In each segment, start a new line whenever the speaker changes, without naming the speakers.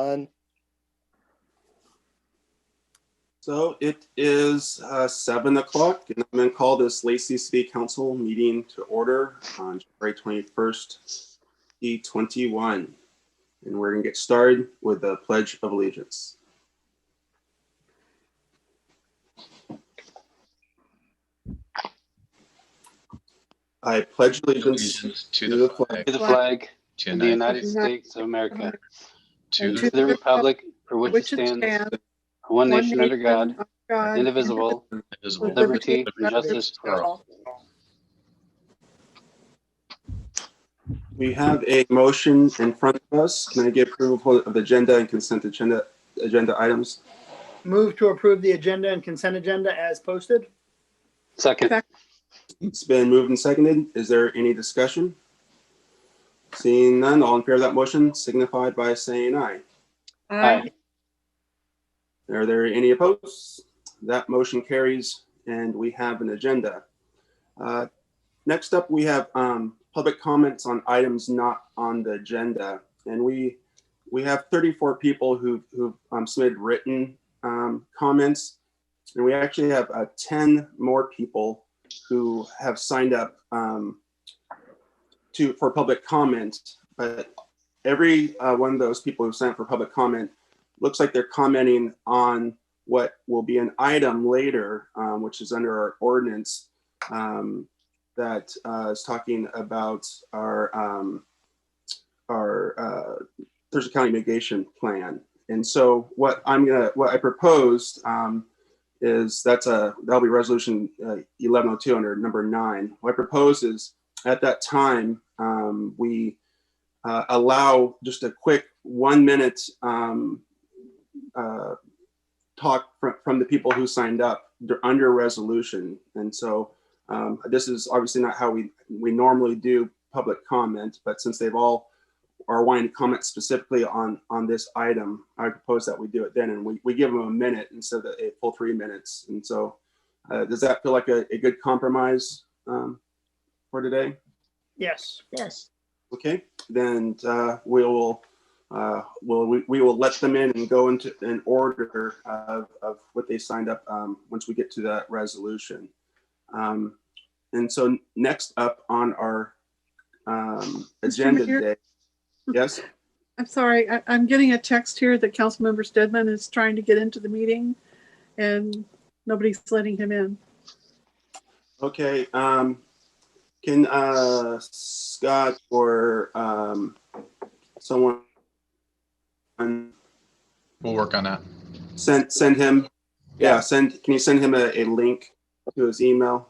None.
So it is 7 o'clock, and I'm going to call this Lacey City Council meeting to order on January 21st, 2021. And we're going to get started with the Pledge of Allegiance. I pledge allegiance to the
flag of the United States of America, to the republic for which it stands, one nation under God, indivisible, with liberty and justice for all.
We have a motion in front of us. Can I get approval of the agenda and consent agenda items?
Move to approve the agenda and consent agenda as posted.
Second.
It's been moved and seconded. Is there any discussion? Seeing none, all in favor of that motion signify by saying aye.
Aye.
Are there any opposed? That motion carries, and we have an agenda. Next up, we have public comments on items not on the agenda, and we have 34 people who've submitted written comments, and we actually have 10 more people who have signed up for public comment. But every one of those people who signed up for public comment looks like they're commenting on what will be an item later, which is under our ordinance that is talking about our Thursday County mitigation plan. And so what I proposed is that'll be resolution 1102 under number 9. What I propose is at that time we allow just a quick 1 minute talk from the people who signed up under resolution. And so this is obviously not how we normally do public comment, but since they've all are wanting to comment specifically on this item, I propose that we do it then, and we give them a minute instead of a full 3 minutes. And so does that feel like a good compromise for today?
Yes.
Okay, then we will let them in and go into an order of what they signed up once we get to that resolution. And so next up on our agenda today. Yes?
I'm sorry, I'm getting a text here that Councilmember Stedman is trying to get into the meeting and nobody's letting him in.
Okay, can Scott or someone
we'll work on that.
Send him. Yeah, can you send him a link to his email?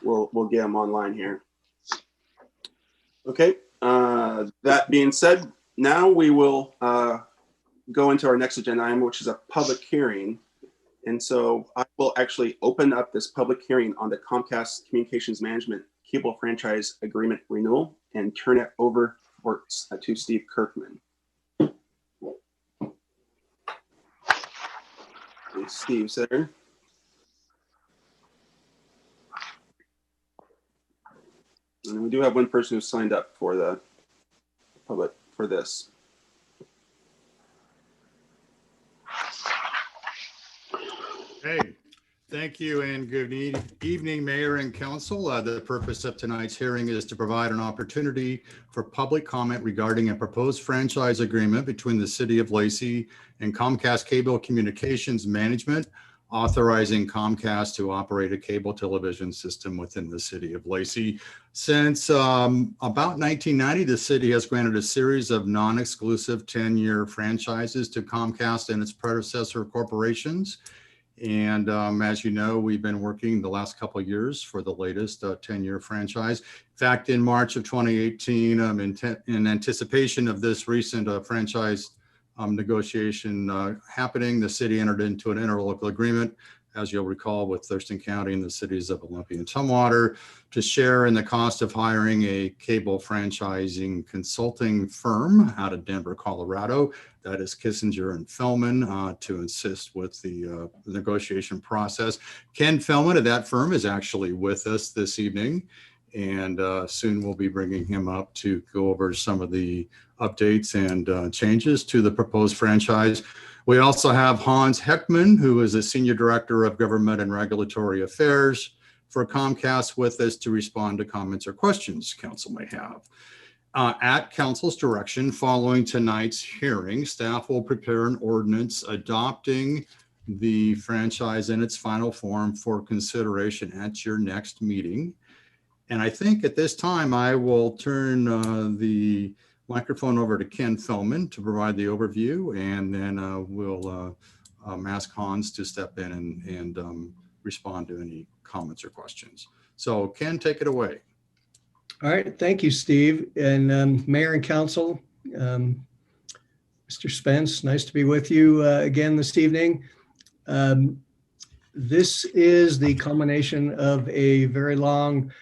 We'll get him online here. Okay. That being said, now we will go into our next agenda item, which is a public hearing. And so I will actually open up this public hearing on the Comcast Communications Management Cable Franchise Agreement Renewal and turn it over to Steve Kirkman. Steve's there. And we do have one person who signed up for the public for this.
Hey, thank you and good evening, Mayor and Council. The purpose of tonight's hearing is to provide an opportunity for public comment regarding a proposed franchise agreement between the City of Lacey and Comcast Cable Communications Management, authorizing Comcast to operate a cable television system within the City of Lacey. Since about 1990, the city has granted a series of non-exclusive 10-year franchises to Comcast and its predecessor corporations. And as you know, we've been working the last couple of years for the latest 10-year franchise. In fact, in March of 2018, in anticipation of this recent franchise negotiation happening, the city entered into an interlocal agreement, as you'll recall, with Thurston County and the cities of Olympia and Tumwater to share in the cost of hiring a cable franchising consulting firm out of Denver, Colorado. That is Kissinger and Fellman to assist with the negotiation process. Ken Fellman of that firm is actually with us this evening. And soon we'll be bringing him up to go over some of the updates and changes to the proposed franchise. We also have Hans Heckman, who is a Senior Director of Government and Regulatory Affairs for Comcast, with us to respond to comments or questions council may have. At council's direction, following tonight's hearing, staff will prepare an ordinance adopting the franchise in its final form for consideration at your next meeting. And I think at this time, I will turn the microphone over to Ken Fellman to provide the overview, and then we'll ask Hans to step in and respond to any comments or questions. So Ken, take it away.
All right, thank you, Steve, and Mayor and Council. Mr. Spence, nice to be with you again this evening. This is the culmination of a very long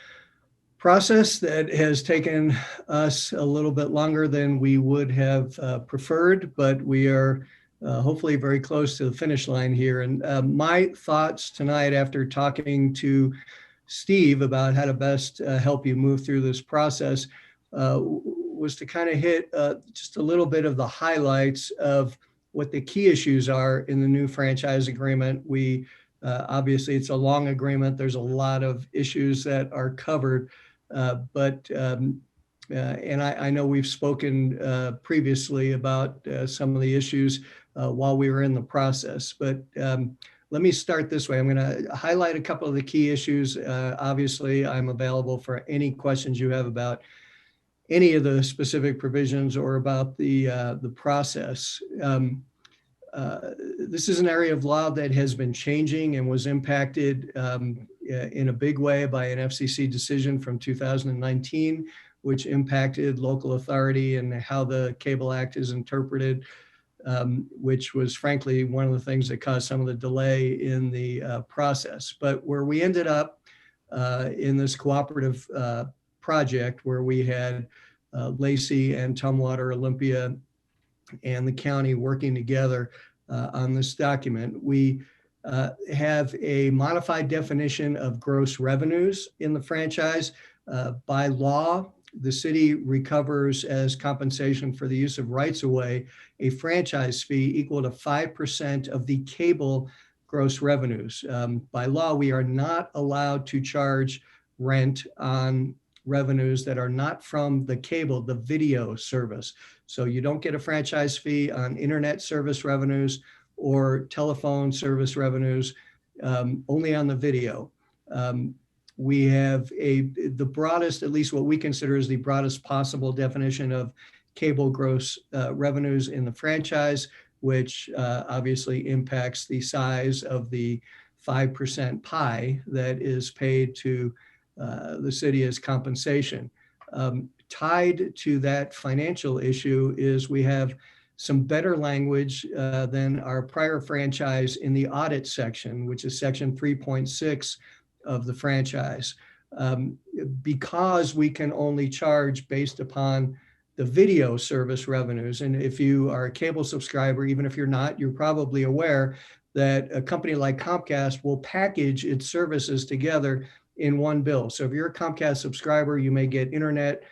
process that has taken us a little bit longer than we would have preferred, but we are hopefully very close to the finish line here. And my thoughts tonight, after talking to Steve about how to best help you move through this process, was to kind of hit just a little bit of the highlights of what the key issues are in the new franchise agreement. We obviously, it's a long agreement. There's a lot of issues that are covered. And I know we've spoken previously about some of the issues while we were in the process, but let me start this way. I'm going to highlight a couple of the key issues. Obviously, I'm available for any questions you have about any of the specific provisions or about the process. This is an area of law that has been changing and was impacted in a big way by an FCC decision from 2019, which impacted local authority and how the Cable Act is interpreted, which was frankly one of the things that caused some of the delay in the process. But where we ended up in this cooperative project, where we had Lacey and Tumwater, Olympia, and the county working together on this document, we have a modified definition of gross revenues in the franchise. By law, the city recovers as compensation for the use of rights-of-way a franchise fee equal to 5% of the cable gross revenues. By law, we are not allowed to charge rent on revenues that are not from the cable, the video service. So you don't get a franchise fee on internet service revenues or telephone service revenues, only on the video. We have the broadest, at least what we consider is the broadest possible definition of cable gross revenues in the franchise, which obviously impacts the size of the 5% pie that is paid to the city as compensation. Tied to that financial issue is we have some better language than our prior franchise in the audit section, which is section 3.6 of the franchise. Because we can only charge based upon the video service revenues. And if you are a cable subscriber, even if you're not, you're probably aware that a company like Comcast will package its services together in one bill. So if you're a Comcast subscriber, you may get internet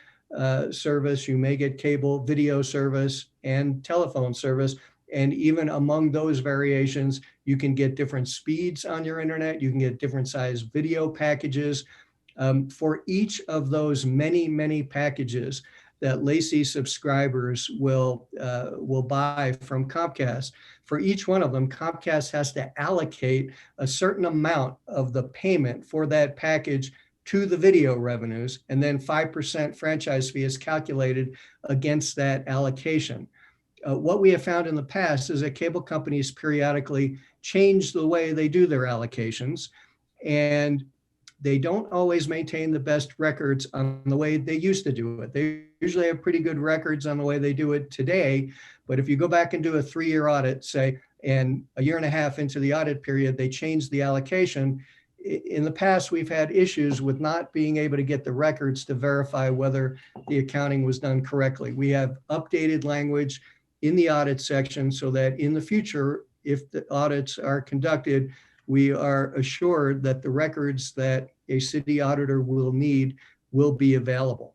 service, you may get cable video service and telephone service. And even among those variations, you can get different speeds on your internet. You can get different size video packages. For each of those many packages that Lacey subscribers will buy from Comcast, for each one of them, Comcast has to allocate a certain amount of the payment for that package to the video revenues, and then 5% franchise fee is calculated against that allocation. What we have found in the past is that cable companies periodically change the way they do their allocations, and they don't always maintain the best records on the way they used to do it. They usually have pretty good records on the way they do it today, but if you go back and do a 3-year audit, say, and a year and a half into the audit period, they changed the allocation. In the past, we've had issues with not being able to get the records to verify whether the accounting was done correctly. We have updated language in the audit section so that in the future, if the audits are conducted, we are assured that the records that a city auditor will need will be available.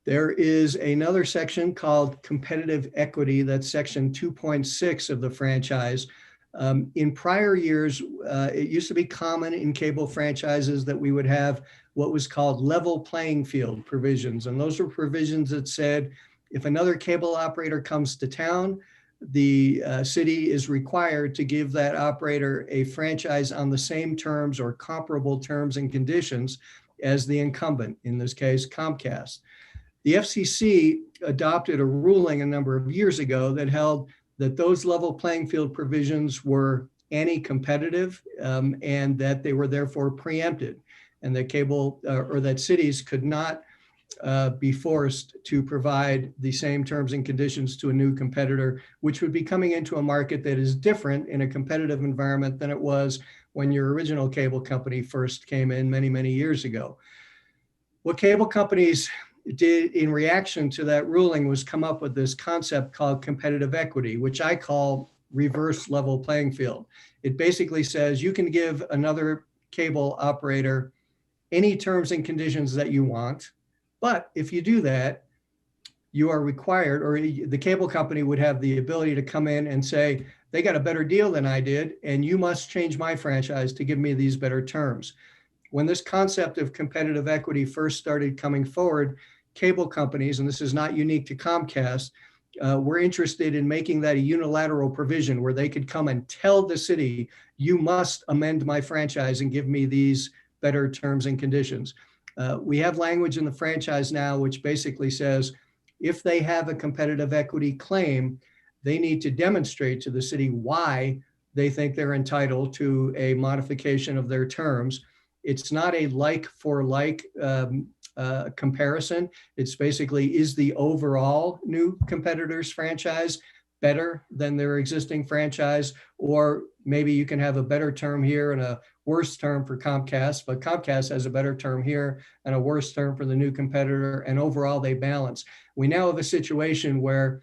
There is another section called competitive equity. That's section 2.6 of the franchise. In prior years, it used to be common in cable franchises that we would have what was called level playing field provisions. And those were provisions that said, if another cable operator comes to town, the city is required to give that operator a franchise on the same terms or comparable terms and conditions as the incumbent, in this case, Comcast. The FCC adopted a ruling a number of years ago that held that those level playing field provisions were anti-competitive and that they were therefore preempted, and that cable or that cities could not be forced to provide the same terms and conditions to a new competitor, which would be coming into a market that is different in a competitive environment than it was when your original cable company first came in many, many years ago. What cable companies did in reaction to that ruling was come up with this concept called competitive equity, which I call reverse level playing field. It basically says you can give another cable operator any terms and conditions that you want, but if you do that, you are required, or the cable company would have the ability to come in and say, they got a better deal than I did, and you must change my franchise to give me these better terms. When this concept of competitive equity first started coming forward, cable companies, and this is not unique to Comcast, were interested in making that a unilateral provision where they could come and tell the city, you must amend my franchise and give me these better terms and conditions. We have language in the franchise now which basically says if they have a competitive equity claim, they need to demonstrate to the city why they think they're entitled to a modification of their terms. It's not a like for like comparison. It's basically, is the overall new competitor's franchise better than their existing franchise? Or maybe you can have a better term here and a worse term for Comcast, but Comcast has a better term here and a worse term for the new competitor, and overall they balance. We now have a situation where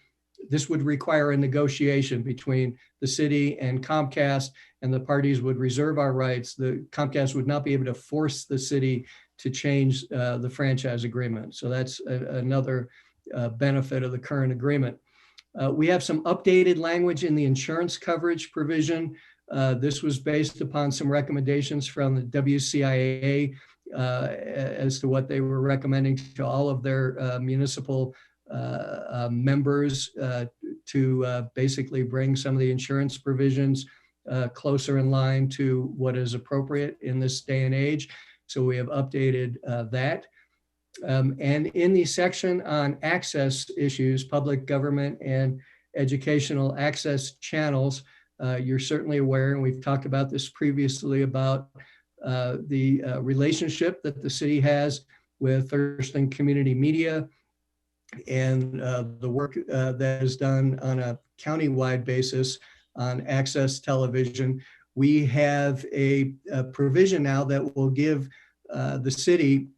this would require a negotiation between the city and Comcast, and the parties would reserve our rights. The Comcast would not be able to force the city to change the franchise agreement. So that's another benefit of the current agreement. We have some updated language in the insurance coverage provision. This was based upon some recommendations from the WCIA as to what they were recommending to all of their municipal members to basically bring some of the insurance provisions closer in line to what is appropriate in this day and age. So we have updated that. And in the section on access issues, public government and educational access channels, you're certainly aware, and we've talked about this previously, about the relationship that the city has with Thurston Community Media and the work that is done on a countywide basis on access television. We have a provision now that will give the city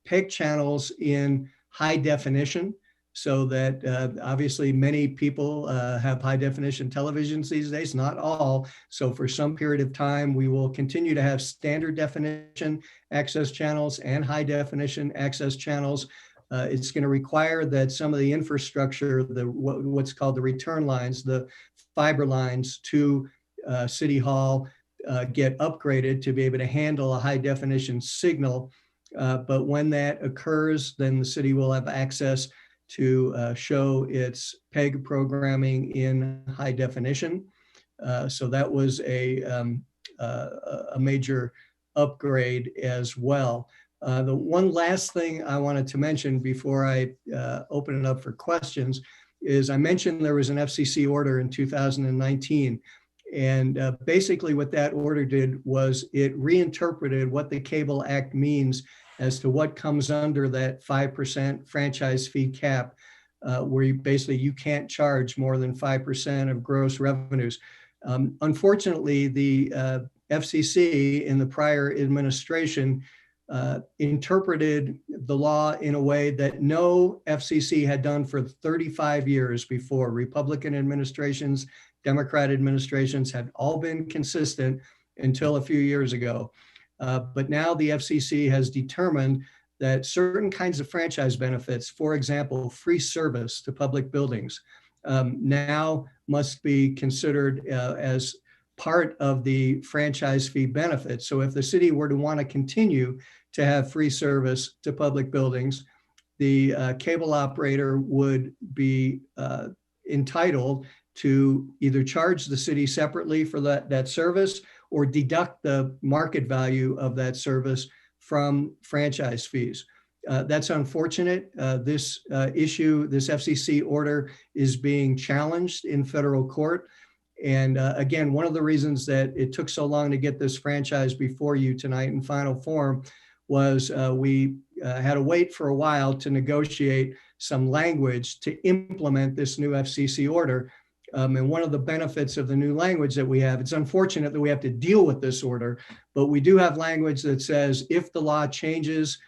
PEG channels in high definition, so that obviously many people have high definition televisions these days, not all. So for some period of time, we will continue to have standard definition access channels and high definition access channels. It's going to require that some of the infrastructure, what's called the return lines, the fiber lines to City Hall, get upgraded to be able to handle a high definition signal. But when that occurs, then the city will have access to show its PEG programming in high definition. So that was a major upgrade as well. The one last thing I wanted to mention before I open it up for questions is I mentioned there was an FCC order in 2019. And basically what that order did was it reinterpreted what the Cable Act means as to what comes under that 5% franchise fee cap, where you can't charge more than 5% of gross revenues. Unfortunately, the FCC in the prior administration interpreted the law in a way that no FCC had done for 35 years before. Republican administrations, Democrat administrations had all been consistent until a few years ago. But now the FCC has determined that certain kinds of franchise benefits, for example, free service to public buildings, now must be considered as part of the franchise fee benefit. So if the city were to want to continue to have free service to public buildings, the cable operator would be entitled to either charge the city separately for that service or deduct the market value of that service from franchise fees. That's unfortunate. This issue, this FCC order is being challenged in federal court. And again, one of the reasons that it took so long to get this franchise before you tonight in final form was we had to wait for a while to negotiate some language to implement this new FCC order. And one of the benefits of the new language that we have, it's unfortunate that we have to deal with this order, but we do have language that says if the law changes,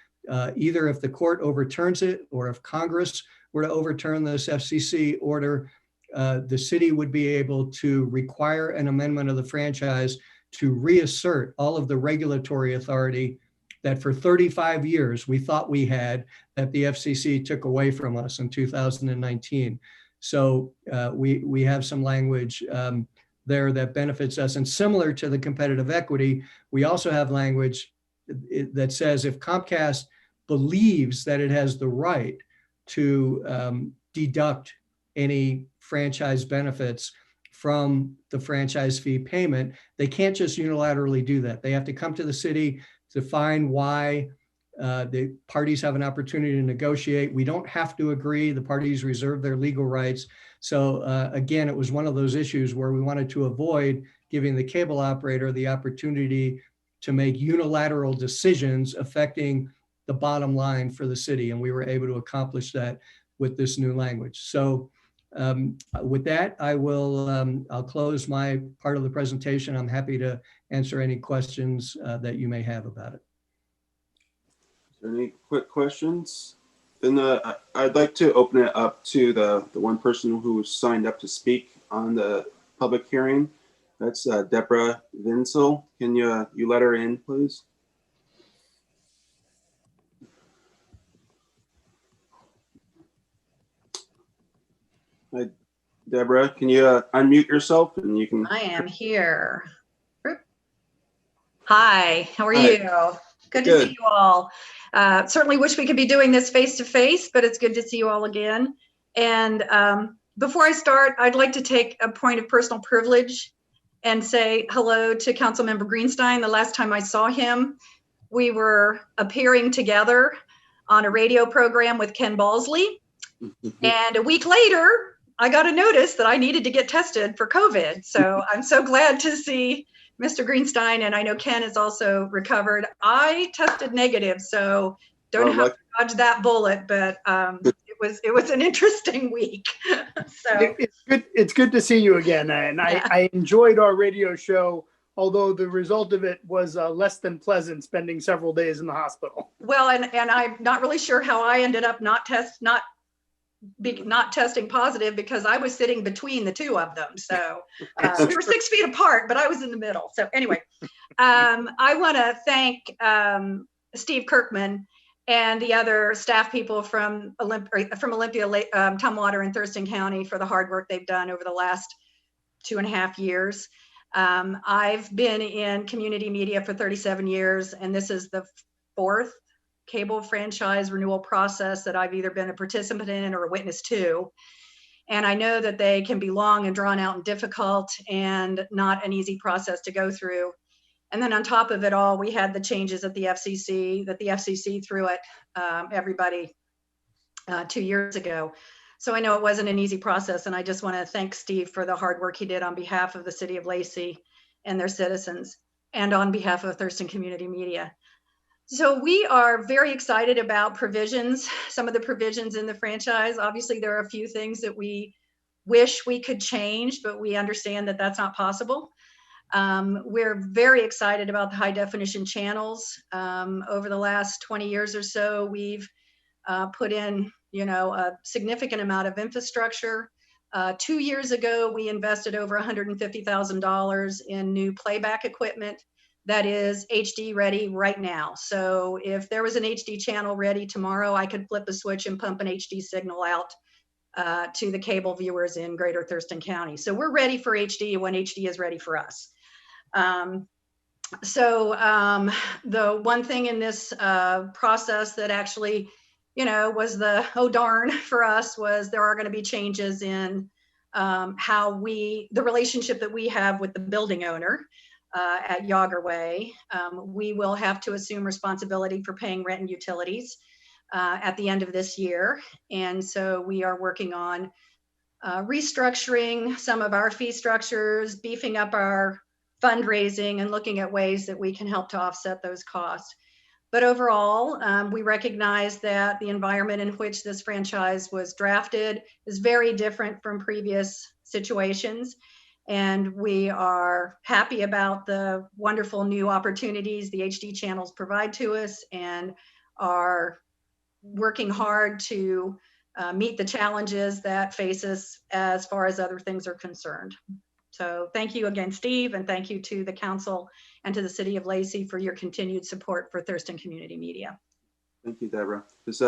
either if the court overturns it or if Congress were to overturn this FCC order, the city would be able to require an amendment of the franchise to reassert all of the regulatory authority that for 35 years we thought we had, that the FCC took away from us in 2019. So we have some language there that benefits us. And similar to the competitive equity, we also have language that says if Comcast believes that it has the right to deduct any franchise benefits from the franchise fee payment, they can't just unilaterally do that. They have to come to the city to find why. The parties have an opportunity to negotiate. We don't have to agree. The parties reserve their legal rights. So again, it was one of those issues where we wanted to avoid giving the cable operator the opportunity to make unilateral decisions affecting the bottom line for the city. And we were able to accomplish that with this new language. So with that, I'll close my part of the presentation. I'm happy to answer any questions that you may have about it.
Any quick questions? Then I'd like to open it up to the one person who signed up to speak on the public hearing. That's Deborah Vinsel. Can you let her in, please? Hi, Deborah, can you unmute yourself and you can.
I am here. Hi, how are
Hi.
you? Good to see you all. Certainly wish we could be doing this face to face, but it's good to see you all again. And before I start, I'd like to take a point of personal privilege and say hello to Councilmember Greenstein. The last time I saw him, we were appearing together on a radio program with Ken Balsley. And a week later, I got a notice that I needed to get tested for COVID. So I'm so glad to see Mr. Greenstein, and I know Ken is also recovered. I tested negative, so don't have to dodge that bullet, but it was an interesting week. So
it's good to see you again, and I enjoyed our radio show, although the result of it was less than pleasant, spending several days in the hospital.
Well, and I'm not really sure how I ended up not testing positive, because I was sitting between the two of them. So we were 6 feet apart, but I was in the middle. So anyway, I want to thank Steve Kirkman and the other staff people from Olympia, Tumwater and Thurston County for the hard work they've done over the last 2.5 years. I've been in community media for 37 years, and this is the 4th cable franchise renewal process that I've either been a participant in or a witness to. And I know that they can be long and drawn out and difficult and not an easy process to go through. And then on top of it all, we had the changes at the FCC that the FCC threw at everybody 2 years ago. So I know it wasn't an easy process. And I just want to thank Steve for the hard work he did on behalf of the city of Lacey and their citizens, and on behalf of Thurston Community Media. So we are very excited about provisions, some of the provisions in the franchise. Obviously, there are a few things that we wish we could change, but we understand that that's not possible. We're very excited about the high definition channels. Over the last 20 years or so, we've put in, a significant amount of infrastructure. 2 years ago, we invested over $150,000 in new playback equipment that is HD ready right now. So if there was an HD channel ready tomorrow, I could flip a switch and pump an HD signal out to the cable viewers in Greater Thurston County. So we're ready for HD when HD is ready for us. The one thing in this process that actually, was the oh darn for us was there are going to be changes in the relationship that we have with the building owner at Yager Way. We will have to assume responsibility for paying rent and utilities at the end of this year. And so we are working on restructuring some of our fee structures, beefing up our fundraising, and looking at ways that we can help to offset those costs. But overall, we recognize that the environment in which this franchise was drafted is very different from previous situations. And we are happy about the wonderful new opportunities the HD channels provide to us, and are working hard to meet the challenges that face us as far as other things are concerned. So thank you again, Steve, and thank you to the council and to the city of Lacey for your continued support for Thurston Community Media.
Thank you, Deborah. Does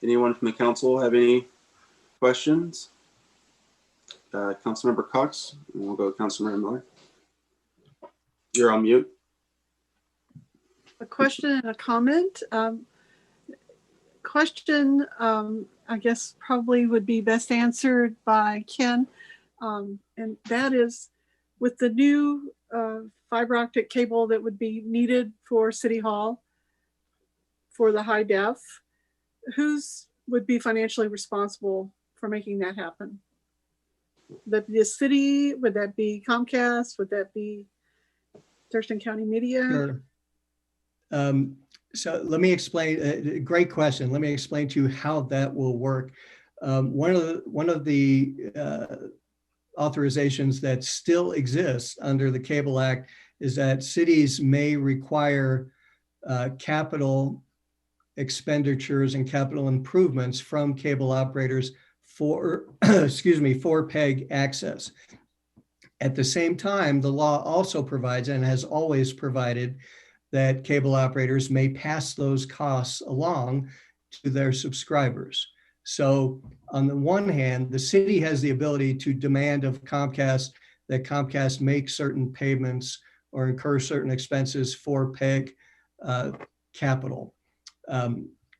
anyone from the council have any questions? Councilmember Cox, and we'll go to Councilmember Miller. You're on mute.
A question and a comment. Question, I guess probably would be best answered by Ken. And that is, with the new fiber optic cable that would be needed for City Hall for the high def, who's would be financially responsible for making that happen? Would that be the city? Would that be Comcast? Would that be Thurston County Media?
Sure. So let me explain. Great question. Let me explain to you how that will work. One of the authorizations that still exists under the Cable Act is that cities may require capital expenditures and capital improvements from cable operators for, for PEG access. At the same time, the law also provides, and has always provided, that cable operators may pass those costs along to their subscribers. So on the one hand, the city has the ability to demand of Comcast that Comcast make certain payments or incur certain expenses for PEG capital.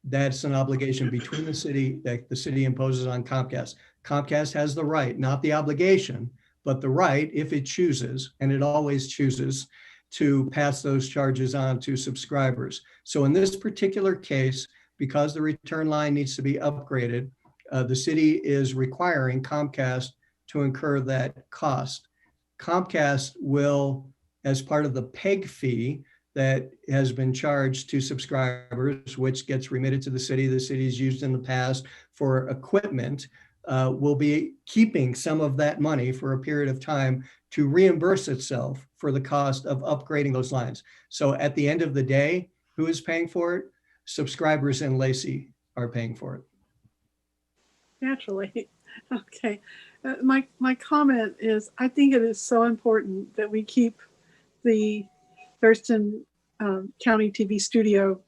That's an obligation between the city that the city imposes on Comcast. Comcast has the right, not the obligation, but the right, if it chooses, and it always chooses, to pass those charges on to subscribers. So in this particular case, because the return line needs to be upgraded, the city is requiring Comcast to incur that cost. Comcast will, as part of the PEG fee that has been charged to subscribers, which gets remitted to the city has used in the past for equipment, will be keeping some of that money for a period of time to reimburse itself for the cost of upgrading those lines. So at the end of the day, who is paying for it? Subscribers in Lacey are paying for it.
Naturally. Okay. My comment is, I think it is so important that we keep the Thurston County TV studio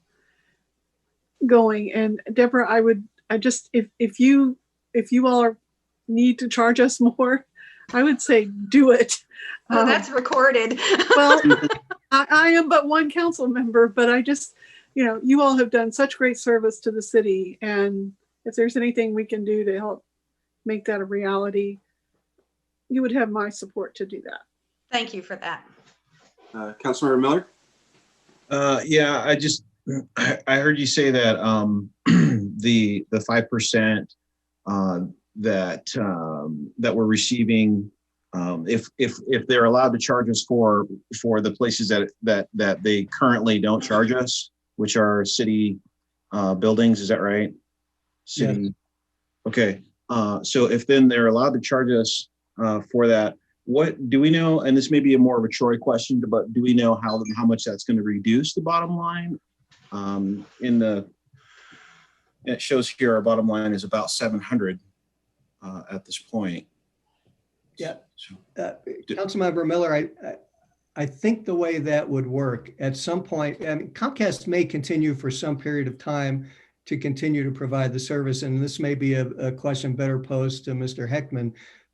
going. And Deborah, if you all need to charge us more, I would say do it.
Oh, that's recorded.
Well, I am but one council member, but I just, you all have done such great service to the city. And if there's anything we can do to help make that a reality, you would have my support to do that.
Thank you for that.
Councilmember Miller?
Yeah, I heard you say that the 5% that we're receiving, if they're allowed to charge us for the places that they currently don't charge us, which are city buildings, is that right? City.
Yes.
Okay. So if then they're allowed to charge us for that, what do we know? And this may be more of a Troy question, but do we know how much that's going to reduce the bottom line? It shows here our bottom line is about 700 at this point.
Yeah. Councilmember Miller, I think the way that would work at some point, I mean, Comcast may continue for some period of time to continue to provide the service. And this may be a question better posed to Mr. Heckman,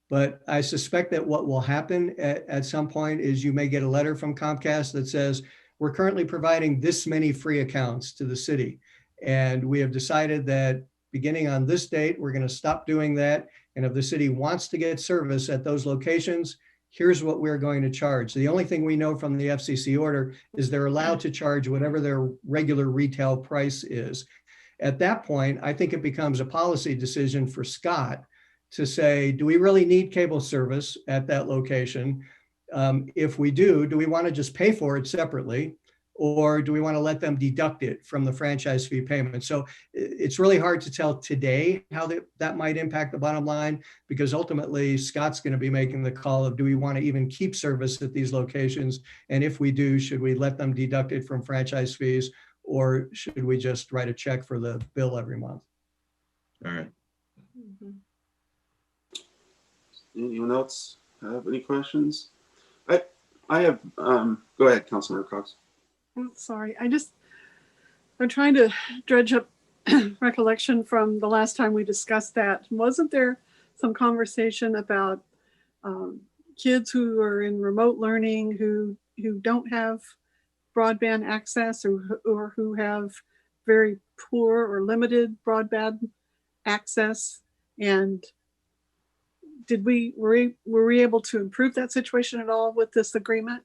but I suspect that what will happen at some point is you may get a letter from Comcast that says, we're currently providing this many free accounts to the city. And we have decided that beginning on this date, we're going to stop doing that. And if the city wants to get service at those locations, here's what we're going to charge. The only thing we know from the FCC order is they're allowed to charge whatever their regular retail price is. At that point, I think it becomes a policy decision for Scott to say, do we really need cable service at that location? If we do we want to just pay for it separately? Or do we want to let them deduct it from the franchise fee payment? So it's really hard to tell today how that might impact the bottom line, because ultimately Scott's going to be making the call of, do we want to even keep service at these locations? And if we do, should we let them deduct it from franchise fees, or should we just write a check for the bill every month?
All right.
Anyone else have any questions? I have, go ahead, Councilmember Cox.
Oh, sorry, I'm trying to dredge up recollection from the last time we discussed that. Wasn't there some conversation about kids who are in remote learning who don't have broadband access, or who have very poor or limited broadband access? And were we able to improve that situation at all with this agreement?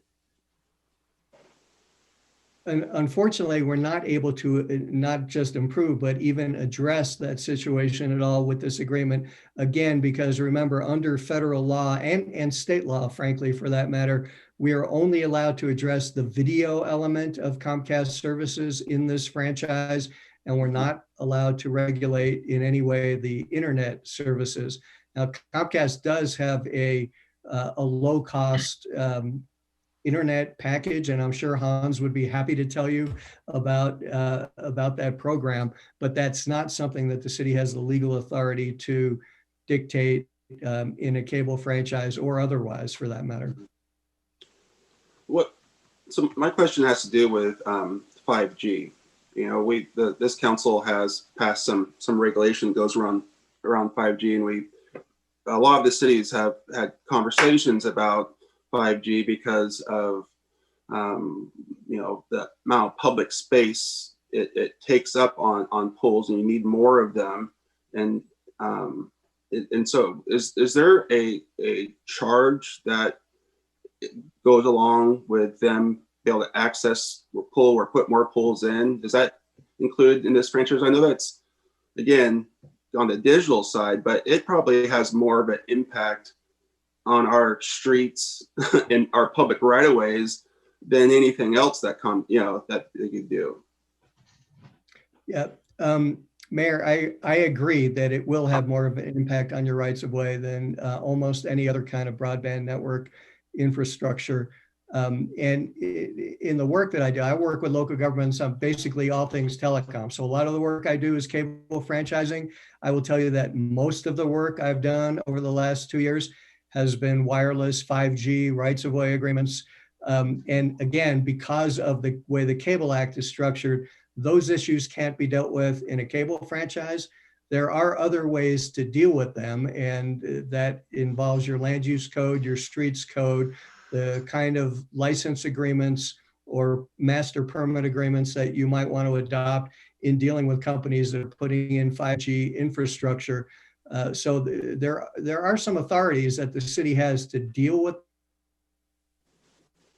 And unfortunately, we're not able to not just improve, but even address that situation at all with this agreement. Again, because remember, under federal law and state law, frankly, for that matter, we are only allowed to address the video element of Comcast services in this franchise, and we're not allowed to regulate in any way the internet services. Now, Comcast does have a low-cost internet package, and I'm sure Hans would be happy to tell you about that program, but that's not something that the city has the legal authority to dictate in a cable franchise or otherwise, for that matter.
So my question has to do with 5G. You know, this council has passed some regulation that goes around 5G, and a lot of the cities have had conversations about 5G because of the amount of public space it takes up on poles, and you need more of them. And so is there a charge that goes along with them be able to access a pole or put more poles in? Is that included in this franchise? I know that's, again, on the digital side, but it probably has more of an impact on our streets and our public right-of-ways than anything else that that they could do.
Yeah, Mayor, I agree that it will have more of an impact on your rights of way than almost any other kind of broadband network infrastructure. And in the work that I do, I work with local governments on basically all things telecom. So a lot of the work I do is cable franchising. I will tell you that most of the work I've done over the last 2 years has been wireless 5G rights of way agreements. And again, because of the way the Cable Act is structured, those issues can't be dealt with in a cable franchise. There are other ways to deal with them, and that involves your land use code, your streets code, the kind of license agreements or master permit agreements that you might want to adopt in dealing with companies that are putting in 5G infrastructure. So there are some authorities that the city has to deal with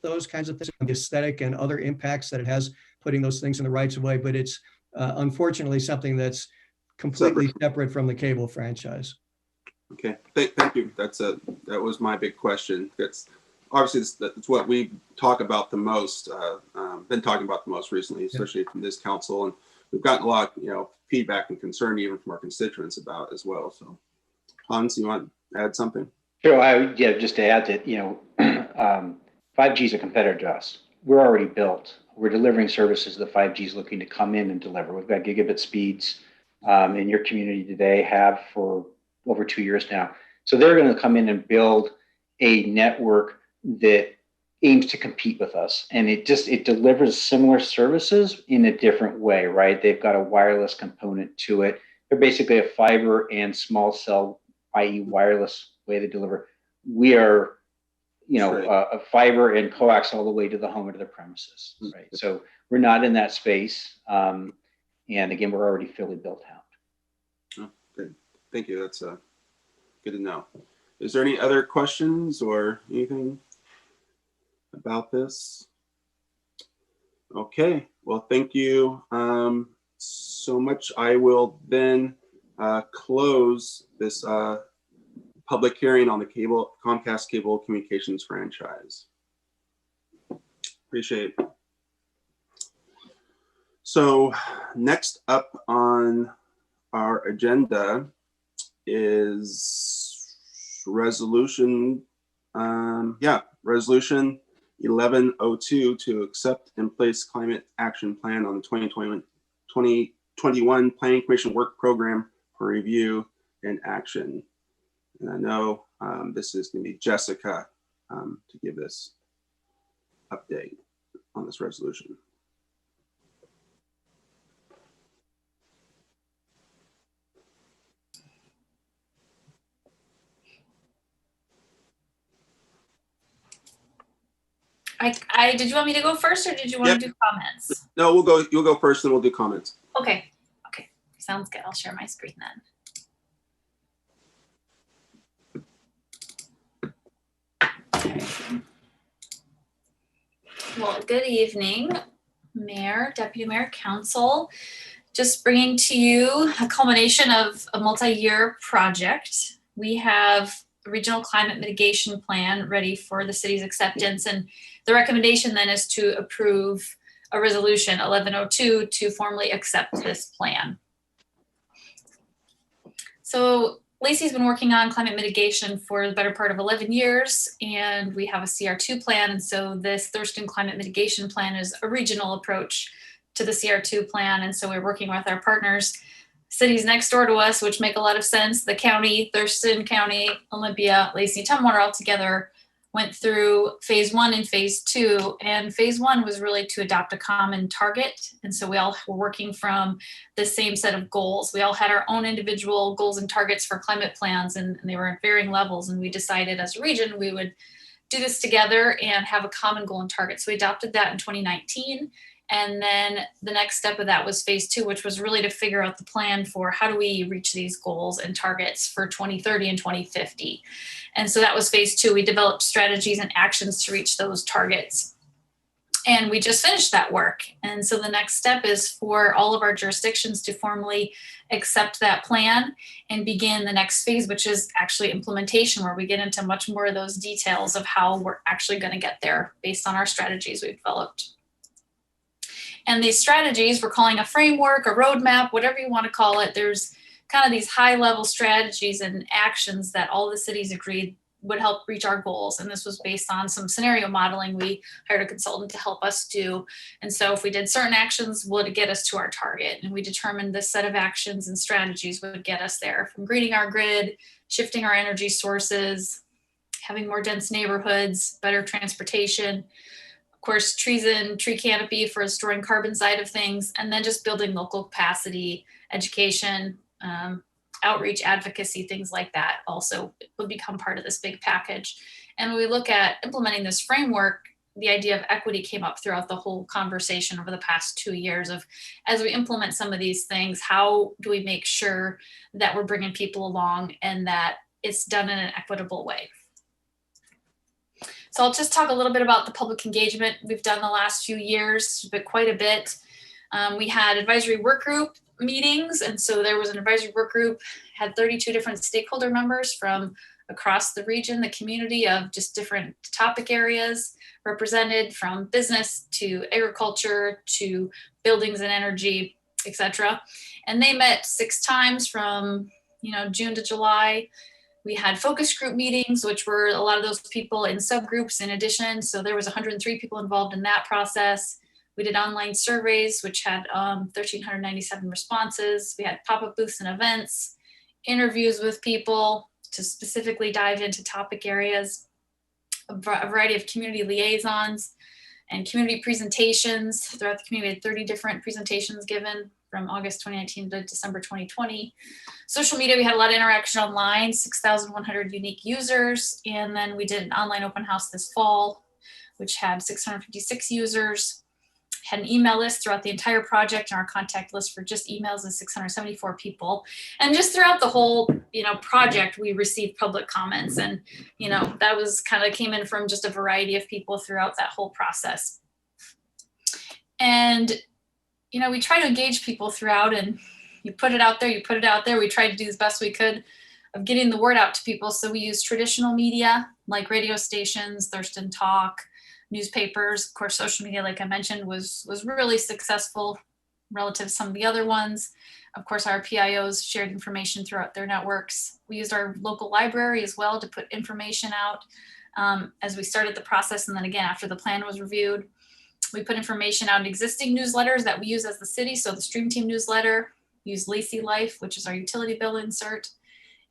those kinds of things, the aesthetic and other impacts that it has putting those things in the rights of way, but it's unfortunately something that's completely separate from the cable franchise.
Okay, thank you. That was my big question. That's obviously that's what we talk about the most, been talking about the most recently, especially from this council, and we've gotten a lot of feedback and concern even from our constituents about as well. So, Hans, you want to add something?
Sure. Just to add that 5G is a competitor to us. We're already built. We're delivering services that 5G is looking to come in and deliver. We've got gigabit speeds in your community today, have for over 2 years now. So they're going to come in and build a network that aims to compete with us, and it delivers similar services in a different way, right? They've got a wireless component to it. They're basically a fiber and small cell, i.e. wireless way to deliver. We are, a fiber and coax all the way to the home or to the premises, right? So we're not in that space. And again, we're already fully built out.
Oh, good. Thank you. That's good to know. Is there any other questions or anything about this? Okay, well, thank you so much. I will then close this public hearing on the Comcast cable communications franchise. Appreciate it. So next up on our agenda is resolution, resolution 1102 to accept and place climate action plan on the 2021 Planning Commission work program for review and action. And I know this is going to be Jessica to give this update on this resolution.
Did you want me to go first, or did you want to do comments?
No, you'll go first, and we'll do comments.
Okay. Sounds good. I'll share my screen then. Okay. Well, good evening, Mayor, Deputy Mayor, Council. Just bringing to you a culmination of a multi-year project. We have a regional climate mitigation plan ready for the city's acceptance, and the recommendation then is to approve a resolution 1102 to formally accept this plan. So Lacey's been working on climate mitigation for the better part of 11 years, and we have a CR2 plan. And so this Thurston Climate Mitigation Plan is a regional approach to the CR2 plan. And so we're working with our partners, cities next door to us, which make a lot of sense. The county, Thurston County, Olympia, Lacey, Tumwater all together went through phase 1 and phase 2. And phase 1 was really to adopt a common target. And so we all were working from the same set of goals. We all had our own individual goals and targets for climate plans, and they were at varying levels. And we decided as a region, we would do this together and have a common goal and target. So we adopted that in 2019. And then the next step of that was phase 2, which was really to figure out the plan for how do we reach these goals and targets for 2030 and 2050. And so that was phase 2. We developed strategies and actions to reach those targets. And we just finished that work. And so the next step is for all of our jurisdictions to formally accept that plan and begin the next phase, which is actually implementation, where we get into much more of those details of how we're actually going to get there based on our strategies we've developed. And these strategies, we're calling a framework, a roadmap, whatever you want to call it. There's kind of these high level strategies and actions that all the cities agreed would help reach our goals. And this was based on some scenario modeling we hired a consultant to help us do. And so if we did certain actions, would get us to our target. And we determined this set of actions and strategies would get us there, from greening our grid, shifting our energy sources, having more dense neighborhoods, better transportation, of course, trees and tree canopy for storing carbon side of things, and then just building local capacity, education, outreach, advocacy, things like that also would become part of this big package. And when we look at implementing this framework, the idea of equity came up throughout the whole conversation over the past 2 years of, as we implement some of these things, how do we make sure that we're bringing people along and that it's done in an equitable way? So I'll just talk a little bit about the public engagement we've done the last few years, but quite a bit. We had advisory work group meetings. And so there was an advisory work group, had 32 different stakeholder members from across the region, the community, of just different topic areas represented, from business to agriculture to buildings and energy, etc. And they met 6 times from June to July. We had focus group meetings, which were a lot of those people in subgroups in addition. So there was 103 people involved in that process. We did online surveys, which had 1,397 responses. We had pop-up booths and events, interviews with people to specifically dive into topic areas. a variety of community liaisons and community presentations throughout the community. We had 30 different presentations given from August 2019 to December 2020. Social media, we had a lot of interaction online, 6,100 unique users. And then we did an online open house this fall, which had 656 users. Had an email list throughout the entire project, and our contact list for just emails is 674 people. And just throughout the whole, project, we received public comments, and, that was kind of came in from just a variety of people throughout that whole process. And, we try to engage people throughout, and you put it out there, We tried to do as best we could of getting the word out to people. So we use traditional media like radio stations, Thurston Talk, newspapers. Of course, social media, like I mentioned, was really successful relative to some of the other ones. Of course, our PIOs shared information throughout their networks. We used our local library as well to put information out as we started the process. And then again, after the plan was reviewed, we put information out in existing newsletters that we use as the city. So the Stream Team newsletter, we use Lacey Life, which is our utility bill insert.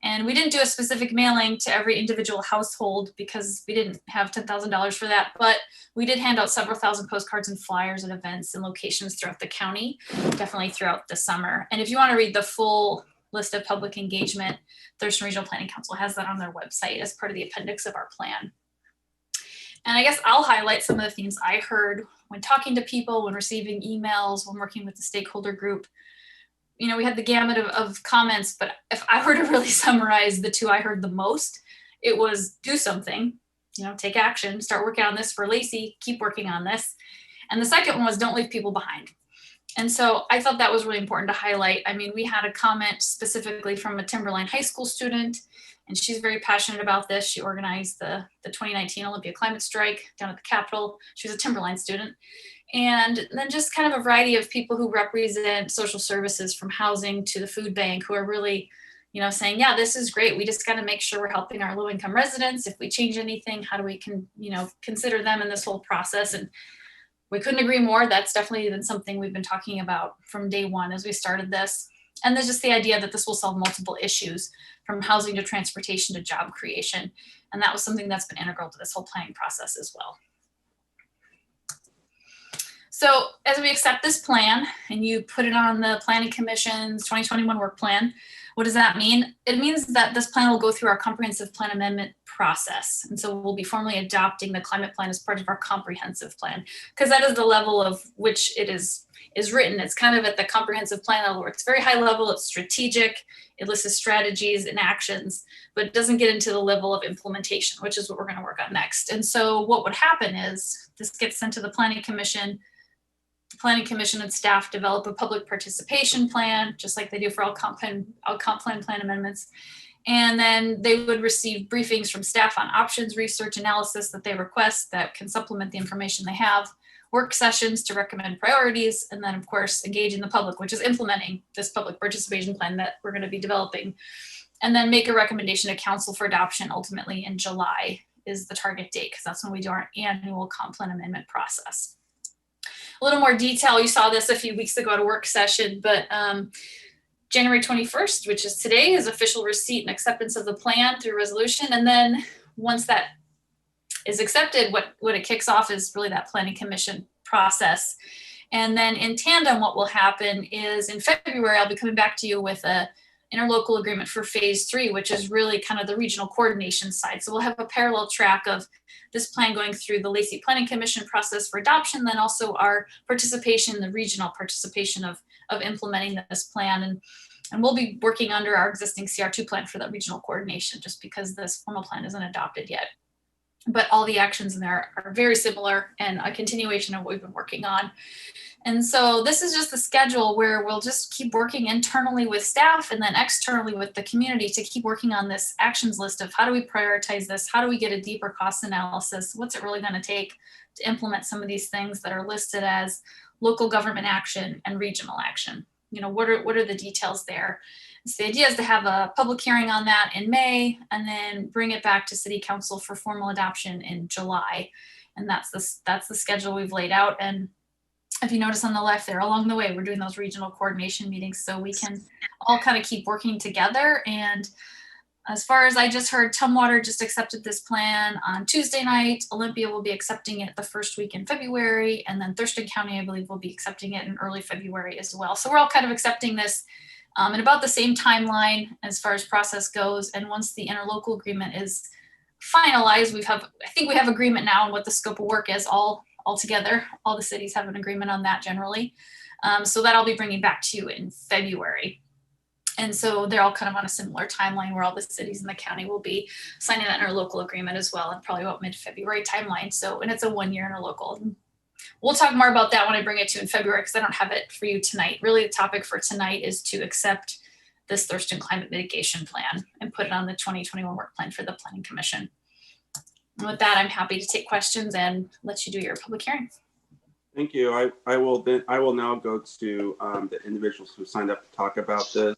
And we didn't do a specific mailing to every individual household because we didn't have $10,000 for that, but we did hand out several thousand postcards and flyers at events and locations throughout the county, definitely throughout the summer. And if you want to read the full list of public engagement, Thurston Regional Planning Council has that on their website as part of the appendix of our plan. And I guess I'll highlight some of the themes I heard when talking to people, when receiving emails, when working with the stakeholder group. We had the gamut of comments, but if I were to really summarize the two I heard the most, it was do something, take action, start working on this for Lacey, keep working on this. And the second one was don't leave people behind. And so I thought that was really important to highlight. I mean, we had a comment specifically from a Timberline High School student, and she's very passionate about this. She organized the 2019 Olympia climate strike down at the Capitol. She was a Timberline student. And then just kind of a variety of people who represent social services from housing to the food bank who are really, saying, yeah, this is great. We just got to make sure we're helping our low-income residents. If we change anything, how do we consider them in this whole process? And we couldn't agree more. That's definitely been something we've been talking about from day one as we started this. And there's just the idea that this will solve multiple issues from housing to transportation to job creation. And that was something that's been integral to this whole planning process as well. So as we accept this plan and you put it on the Planning Commission's 2021 work plan, what does that mean? It means that this plan will go through our comprehensive plan amendment process. And so we'll be formally adopting the climate plan as part of our comprehensive plan, because that is the level of which it is written. It's kind of at the comprehensive plan level where it's very high level, it's strategic, it lists strategies and actions, but it doesn't get into the level of implementation, which is what we're going to work on next. And so what would happen is this gets sent to the Planning Commission. The Planning Commission and staff develop a public participation plan, just like they do for all comp plan amendments. And then they would receive briefings from staff on options, research, analysis that they request that can supplement the information they have, work sessions to recommend priorities, and then of course, engaging the public, which is implementing this public participation plan that we're going to be developing, and then make a recommendation to council for adoption ultimately in July is the target date, because that's when we do our annual comp plan amendment process. A little more detail, you saw this a few weeks ago at a work session, but January 21st, which is today, is official receipt and acceptance of the plan through resolution. And then once that is accepted, what it kicks off is really that Planning Commission process. And then in tandem, what will happen is in February, I'll be coming back to you with a interlocal agreement for phase 3, which is really kind of the regional coordination side. So we'll have a parallel track of this plan going through the Lacey Planning Commission process for adoption, then also our participation, the regional participation of implementing this plan. And we'll be working under our existing CR2 plan for that regional coordination, just because this formal plan isn't adopted yet. But all the actions in there are very similar and a continuation of what we've been working on. And so this is just the schedule where we'll just keep working internally with staff and then externally with the community to keep working on this actions list of how do we prioritize this? How do we get a deeper cost analysis? What's it really going to take to implement some of these things that are listed as local government action and regional action? What are the details there? So the idea is to have a public hearing on that in May and then bring it back to City Council for formal adoption in July. And that's the schedule we've laid out. And if you notice on the left there, along the way, we're doing those regional coordination meetings so we can all kind of keep working together. And As far as I just heard, Tumwater just accepted this plan on Tuesday night. Olympia will be accepting it the first week in February, and then Thurston County, I believe, will be accepting it in early February as well. So we're all kind of accepting this in about the same timeline as far as process goes. And once the interlocal agreement is finalized, I think we have agreement now on what the scope of work is all together. All the cities have an agreement on that generally. So that I'll be bringing back to you in February. And so they're all kind of on a similar timeline where all the cities in the county will be signing that interlocal agreement as well, and probably about mid-February timeline. So, and it's a 1-year interlocal. We'll talk more about that when I bring it to you in February, because I don't have it for you tonight. Really, the topic for tonight is to accept this Thurston Climate Mitigation Plan and put it on the 2021 work plan for the Planning Commission. And with that, I'm happy to take questions and let you do your public hearing.
Thank you. I will now go to the individuals who signed up to talk about this.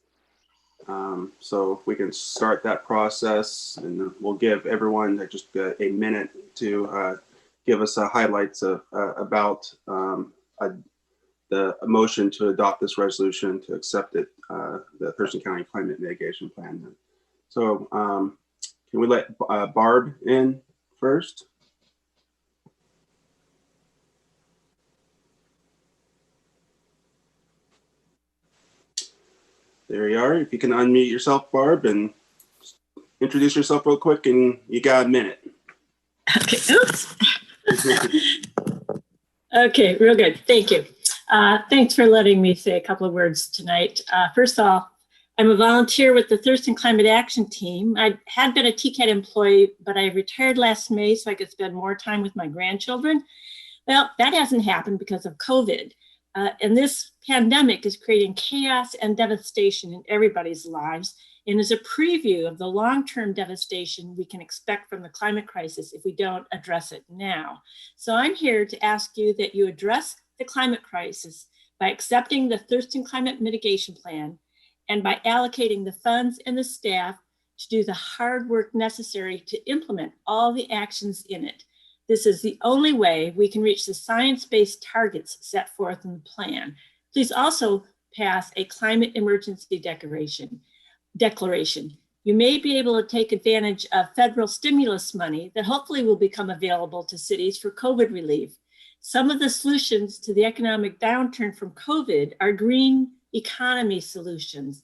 So we can start that process, and we'll give everyone just a minute to give us highlights of about the motion to adopt this resolution to accept it, the Thurston County Climate Mitigation Plan. So can we let Barb in first? There you are. If you can unmute yourself, Barb, and introduce yourself real quick, and you got a minute.
Okay. Oops. Okay, real good. Thank you. Thanks for letting me say a couple of words tonight. First off, I'm a volunteer with the Thurston Climate Action Team. I had been a TCAT employee, but I retired last May so I could spend more time with my grandchildren. Well, that hasn't happened because of COVID. And this pandemic is creating chaos and devastation in everybody's lives, and is a preview of the long-term devastation we can expect from the climate crisis if we don't address it now. So I'm here to ask you that you address the climate crisis by accepting the Thurston Climate Mitigation Plan and by allocating the funds and the staff to do the hard work necessary to implement all the actions in it. This is the only way we can reach the science-based targets set forth in the plan. Please also pass a climate emergency declaration. You may be able to take advantage of federal stimulus money that hopefully will become available to cities for COVID relief. Some of the solutions to the economic downturn from COVID are green economy solutions.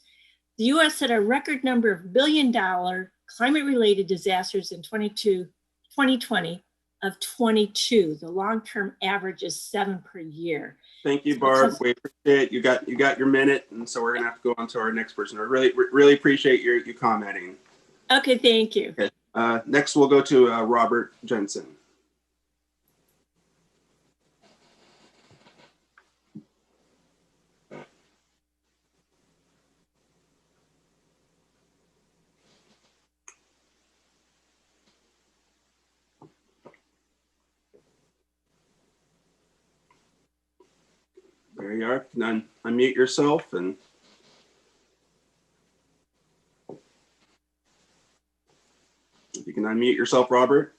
The US had a record number of billion-dollar climate-related disasters in 2020 of 22. The long-term average is 7 per year.
Thank you, Barb. We appreciate it. You got your minute, and so we're gonna have to go on to our next person. I really appreciate you commenting.
Okay, thank you.
Okay. Next, we'll go to Robert Jensen. There you are. You can unmute yourself, and if you can unmute yourself, Robert.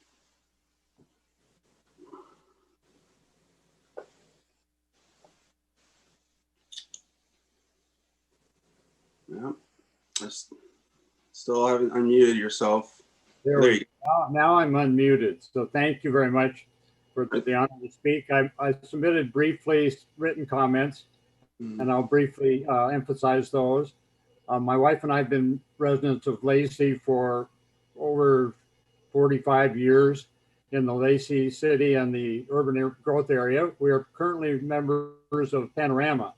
Yeah, I still haven't unmuted yourself. There you
go. Now I'm unmuted. So thank you very much for the honor to speak. I submitted briefly written comments, and I'll briefly emphasize those. My wife and I have been residents of Lacey for over 45 years in the Lacey City and the urban growth area. We are currently members of Panorama,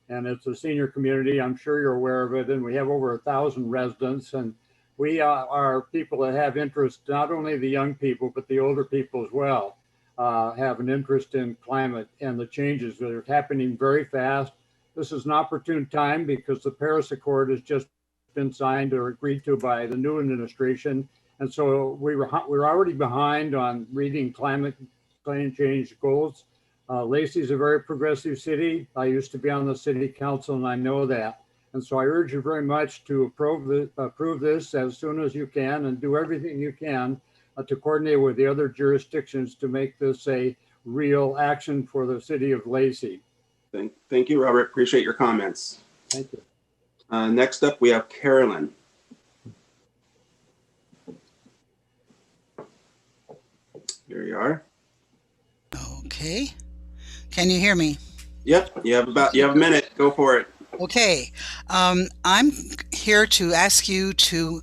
and it's a senior community. I'm sure you're aware of it, and we have over 1,000 residents, and we are people that have interest, not only the young people, but the older people as well. Have an interest in climate and the changes that are happening very fast. This is an opportune time because the Paris Accord has just been signed or agreed to by the new administration. And so we're already behind on reading climate change goals. Lacey is a very progressive city. I used to be on the city council, and I know that. And so I urge you very much to approve this as soon as you can, and do everything you can to coordinate with the other jurisdictions to make this a real action for the city of Lacey.
Thank you, Robert. Appreciate your comments.
Thank you.
Next up, we have Carolyn. Here you are.
Okay. Can you hear me?
Yep, you have a minute. Go for it.
Okay. I'm here to ask you to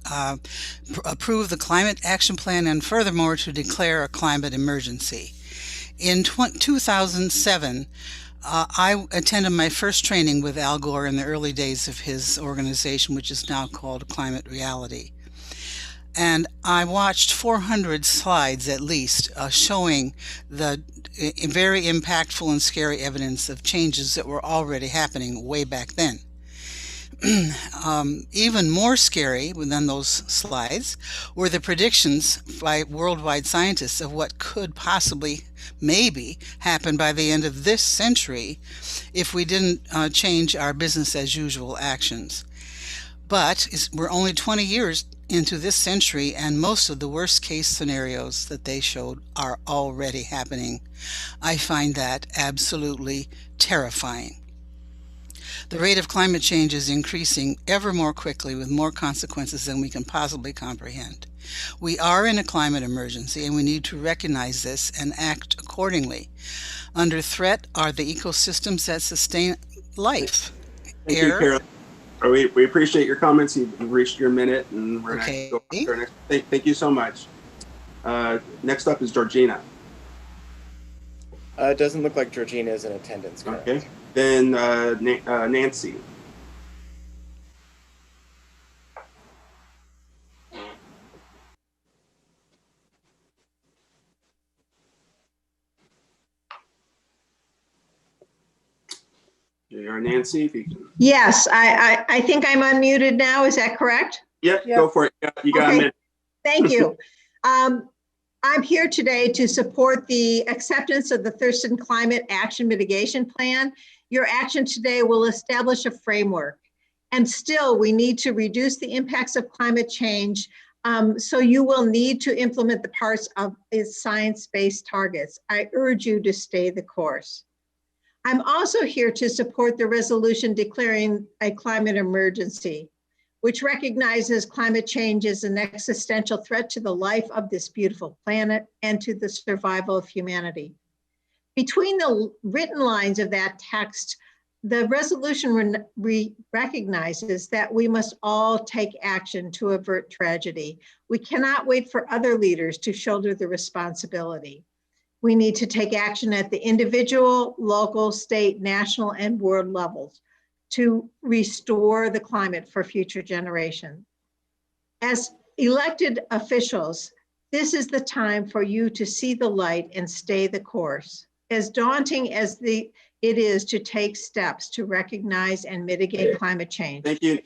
approve the climate action plan and furthermore to declare a climate emergency. In 2007, I attended my first training with Al Gore in the early days of his organization, which is now called Climate Reality. And I watched 400 slides at least showing the very impactful and scary evidence of changes that were already happening way back then. Even more scary than those slides were the predictions by worldwide scientists of what could possibly, maybe, happen by the end of this century if we didn't change our business as usual actions. But we're only 20 years into this century, and most of the worst case scenarios that they showed are already happening. I find that absolutely terrifying. The rate of climate change is increasing ever more quickly with more consequences than we can possibly comprehend. We are in a climate emergency and we need to recognize this and act accordingly. Under threat are the ecosystems that sustain life.
Thank you, Carol. We appreciate your comments. You've reached your minute, and we're
Okay.
going to go to our next. Thank you so much. Next up is Georgina.
It doesn't look like Georgina is in attendance. Correct?
Okay. Then Nancy. Here you are, Nancy. If you can.
Yes, I think I'm unmuted now. Is that correct?
Yep, go for it. You got a minute.
Thank you. I'm here today to support the acceptance of the Thurston Climate Action Mitigation Plan. Your action today will establish a framework. And still, we need to reduce the impacts of climate change. So you will need to implement the parts of its science-based targets. I urge you to stay the course. I'm also here to support the resolution declaring a climate emergency, which recognizes climate change as an existential threat to the life of this beautiful planet and to the survival of humanity. Between the written lines of that text, the resolution recognizes that we must all take action to avert tragedy. We cannot wait for other leaders to shoulder the responsibility. We need to take action at the individual, local, state, national, and world levels to restore the climate for future generations. As elected officials, this is the time for you to see the light and stay the course. As daunting as it is to take steps to recognize and mitigate climate change.
Thank you.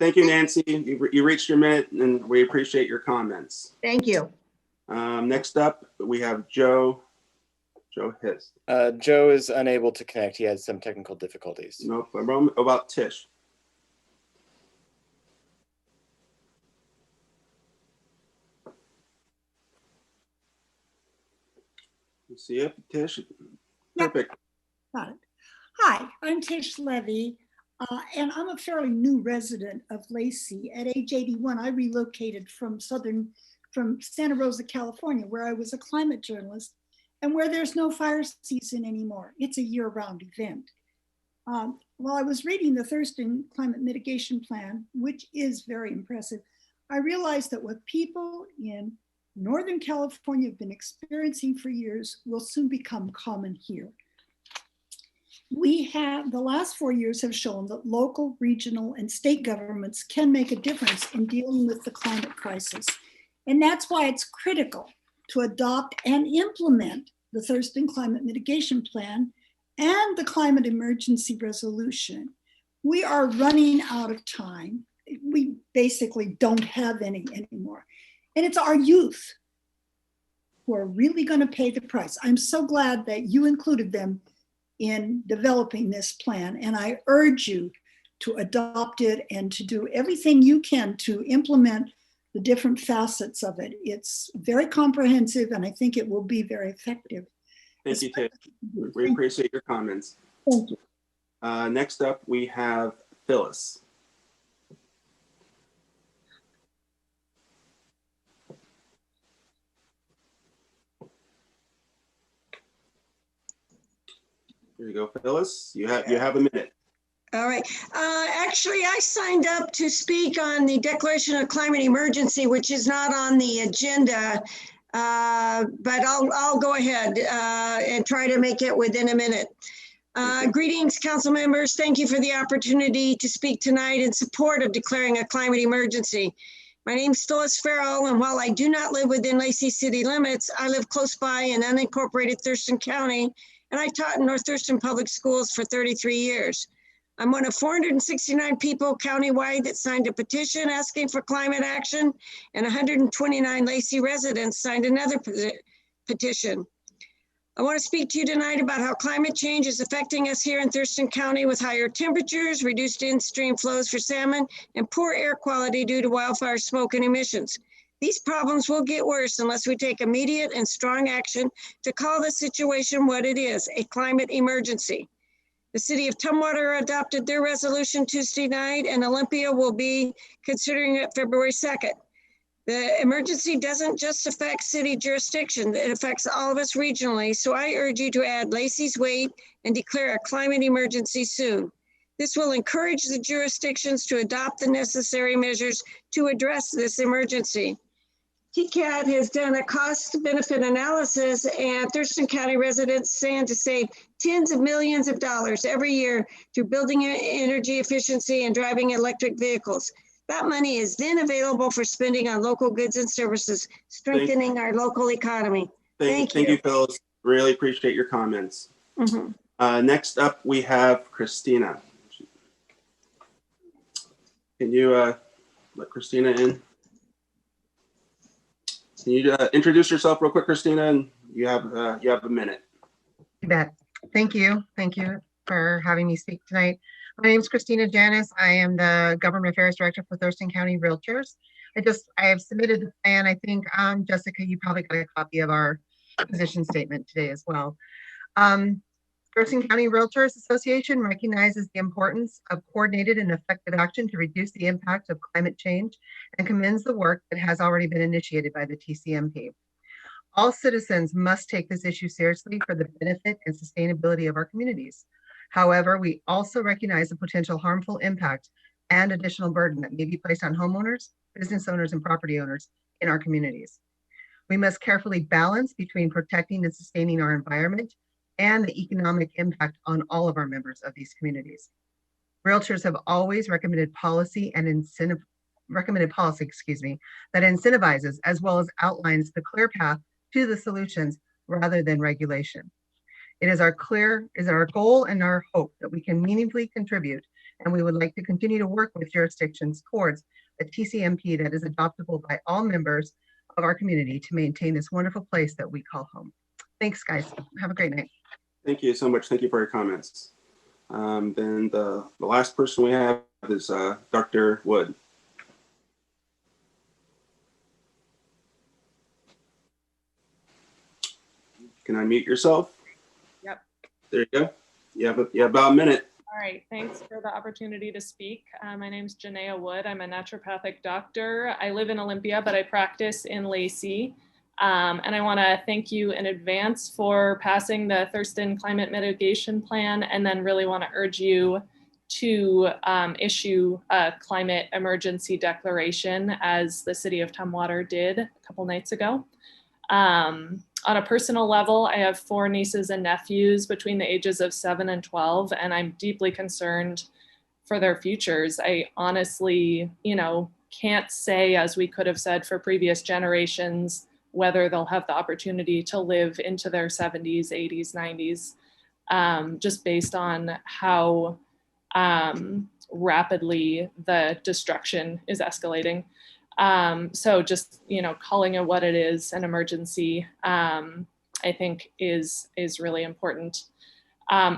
Thank you, Nancy. You reached your minute and we appreciate your comments.
Thank you.
Next up, we have Joe Hiss.
Joe is unable to connect. He had some technical difficulties.
No problem. About Tish. You see it, Tish? Perfect.
Got it. Hi, I'm Tish Levy, and I'm a fairly new resident of Lacey. At age 81, I relocated from Santa Rosa, California, where I was a climate journalist and where there's no fire season anymore. It's a year-round event. While I was reading the Thurston Climate Mitigation Plan, which is very impressive, I realized that what people in Northern California have been experiencing for years will soon become common here. The last 4 years have shown that local, regional, and state governments can make a difference in dealing with the climate crisis. And that's why it's critical to adopt and implement the Thurston Climate Mitigation Plan and the Climate Emergency Resolution. We are running out of time. We basically don't have any anymore. And it's our youth who are really going to pay the price. I'm so glad that you included them in developing this plan. And I urge you to adopt it and to do everything you can to implement the different facets of it. It's very comprehensive and I think it will be very effective.
Thank you, Tish. We appreciate your comments.
Thank you.
Next up, we have Phyllis. Here you go, Phyllis. You have a minute.
All right. Actually, I signed up to speak on the declaration of climate emergency, which is not on the agenda, but I'll go ahead and try to make it within a minute. Greetings, council members. Thank you for the opportunity to speak tonight in support of declaring a climate emergency. My name is Phyllis Farrell, and while I do not live within Lacey city limits, I live close by in unincorporated Thurston County, and I taught in North Thurston Public Schools for 33 years. I'm one of 469 people countywide that signed a petition asking for climate action, and 129 Lacey residents signed another petition. I want to speak to you tonight about how climate change is affecting us here in Thurston County with higher temperatures, reduced in-stream flows for salmon, and poor air quality due to wildfire smoke and emissions. These problems will get worse unless we take immediate and strong action to call the situation what it is, a climate emergency. The city of Tumwater adopted their resolution Tuesday night, and Olympia will be considering it February 2nd. The emergency doesn't just affect city jurisdiction, it affects all of us regionally. So I urge you to add Lacey's weight and declare a climate emergency soon. This will encourage the jurisdictions to adopt the necessary measures to address this emergency. TCAT has done a cost-benefit analysis, and Thurston County residents stand to save tens of millions of dollars every year through building energy efficiency and driving electric vehicles. That money is then available for spending on local goods and services, strengthening our local economy. Thank you.
Thank you, Phyllis. Really appreciate your comments. Next up, we have Christina. Can you let Christina in? Can you introduce yourself real quick, Christina? And you have a minute.
You bet. Thank you. Thank you for having me speak tonight. My name is Christina Janis. I am the Government Affairs Director for Thurston County Realtors. I have submitted the plan. I think, Jessica, you probably got a copy of our position statement today as well. Thurston County Realtors Association recognizes the importance of coordinated and effective action to reduce the impact of climate change and commends the work that has already been initiated by the TCMP. All citizens must take this issue seriously for the benefit and sustainability of our communities. However, we also recognize the potential harmful impact and additional burden that may be placed on homeowners, business owners, and property owners in our communities. We must carefully balance between protecting and sustaining our environment and the economic impact on all of our members of these communities. Realtors have always recommended policy that incentivizes as well as outlines the clear path to the solutions rather than regulation. It is our goal and our hope that we can meaningfully contribute, and we would like to continue to work with jurisdictions towards a TCMP that is adoptable by all members of our community to maintain this wonderful place that we call home. Thanks, guys. Have a great night.
Thank you so much. Thank you for your comments. Then the last person we have is Dr. Wood. Can I mute yourself?
Yep.
There you go. You have about a minute.
All right. Thanks for the opportunity to speak. My name is Janaea Wood. I'm a naturopathic doctor. I live in Olympia, but I practice in Lacey. And I want to thank you in advance for passing the Thurston Climate Mitigation Plan, and then really want to urge you to issue a climate emergency declaration, as the city of Tumwater did a couple nights ago. On a personal level, I have 4 nieces and nephews between the ages of 7 and 12, and I'm deeply concerned for their futures. I honestly, can't say, as we could have said for previous generations, whether they'll have the opportunity to live into their 70s, 80s, 90s, just based on how rapidly the destruction is escalating. So just, calling it what it is, an emergency, I think is really important.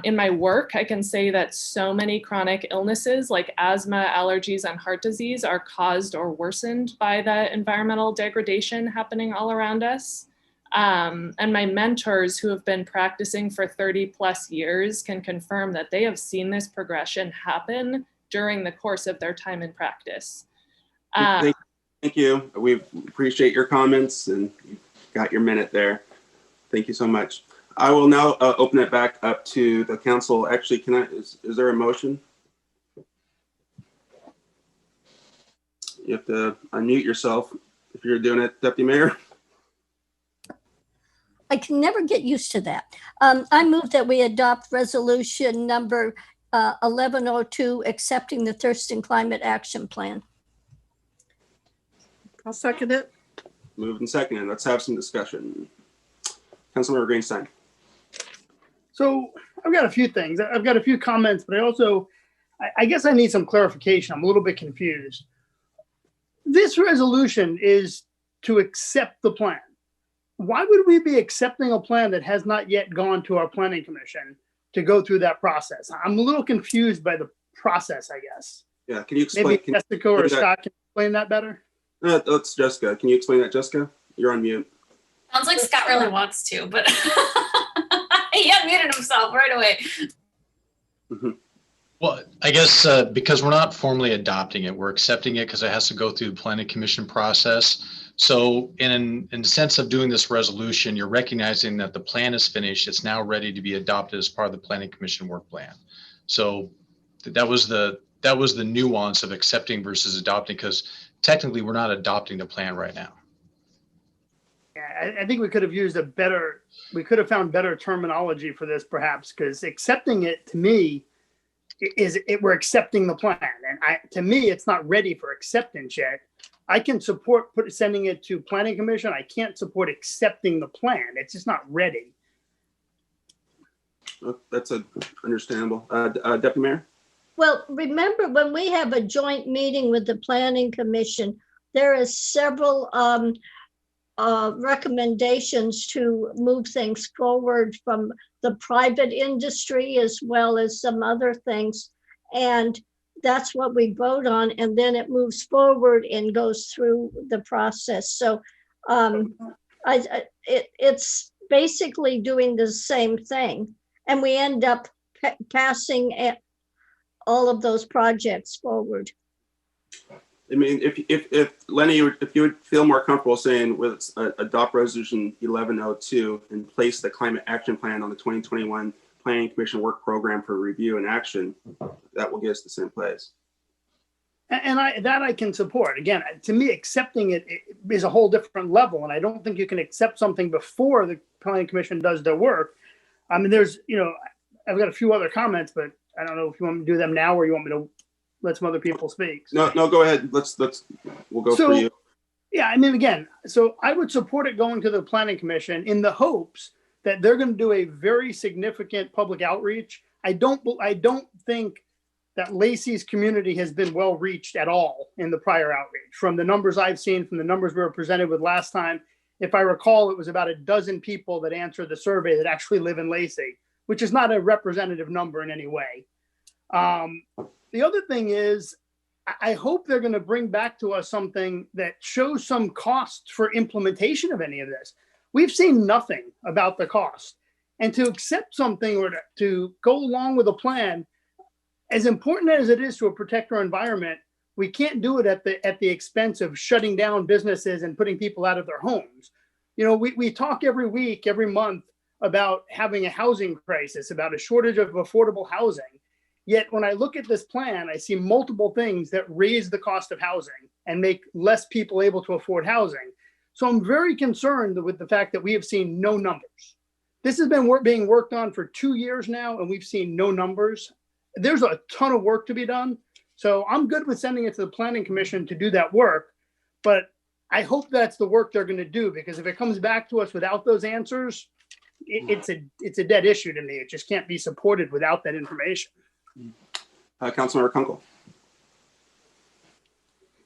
In my work, I can say that so many chronic illnesses like asthma, allergies, and heart disease are caused or worsened by the environmental degradation happening all around us. And my mentors who have been practicing for 30+ years can confirm that they have seen this progression happen during the course of their time in practice.
Thank you. We appreciate your comments, and you got your minute there. Thank you so much. I will now open it back up to the council. Actually, is there a motion? You have to unmute yourself if you're doing it, Deputy Mayor.
I can never get used to that. I move that we adopt resolution number 1102, accepting the Thurston Climate Action Plan.
I'll second it.
Moved and seconded. Let's have some discussion. Councilmember Greenstein.
So I've got a few things. I've got a few comments, but I guess I need some clarification. I'm a little bit confused. This resolution is to accept the plan. Why would we be accepting a plan that has not yet gone to our planning commission to go through that process? I'm a little confused by the process, I guess.
Yeah, can you explain?
Maybe Jessica or Scott can explain that better?
That's Jessica. Can you explain that, Jessica? You're on mute.
Sounds like Scott really wants to, but he unmuted himself right away.
Mm-hmm.
Well, I guess because we're not formally adopting it, we're accepting it because it has to go through the planning commission process. So in the sense of doing this resolution, you're recognizing that the plan is finished. It's now ready to be adopted as part of the planning commission work plan. So that was the nuance of accepting versus adopting, because technically we're not adopting the plan right now.
Yeah, I think we could have used we could have found better terminology for this perhaps, because accepting it to me we're accepting the plan. And to me, it's not ready for acceptance yet. I can support sending it to planning commission. I can't support accepting the plan. It's just not ready.
That's understandable. Deputy Mayor?
Well, remember when we have a joint meeting with the planning commission, there is several recommendations to move things forward from the private industry as well as some other things. And that's what we vote on. And then it moves forward and goes through the process. So it's basically doing the same thing. And we end up passing all of those projects forward.
I mean, if Lenny, if you would feel more comfortable saying with adopt resolution 1102 and place the climate action plan on the 2021 Planning Commission work program for review and action, that will get us to the same place.
And I can support. Again, to me, accepting it is a whole different level. And I don't think you can accept something before the Planning Commission does their work. I mean, I've got a few other comments, but I don't know if you want me to do them now or you want me to let some other people speak.
No, go ahead. We'll go for you.
Yeah, I mean, again, so I would support it going to the Planning Commission in the hopes that they're going to do a very significant public outreach. I don't think that Lacey's community has been well reached at all in the prior outreach. From the numbers I've seen, from the numbers we were presented with last time, if I recall, it was about a dozen people that answered the survey that actually live in Lacey, which is not a representative number in any way. The other thing is, I hope they're going to bring back to us something that shows some costs for implementation of any of this. We've seen nothing about the cost. And to accept something or to go along with a plan, as important as it is to protect our environment, we can't do it at the expense of shutting down businesses and putting people out of their homes. You know, we talk every week, every month about having a housing crisis, about a shortage of affordable housing. Yet when I look at this plan, I see multiple things that raise the cost of housing and make less people able to afford housing. So I'm very concerned with the fact that we have seen no numbers. This has been being worked on for 2 years now, and we've seen no numbers. There's a ton of work to be done. So I'm good with sending it to the Planning Commission to do that work, but I hope that's the work they're going to do, because if it comes back to us without those answers, it's a dead issue to me. It just can't be supported without that information.
Councilmember Kunkel.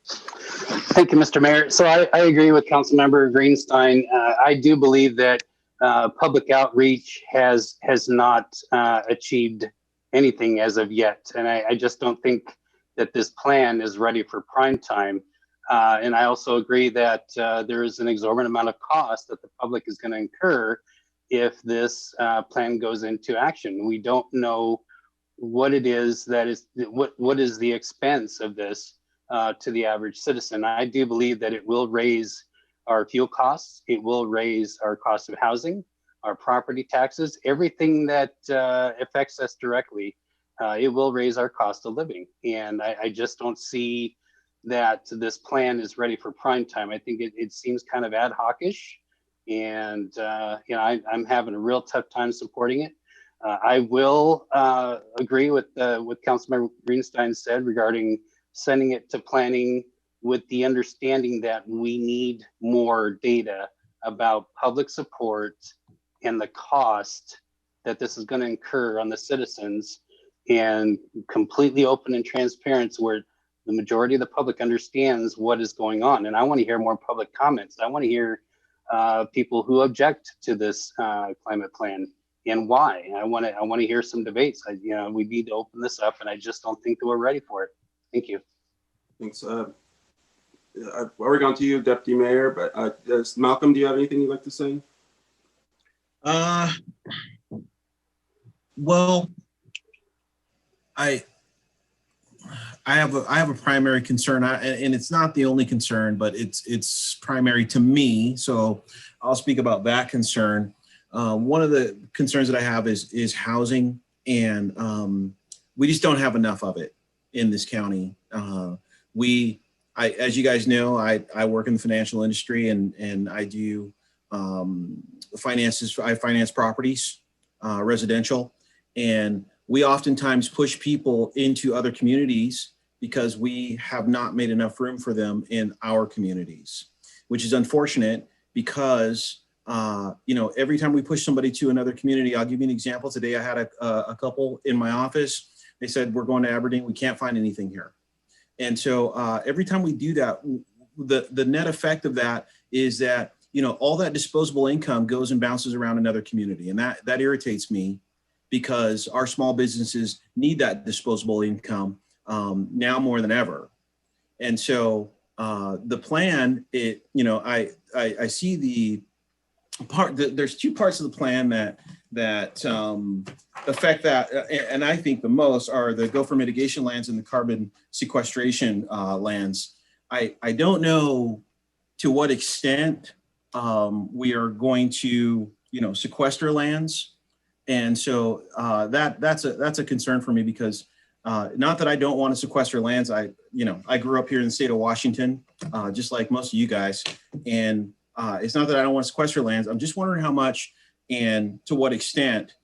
Thank you, Mr. Mayor. So I agree with Councilmember Greenstein. I do believe that public outreach has not achieved anything as of yet. And I just don't think that this plan is ready for prime time. And I also agree that there is an exorbitant amount of cost that the public is going to incur if this plan goes into action. We don't know what it is that is, what is the expense of this to the average citizen. I do believe that it will raise our fuel costs. It will raise our cost of housing, our property taxes, everything that affects us directly, it will raise our cost of living. And I just don't see that this plan is ready for prime time. I think it seems kind of ad hoc-ish, and I'm having a real tough time supporting it. I will agree with what Councilmember Greenstein said regarding sending it to planning with the understanding that we need more data about public support and the cost that this is going to incur on the citizens, and completely open and transparent where the majority of the public understands what is going on. And I want to hear more public comments. I want to hear people who object to this climate plan and why. I want to hear some debates. We need to open this up, and I just don't think that we're ready for it. Thank you.
Thanks. I've already gone to you, Deputy Mayor, but Malcolm, do you have anything you'd like to say?
Well, I have a primary concern, and it's not the only concern, but it's primary to me. So I'll speak about that concern. One of the concerns that I have is housing, and we just don't have enough of it in this county. As you guys know, I work in the financial industry, and I do finances. I finance properties, residential, and we oftentimes push people into other communities because we have not made enough room for them in our communities, which is unfortunate because, every time we push somebody to another community, I'll give you an example. Today I had a couple in my office. They said, we're going to Aberdeen. We can't find anything here. And so every time we do that, the net effect of that is that, all that disposable income goes and bounces around another community. And that irritates me, because our small businesses need that disposable income now more than ever. And so the plan, I see the part that there's two parts of the plan that affect that. And I think the most are the gopher mitigation lands and the carbon sequestration lands. I don't know to what extent we are going to, sequester lands. And so that's a concern for me, because not that I don't want to sequester lands. I grew up here in the state of Washington, just like most of you guys. And it's not that I don't want to sequester lands. I'm just wondering how much and to what extent,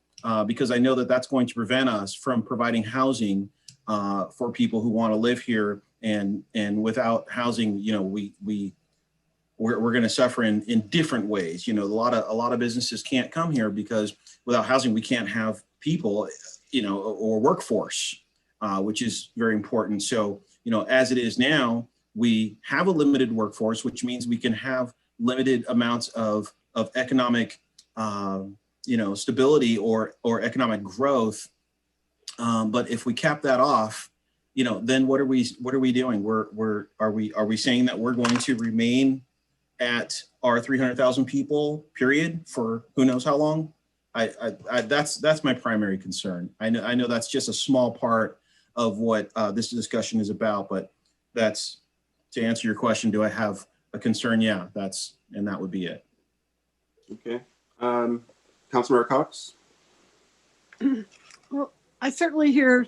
because I know that that's going to prevent us from providing housing for people who want to live here. And without housing, we're going to suffer in different ways. A lot of businesses can't come here because without housing, we can't have people, or workforce, which is very important. So, as it is now, we have a limited workforce, which means we can have limited amounts of economic, stability or economic growth. But if we cap that off, then what are we doing? Are we saying that we're going to remain at our 300,000 people period for who knows how long? That's my primary concern. I know that's just a small part of what this discussion is about, but that's to answer your question. Do I have a concern? Yeah, that would be it.
Okay. Councilmember Cox.
Well, I certainly hear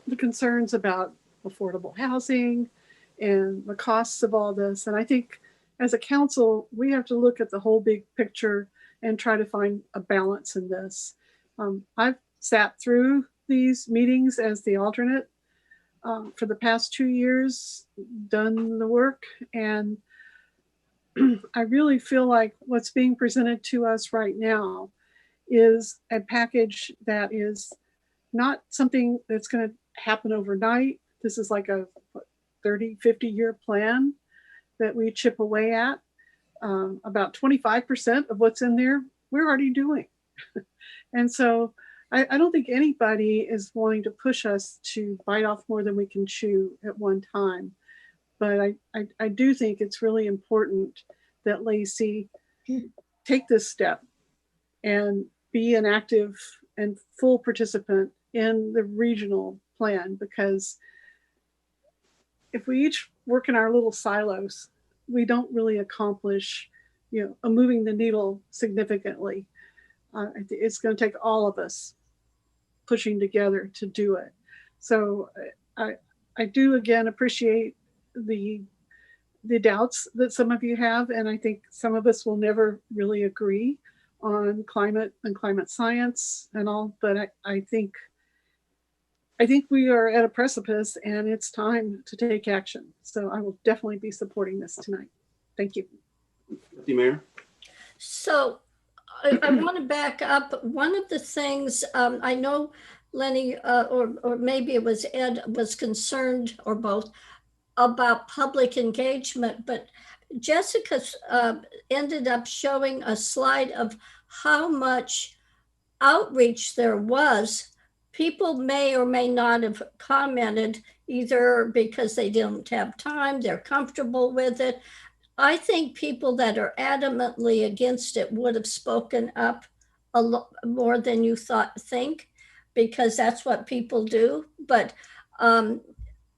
the concerns about affordable housing and the costs of all this. And I think as a council, we have to look at the whole big picture and try to find a balance in this. I've sat through these meetings as the alternate for the past 2 years, done the work, and I really feel like what's being presented to us right now is a package that is not something that's going to happen overnight. This is like a 30, 50-year plan that we chip away at. About 25% of what's in there, we're already doing. And so I don't think anybody is wanting to push us to bite off more than we can chew at one time. But I do think it's really important that Lacey take this step and be an active and full participant in the regional plan, because if we each work in our little silos, we don't really accomplish, moving the needle significantly. It's going to take all of us pushing together to do it. So I do again appreciate the doubts that some of you have, and I think some of us will never really agree on climate and climate science and all, but I think we are at a precipice and it's time to take action. So I will definitely be supporting this tonight. Thank you.
Deputy Mayor.
So I want to back up. One of the things I know Lenny or maybe it was Ed was concerned, or both, about public engagement, but Jessica ended up showing a slide of how much outreach there was. People may or may not have commented, either because they didn't have time, they're comfortable with it. I think people that are adamantly against it would have spoken up a lot more than you think, because that's what people do. But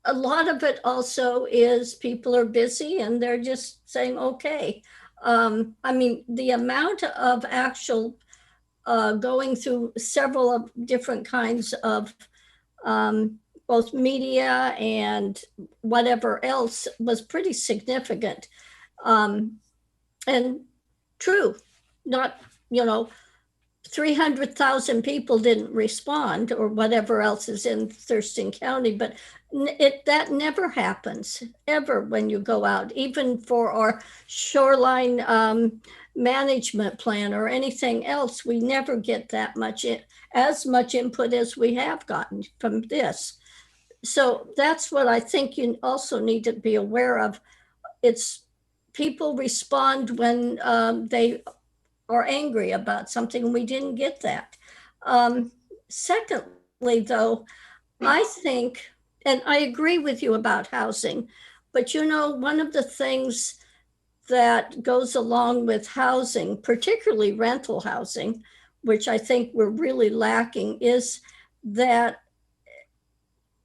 a lot of it also is people are busy and they're just saying, okay. I mean, the amount of actual going through several of different kinds of both media and whatever else was pretty significant. And true, not, 300,000 people didn't respond or whatever else is in Thurston County, but that never happens ever when you go out, even for our shoreline management plan or anything else. We never get that much, as much input as we have gotten from this. So that's what I think you also need to be aware of. It's people respond when they are angry about something. We didn't get that. Secondly, though, I think, and I agree with you about housing, but one of the things that goes along with housing, particularly rental housing, which I think we're really lacking, is that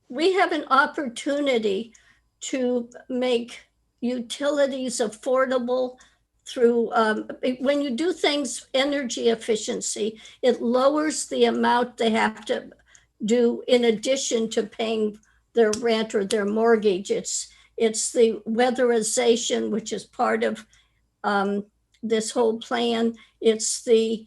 we have an opportunity to make utilities affordable through, when you do things energy efficiency, it lowers the amount they have to do in addition to paying their rent or their mortgage. It's the weatherization, which is part of this whole plan. It's the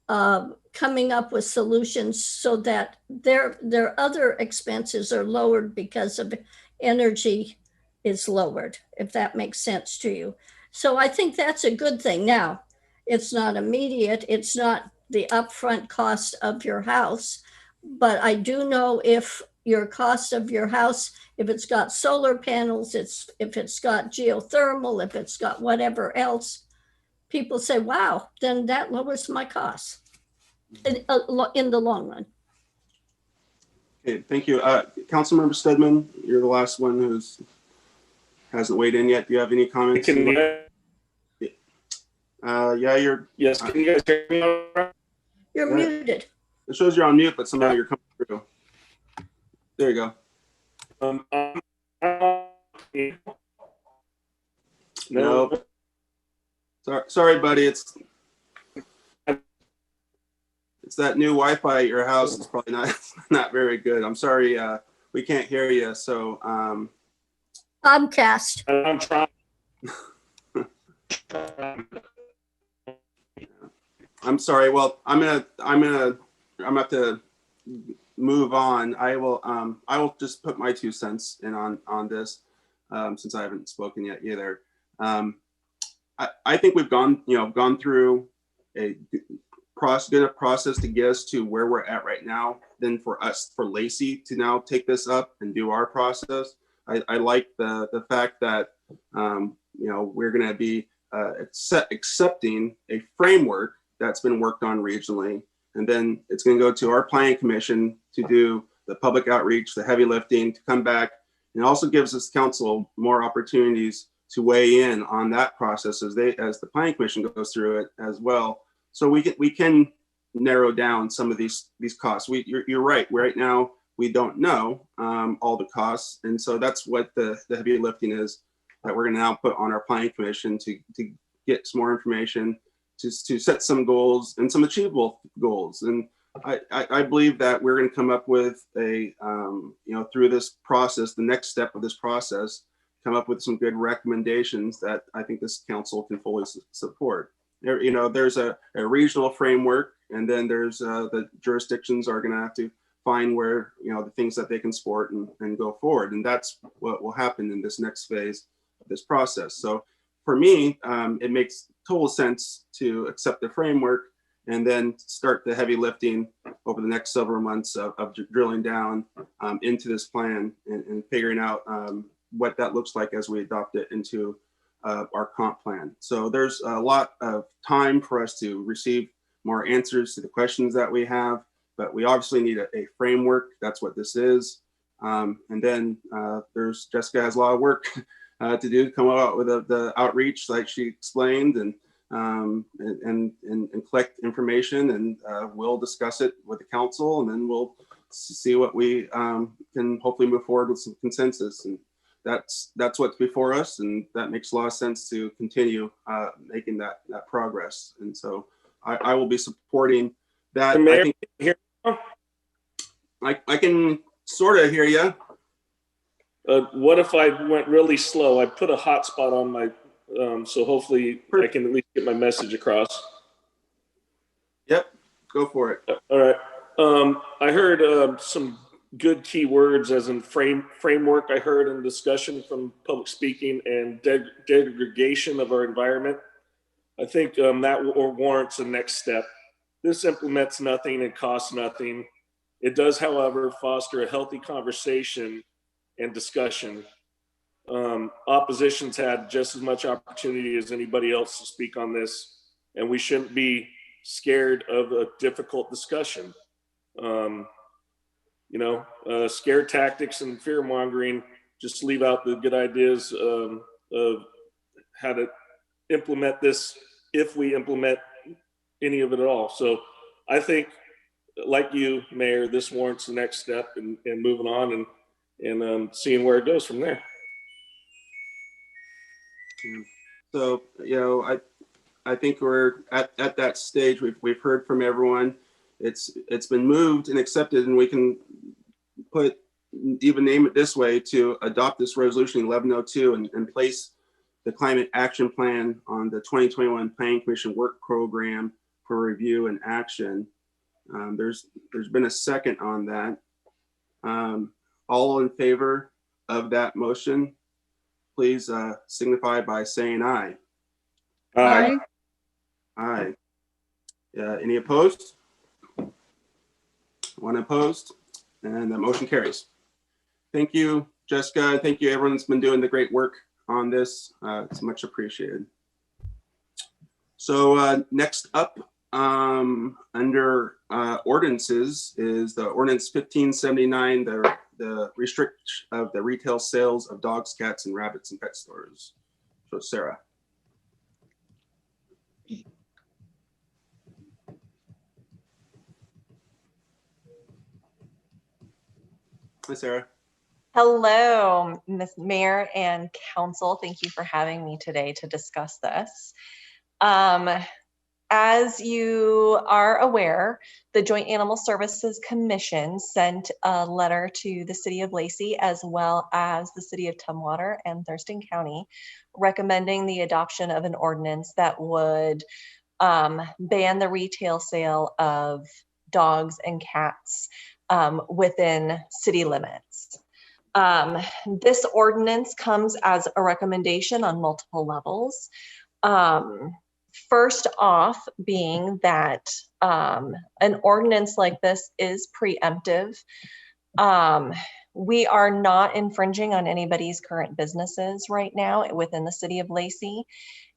coming up with solutions so that their other expenses are lowered because of energy is lowered, if that makes sense to you. So I think that's a good thing. Now, it's not immediate. It's not the upfront cost of your house, but I do know if your cost of your house, if it's got solar panels, if it's got geothermal, if it's got whatever else, people say, wow, then that lowers my costs in the long run.
Okay, thank you. Councilmember Stedman, you're the last one who hasn't weighed in yet. Do you have any comments?
Yes, can you guys hear me?
You're muted.
It shows you're on mute, but somehow you're coming through. There you go. No. Sorry, buddy. It's that new Wi-Fi at your house. It's probably not very good. I'm sorry. We can't hear you. So
Comcast.
I'm trying.
I'm sorry. Well, I'm gonna have to move on. I will just put my 2 cents in on this since I haven't spoken yet either. I think we've gone through a process to get us to where we're at right now. Then for Lacey to now take this up and do our process. I like the fact that we're going to be accepting a framework that's been worked on regionally, and then it's going to go to our planning commission to do the public outreach, the heavy lifting, to come back, and it also gives us council more opportunities to weigh in on that process as the planning commission goes through it as well. So we can narrow down some of these costs. You're right. Right now we don't know all the costs, and so that's what the heavy lifting is that we're going to now put on our planning commission to get some more information to set some goals and some achievable goals. And I believe that we're going to come up with a, through this process, the next step of this process, come up with some good recommendations that I think this council can fully support. There's a regional framework, and then there's the jurisdictions are going to have to find where, the things that they can support and go forward. And that's what will happen in this next phase of this process. So for me, it makes total sense to accept the framework and then start the heavy lifting over the next several months of drilling down into this plan and figuring out what that looks like as we adopt it into our comp plan. So there's a lot of time for us to receive more answers to the questions that we have, but we obviously need a framework. That's what this is. And then Jessica has a lot of work to do to come out with the outreach like she explained and collect information, and we'll discuss it with the council, and then we'll see what we can hopefully move forward with some consensus. And that's what's before us, and that makes a lot of sense to continue making that progress. And so I will be supporting that.
Mayor,
I can sort of hear you.
What if I went really slow? I put a hotspot on my, so hopefully I can at least get my message across.
Yep, go for it.
All right. I heard some good key words as in framework. I heard in discussion from public speaking and degradation of our environment. I think that warrants a next step. This implements nothing and costs nothing. It does, however, foster a healthy conversation and discussion. Opposition's had just as much opportunity as anybody else to speak on this, and we shouldn't be scared of a difficult discussion. Scare tactics and fear mongering just leave out the good ideas of how to implement this, if we implement any of it at all. So I think, like you, Mayor, this warrants the next step and moving on and seeing where it goes from there.
So, I think we're at that stage. We've heard from everyone. It's been moved and accepted, and we can name it this way, to adopt this resolution 1102 and place the climate action plan on the 2021 Planning Commission work program for review and action. There's been a second on that. All in favor of that motion, please signify by saying aye.
Aye.
Aye. Any opposed? One opposed, and the motion carries. Thank you, Jessica. Thank you, everyone that's been doing the great work on this. It's much appreciated. So next up, under ordinances is the Ordinance 1579, the restrict of the retail sales of dogs, cats, and rabbits in pet stores. So Sarah. Hi, Sarah.
Hello, Ms. Mayor and Council. Thank you for having me today to discuss this. As you are aware, the Joint Animal Services Commission sent a letter to the City of Lacey as well as the City of Tumwater and Thurston County recommending the adoption of an ordinance that would ban the retail sale of dogs and cats within city limits. This ordinance comes as a recommendation on multiple levels. First off, being that an ordinance like this is preemptive. We are not infringing on anybody's current businesses right now within the City of Lacey.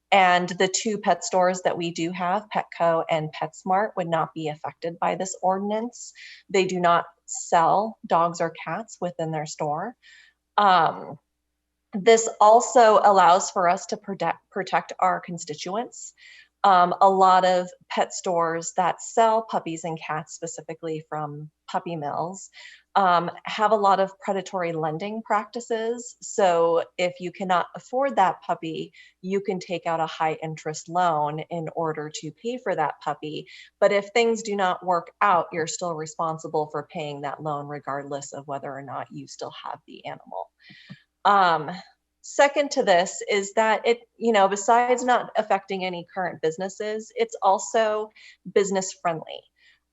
And the two pet stores that we do have, Petco and PetSmart, would not be affected by this ordinance. They do not sell dogs or cats within their store. This also allows for us to protect our constituents. A lot of pet stores that sell puppies and cats, specifically from puppy mills, have a lot of predatory lending practices. So if you cannot afford that puppy, you can take out a high interest loan in order to pay for that puppy. But if things do not work out, you're still responsible for paying that loan regardless of whether or not you still have the animal. Second to this is that it, besides not affecting any current businesses, it's also business friendly.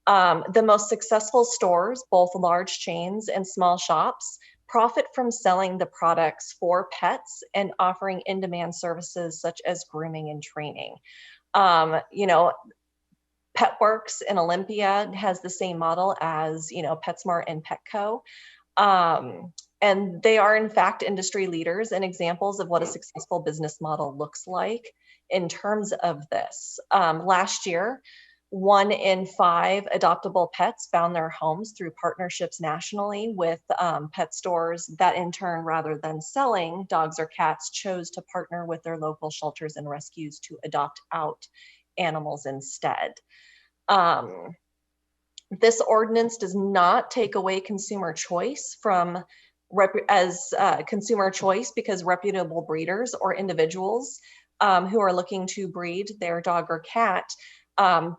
The most successful stores, both large chains and small shops, profit from selling the products for pets and offering in-demand services such as grooming and training. PetWorks in Olympia has the same model as, PetSmart and Petco. And they are in fact industry leaders and examples of what a successful business model looks like in terms of this. Last year, 1 in 5 adoptable pets found their homes through partnerships nationally with pet stores that in turn, rather than selling dogs or cats, chose to partner with their local shelters and rescues to adopt out animals instead. This ordinance does not take away consumer choice consumer choice because reputable breeders or individuals who are looking to breed their dog or cat,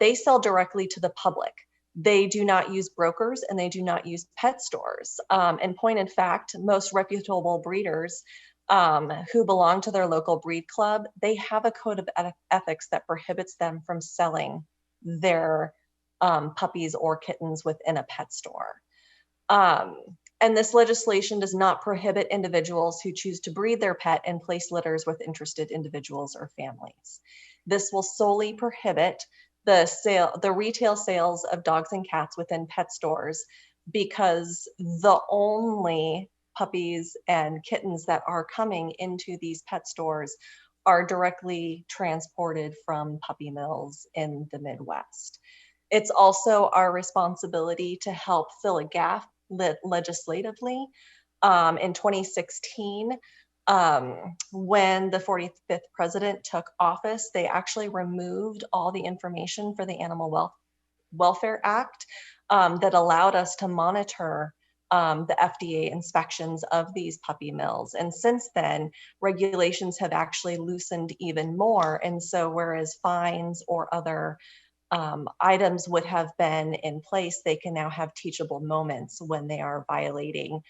they sell directly to the public. They do not use brokers and they do not use pet stores. And point in fact, most reputable breeders who belong to their local breed club, they have a code of ethics that prohibits them from selling their puppies or kittens within a pet store. And this legislation does not prohibit individuals who choose to breed their pet and place litters with interested individuals or families. This will solely prohibit the retail sales of dogs and cats within pet stores because the only puppies and kittens that are coming into these pet stores are directly transported from puppy mills in the Midwest. It's also our responsibility to help fill a gap legislatively. In 2016, when the 45th president took office, they actually removed all the information for the Animal Welfare Act that allowed us to monitor the FDA inspections of these puppy mills. And since then, regulations have actually loosened even more. And so whereas fines or other items would have been in place, they can now have teachable moments when they are violating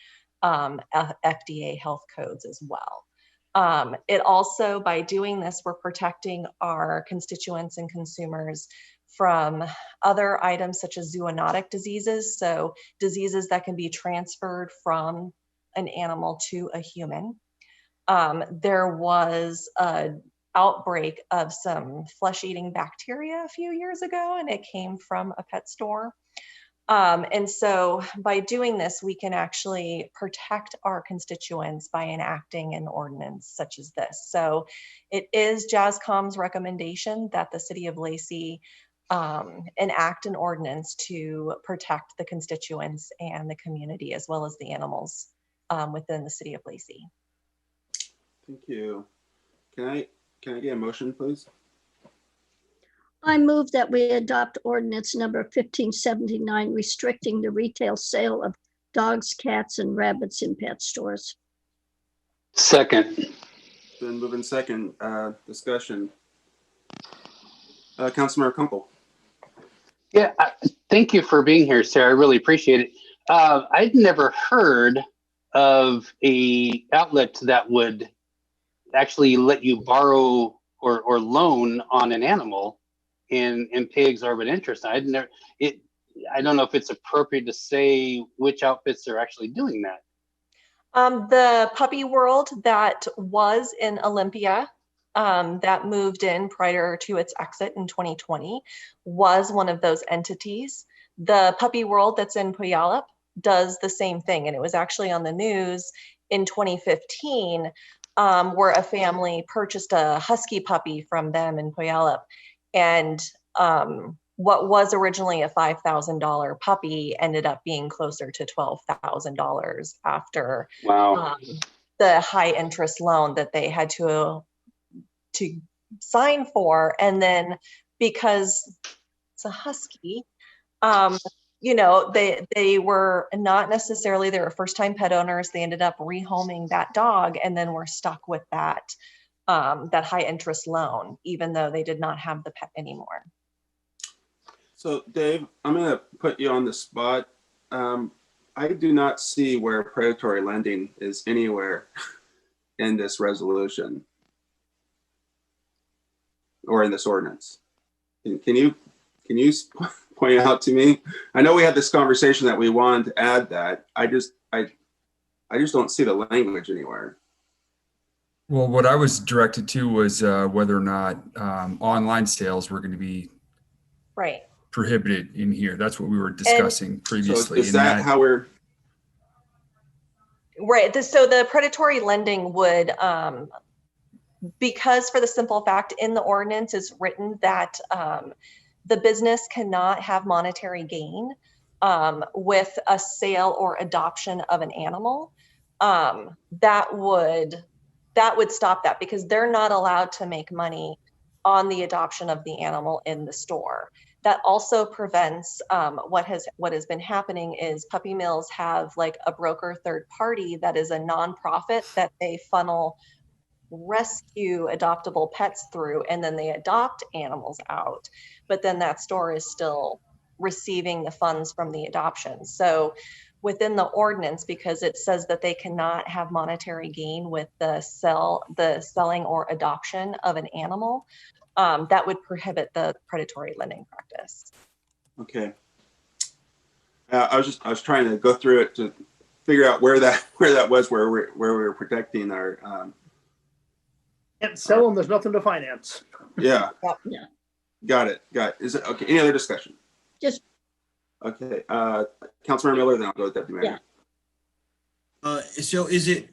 FDA health codes as well. It also, by doing this, we're protecting our constituents and consumers from other items such as zoonotic diseases, so diseases that can be transferred from an animal to a human. There was an outbreak of some flesh-eating bacteria a few years ago, and it came from a pet store. And so by doing this, we can actually protect our constituents by enacting an ordinance such as this. So it is JASCOM's recommendation that the City of Lacey enact an ordinance to protect the constituents and the community as well as the animals within the City of Lacey.
Thank you. Can I get a motion, please?
I move that we adopt ordinance number 1579, restricting the retail sale of dogs, cats, and rabbits in pet stores.
Second.
Been moving second. Discussion. Councilmember Kunkel.
Yeah, thank you for being here, Sarah. I really appreciate it. I'd never heard of a outlet that would actually let you borrow or loan on an animal and pay exorbitant interest. I don't know if it's appropriate to say which outfits are actually doing that.
The puppy world that was in Olympia, that moved in prior to its exit in 2020, was one of those entities. The puppy world that's in Puyallup does the same thing. And it was actually on the news in 2015 where a family purchased a husky puppy from them in Puyallup. And what was originally a $5,000 puppy ended up being closer to $12,000 after the high interest loan that they had to sign for, and then because it's a husky, they were not necessarily, they were first-time pet owners. They ended up rehoming that dog, and then were stuck with that high interest loan, even though they did not have the pet anymore.
So Dave, I'm going to put you on the spot. I do not see where predatory lending is anywhere in this resolution or in this ordinance. Can you point out to me? I know we had this conversation that we wanted to add that. I just don't see the language anywhere.
Well, what I was directed to was whether or not online sales were going to be prohibited in here. That's what we were discussing previously.
So is that how we're...
Right. So the predatory lending would, because for the simple fact in the ordinance is written that the business cannot have monetary gain with a sale or adoption of an animal, that would stop that, because they're not allowed to make money on the adoption of the animal in the store. That also prevents what has been happening is puppy mills have like a broker third party that is a nonprofit that they funnel rescue adoptable pets through, and then they adopt animals out. But then that store is still receiving the funds from the adoption. So within the ordinance, because it says that they cannot have monetary gain with the selling or adoption of an animal, that would prohibit the predatory lending practice.
Okay. I was trying to go through it to figure out where that was, where we were protecting our.
Can't sell them. There's nothing to finance.
Yeah.
Yeah.
Got it. Is it okay? Any other discussion?
Just.
Okay. Councilmember Miller, then I'll go with Deputy Mayor.
Yeah. So is it?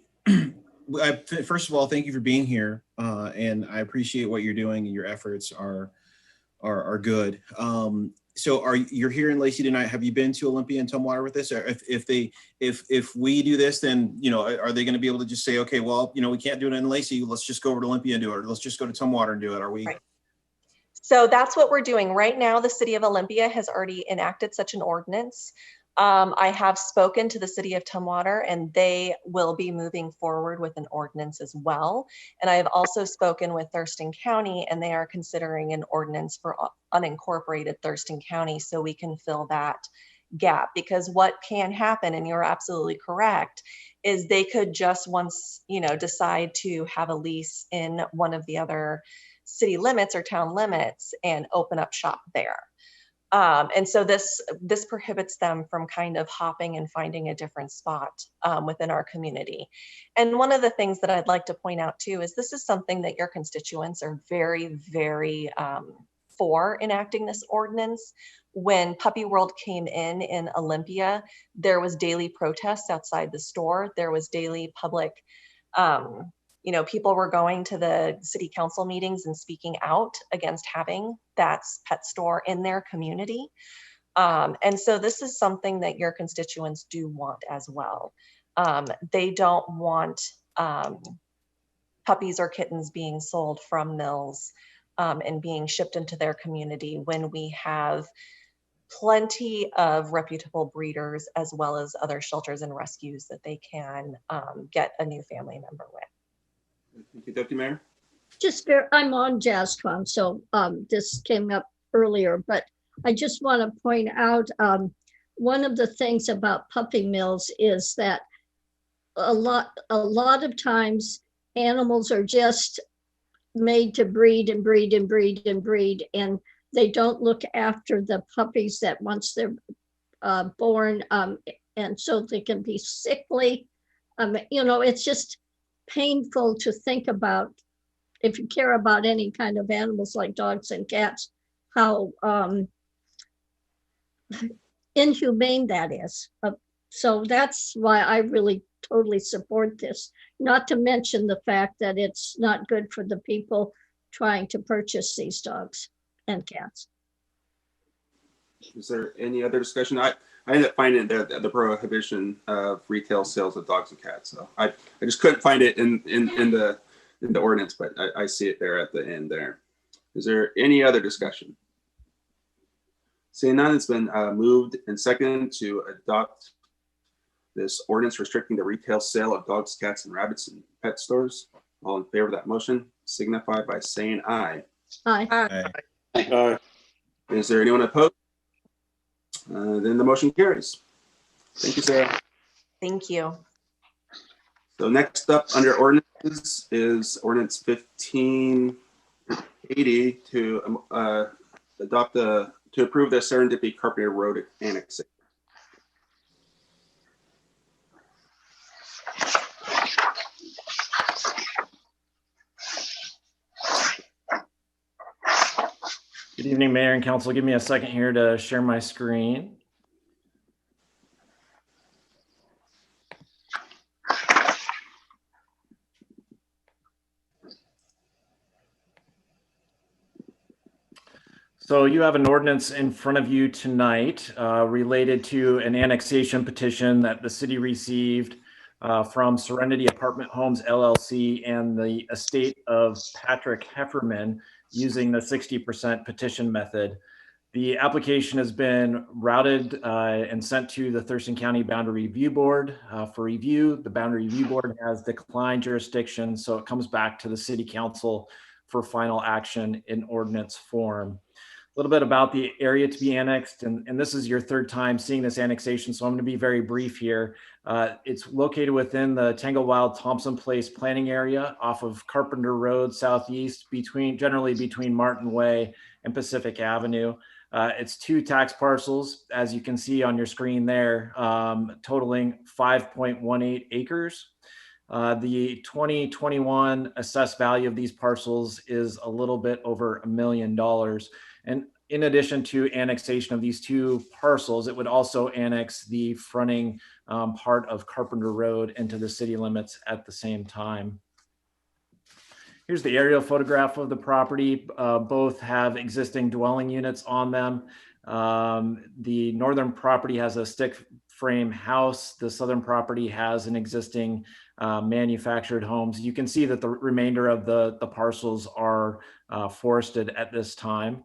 First of all, thank you for being here, and I appreciate what you're doing, and your efforts are good. So you're here in Lacey tonight? Have you been to Olympia and Tumwater with this? Or if we do this, then are they going to be able to just say, okay, well, we can't do it in Lacey, let's just go over to Olympia and do it, or let's just go to Tumwater and do it? Are we?
Right. So that's what we're doing right now. The city of Olympia has already enacted such an ordinance. I have spoken to the city of Tumwater, and they will be moving forward with an ordinance as well. And I have also spoken with Thurston County, and they are considering an ordinance for unincorporated Thurston County, so we can fill that gap. Because what can happen, and you're absolutely correct, is they could just once, decide to have a lease in one of the other city limits or town limits and open up shop there. And so this prohibits them from kind of hopping and finding a different spot within our community. And one of the things that I'd like to point out too is this is something that your constituents are very, very for enacting this ordinance. When Puppy World came in Olympia, there was daily protests outside the store. There was daily public people were going to the city council meetings and speaking out against having that pet store in their community. And so this is something that your constituents do want as well. They don't want puppies or kittens being sold from mills and being shipped into their community when we have plenty of reputable breeders as well as other shelters and rescues that they can get a new family member with.
Thank you, Deputy Mayor.
I'm on JASCOM, so this came up earlier, but I just want to point out one of the things about puppy mills is that a lot of times animals are just made to breed and breed and breed and breed, and they don't look after the puppies that once they're born, and so they can be sickly. It's just painful to think about, if you care about any kind of animals like dogs and cats, how inhumane that is. So that's why I really totally support this, not to mention the fact that it's not good for the people trying to purchase these dogs and cats.
Is there any other discussion? I ended up finding the prohibition of retail sales of dogs and cats. So I just couldn't find it in in the ordinance, but I see it there at the end there. Is there any other discussion? Seeing none, it's been moved and seconded to adopt this ordinance restricting the retail sale of dogs, cats, and rabbits in pet stores. All in favor of that motion signify by saying aye.
Aye.
Aye.
Is there anyone opposed? Then the motion carries. Thank you, Sarah.
Thank you.
So next up under ordinances is ordinance 1580 to approve the Serendipity Carpenter Road annexation.
Good evening, Mayor and Council. Give me a second here to share my screen. So you have an ordinance in front of you tonight related to an annexation petition that the city received from Serenity Apartment Homes LLC and the estate of Patrick Hefferman using the 60% petition method. The application has been routed and sent to the Thurston County Boundary Review Board for review. The Boundary Review Board has declined jurisdiction, so it comes back to the City Council for final action in ordinance form. A little bit about the area to be annexed, and this is your third time seeing this annexation, so I'm going to be very brief here. It's located within the Tangle-Wild Thompson Place planning area off of Carpenter Road southeast, generally between Martin Way and Pacific Avenue. It's 2 tax parcels, as you can see on your screen there, totaling 5.18 acres. The 2021 assessed value of these parcels is a little bit over $1 million. And in addition to annexation of these 2 parcels, it would also annex the fronting part of Carpenter Road into the city limits at the same time. Here's the aerial photograph of the property. Both have existing dwelling units on them. The northern property has a stick frame house. The southern property has an existing manufactured homes. You can see that the remainder of the parcels are forested at this time.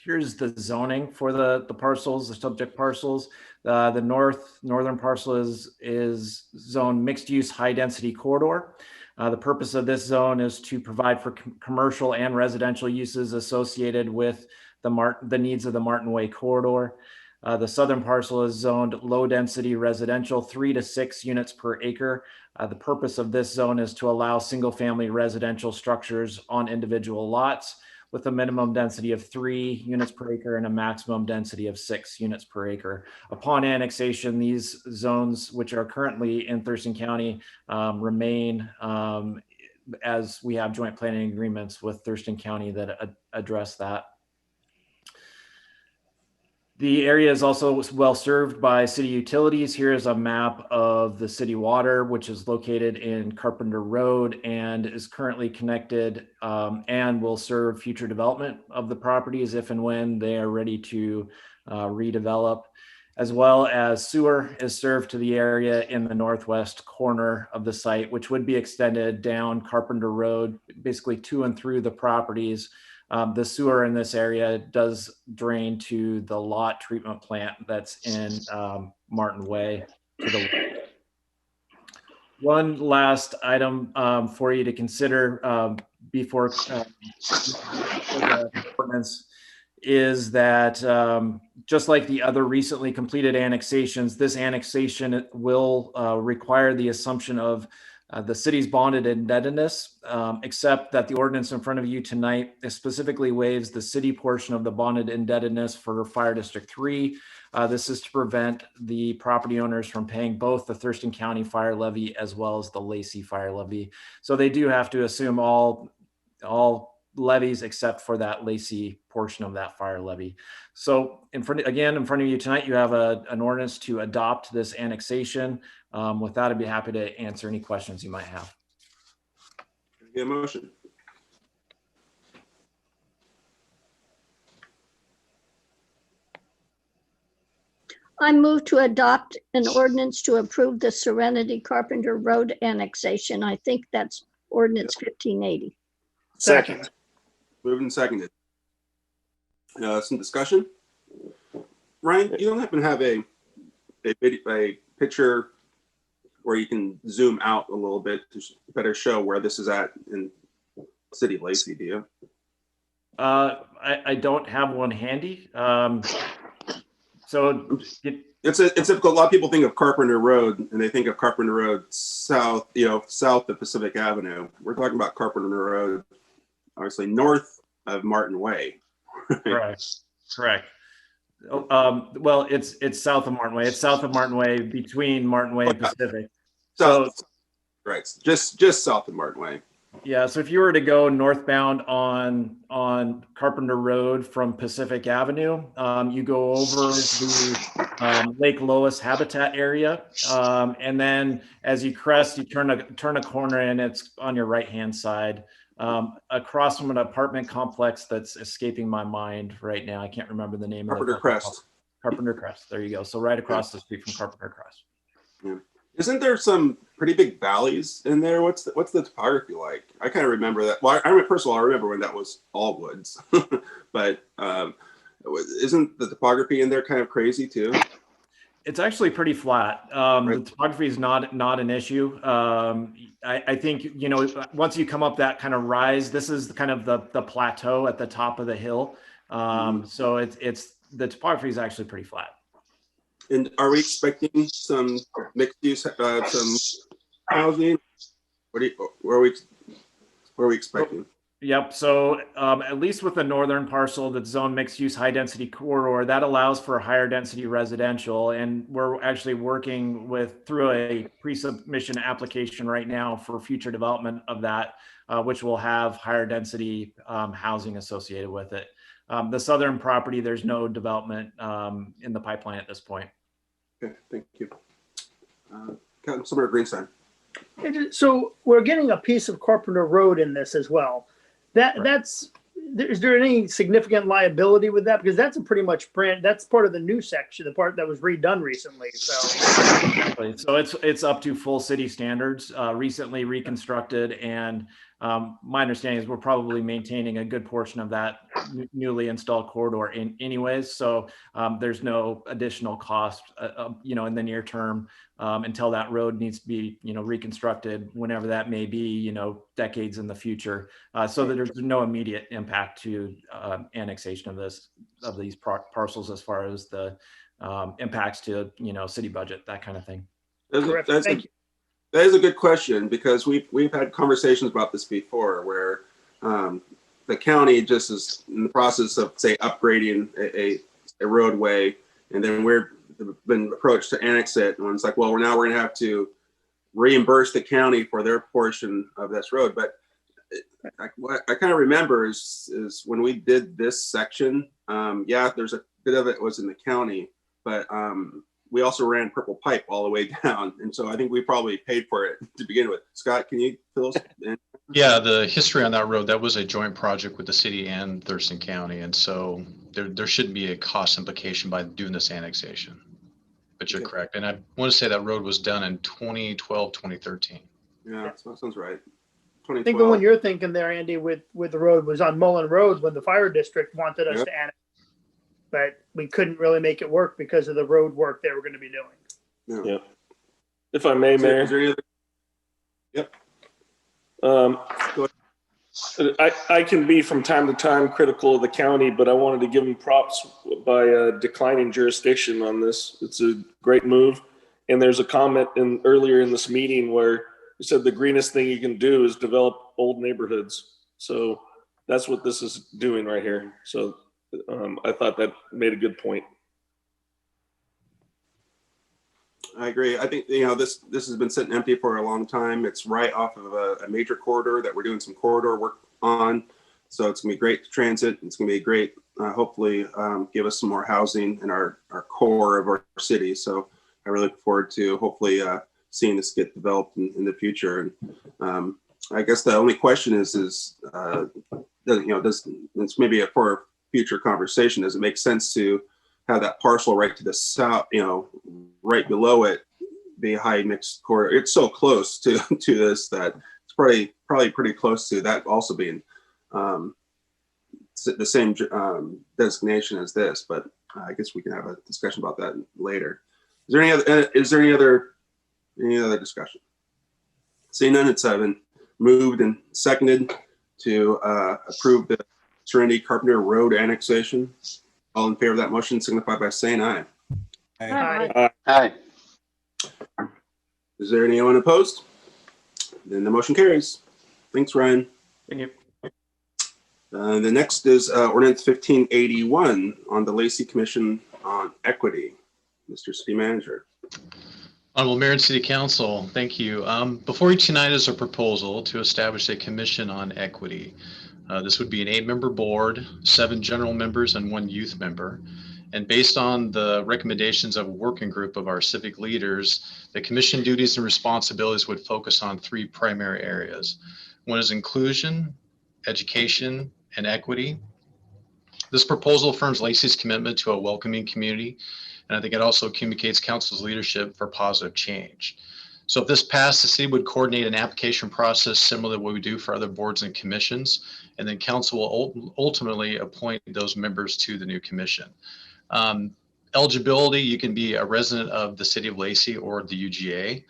Here's the zoning for the parcels, the subject parcels. The northern parcel is zoned mixed use high density corridor. The purpose of this zone is to provide for commercial and residential uses associated with the needs of the Martin Way corridor. The southern parcel is zoned low density residential, 3 to 6 units per acre. The purpose of this zone is to allow single family residential structures on individual lots with a minimum density of 3 units per acre and a maximum density of 6 units per acre. Upon annexation, these zones, which are currently in Thurston County, remain as we have joint planning agreements with Thurston County that address that. The area is also well served by city utilities. Here is a map of the city water, which is located in Carpenter Road and is currently connected and will serve future development of the properties if and when they are ready to redevelop, as well as sewer is served to the area in the northwest corner of the site, which would be extended down Carpenter Road, basically to and through the properties. The sewer in this area does drain to the lot treatment plant that's in Martin Way to the west. One last item for you to consider before the ordinance is that just like the other recently completed annexations, this annexation will require the assumption of the city's bonded indebtedness, except that the ordinance in front of you tonight specifically waives the city portion of the bonded indebtedness for Fire District 3. This is to prevent the property owners from paying both the Thurston County fire levy as well as the Lacey fire levy. So they do have to assume all levies except for that Lacey portion of that fire levy. So in front of you tonight, you have an ordinance to adopt this annexation. With that, I'd be happy to answer any questions you might have.
Get a motion.
I move to adopt an ordinance to approve the Serenity Carpenter Road annexation. I think that's ordinance 1580.
Second.
Moved and seconded. Some discussion. Ryan, you don't happen to have a picture where you can zoom out a little bit to better show where this is at in City of Lacey, do you?
I don't have one handy. So
it's typical. A lot of people think of Carpenter Road and they think of Carpenter Road south, south of Pacific Avenue. We're talking about Carpenter Road, obviously north of Martin Way.
Correct. Well, it's south of Martin Way. It's south of Martin Way, between Martin Way and Pacific.
Right, just south of Martin Way.
Yeah, so if you were to go northbound on Carpenter Road from Pacific Avenue, you go over the Lake Lois habitat area, and then as you crest, you turn a corner and it's on your right-hand side, across from an apartment complex that's escaping my mind right now. I can't remember the name.
Carpenter Crest.
Carpenter Crest. There you go. So right across the street from Carpenter Crest.
Yeah. Isn't there some pretty big valleys in there? What's the topography like? I kind of remember that. Well, I remember when that was all woods, but isn't the topography in there kind of crazy too?
It's actually pretty flat. The topography is not an issue. I think, once you come up that kind of rise, this is kind of the plateau at the top of the hill. So it's the topography is actually pretty flat.
And are we expecting some mixed use, some housing? What are we expecting?
Yep. So at least with the northern parcel that's zone mixed use high density corridor, that allows for higher density residential. And we're actually working through a pre-submission application right now for future development of that, which will have higher density housing associated with it. The southern property, there's no development in the pipeline at this point.
Okay, thank you. Councilmember Greenstein.
So we're getting a piece of Carpenter Road in this as well. Is there any significant liability with that? Because that's that's part of the new section, the part that was redone recently.
So it's up to full city standards, recently reconstructed, and my understanding is we're probably maintaining a good portion of that newly installed corridor anyways. So there's no additional cost, in the near term until that road needs to be, reconstructed, whenever that may be, decades in the future. So that there's no immediate impact to annexation of these parcels as far as the impacts to, city budget, that kind of thing.
That is a good question, because we've had conversations about this before, where the county just is in the process of, say, upgrading a roadway, and then we've been approached to annex it, and it's like, well, now we're going to have to reimburse the county for their portion of this road. But what I kind of remember is when we did this section, there's a bit of it was in the county, but we also ran purple pipe all the way down. And so I think we probably paid for it to begin with. Scott, can you fill us in?
Yeah, the history on that road, that was a joint project with the city and Thurston County. And so there shouldn't be a cost implication by doing this annexation. But you're correct. And I want to say that road was done in 2012, 2013.
Yeah, that sounds right.
I think the one you're thinking there, Andy, with the road was on Mullen Road when the fire district wanted us to annex. But we couldn't really make it work because of the road work they were going to be doing.
Yeah. If I may, Mayor.
Yep.
I can be from time to time critical of the county, but I wanted to give them props by declining jurisdiction on this. It's a great move. And there's a comment earlier in this meeting where you said the greenest thing you can do is develop old neighborhoods. So that's what this is doing right here. So I thought that made a good point.
I agree. I think, this has been sitting empty for a long time. It's right off of a major corridor that we're doing some corridor work on. So it's gonna be great to transit. It's gonna be great, hopefully give us some more housing in our core of our city. So I really look forward to hopefully seeing this get developed in the future. And I guess the only question is this maybe for a future conversation, does it make sense to have that parcel right to the south, right below it, be a high mixed corridor? It's so close to this that it's probably pretty close to that also being the same designation as this, but I guess we can have a discussion about that later. Is there any other discussion? Seeing none, it's been moved and seconded to approve the Serenity Carpenter Road annexation. All in favor of that motion signify by saying aye.
Aye. Aye.
Is there anyone opposed? Then the motion carries. Thanks, Ryan.
Thank you.
The next is Ordinance 1581 on the Lacey Commission on Equity. Mr. City Manager.
Honorable Mayor and City Council, thank you. Before you tonight is a proposal to establish a commission on equity. This would be an 8-member board, 7 general members, and 1 youth member. And based on the recommendations of a working group of our civic leaders, the commission duties and responsibilities would focus on 3 primary areas. One is inclusion, education, and equity. This proposal affirms Lacey's commitment to a welcoming community, and I think it also communicates council's leadership for positive change. So if this passed, the city would coordinate an application process similar to what we do for other boards and commissions, and then council will ultimately appoint those members to the new commission. Eligibility, you can be a resident of the city of Lacey or the UGA.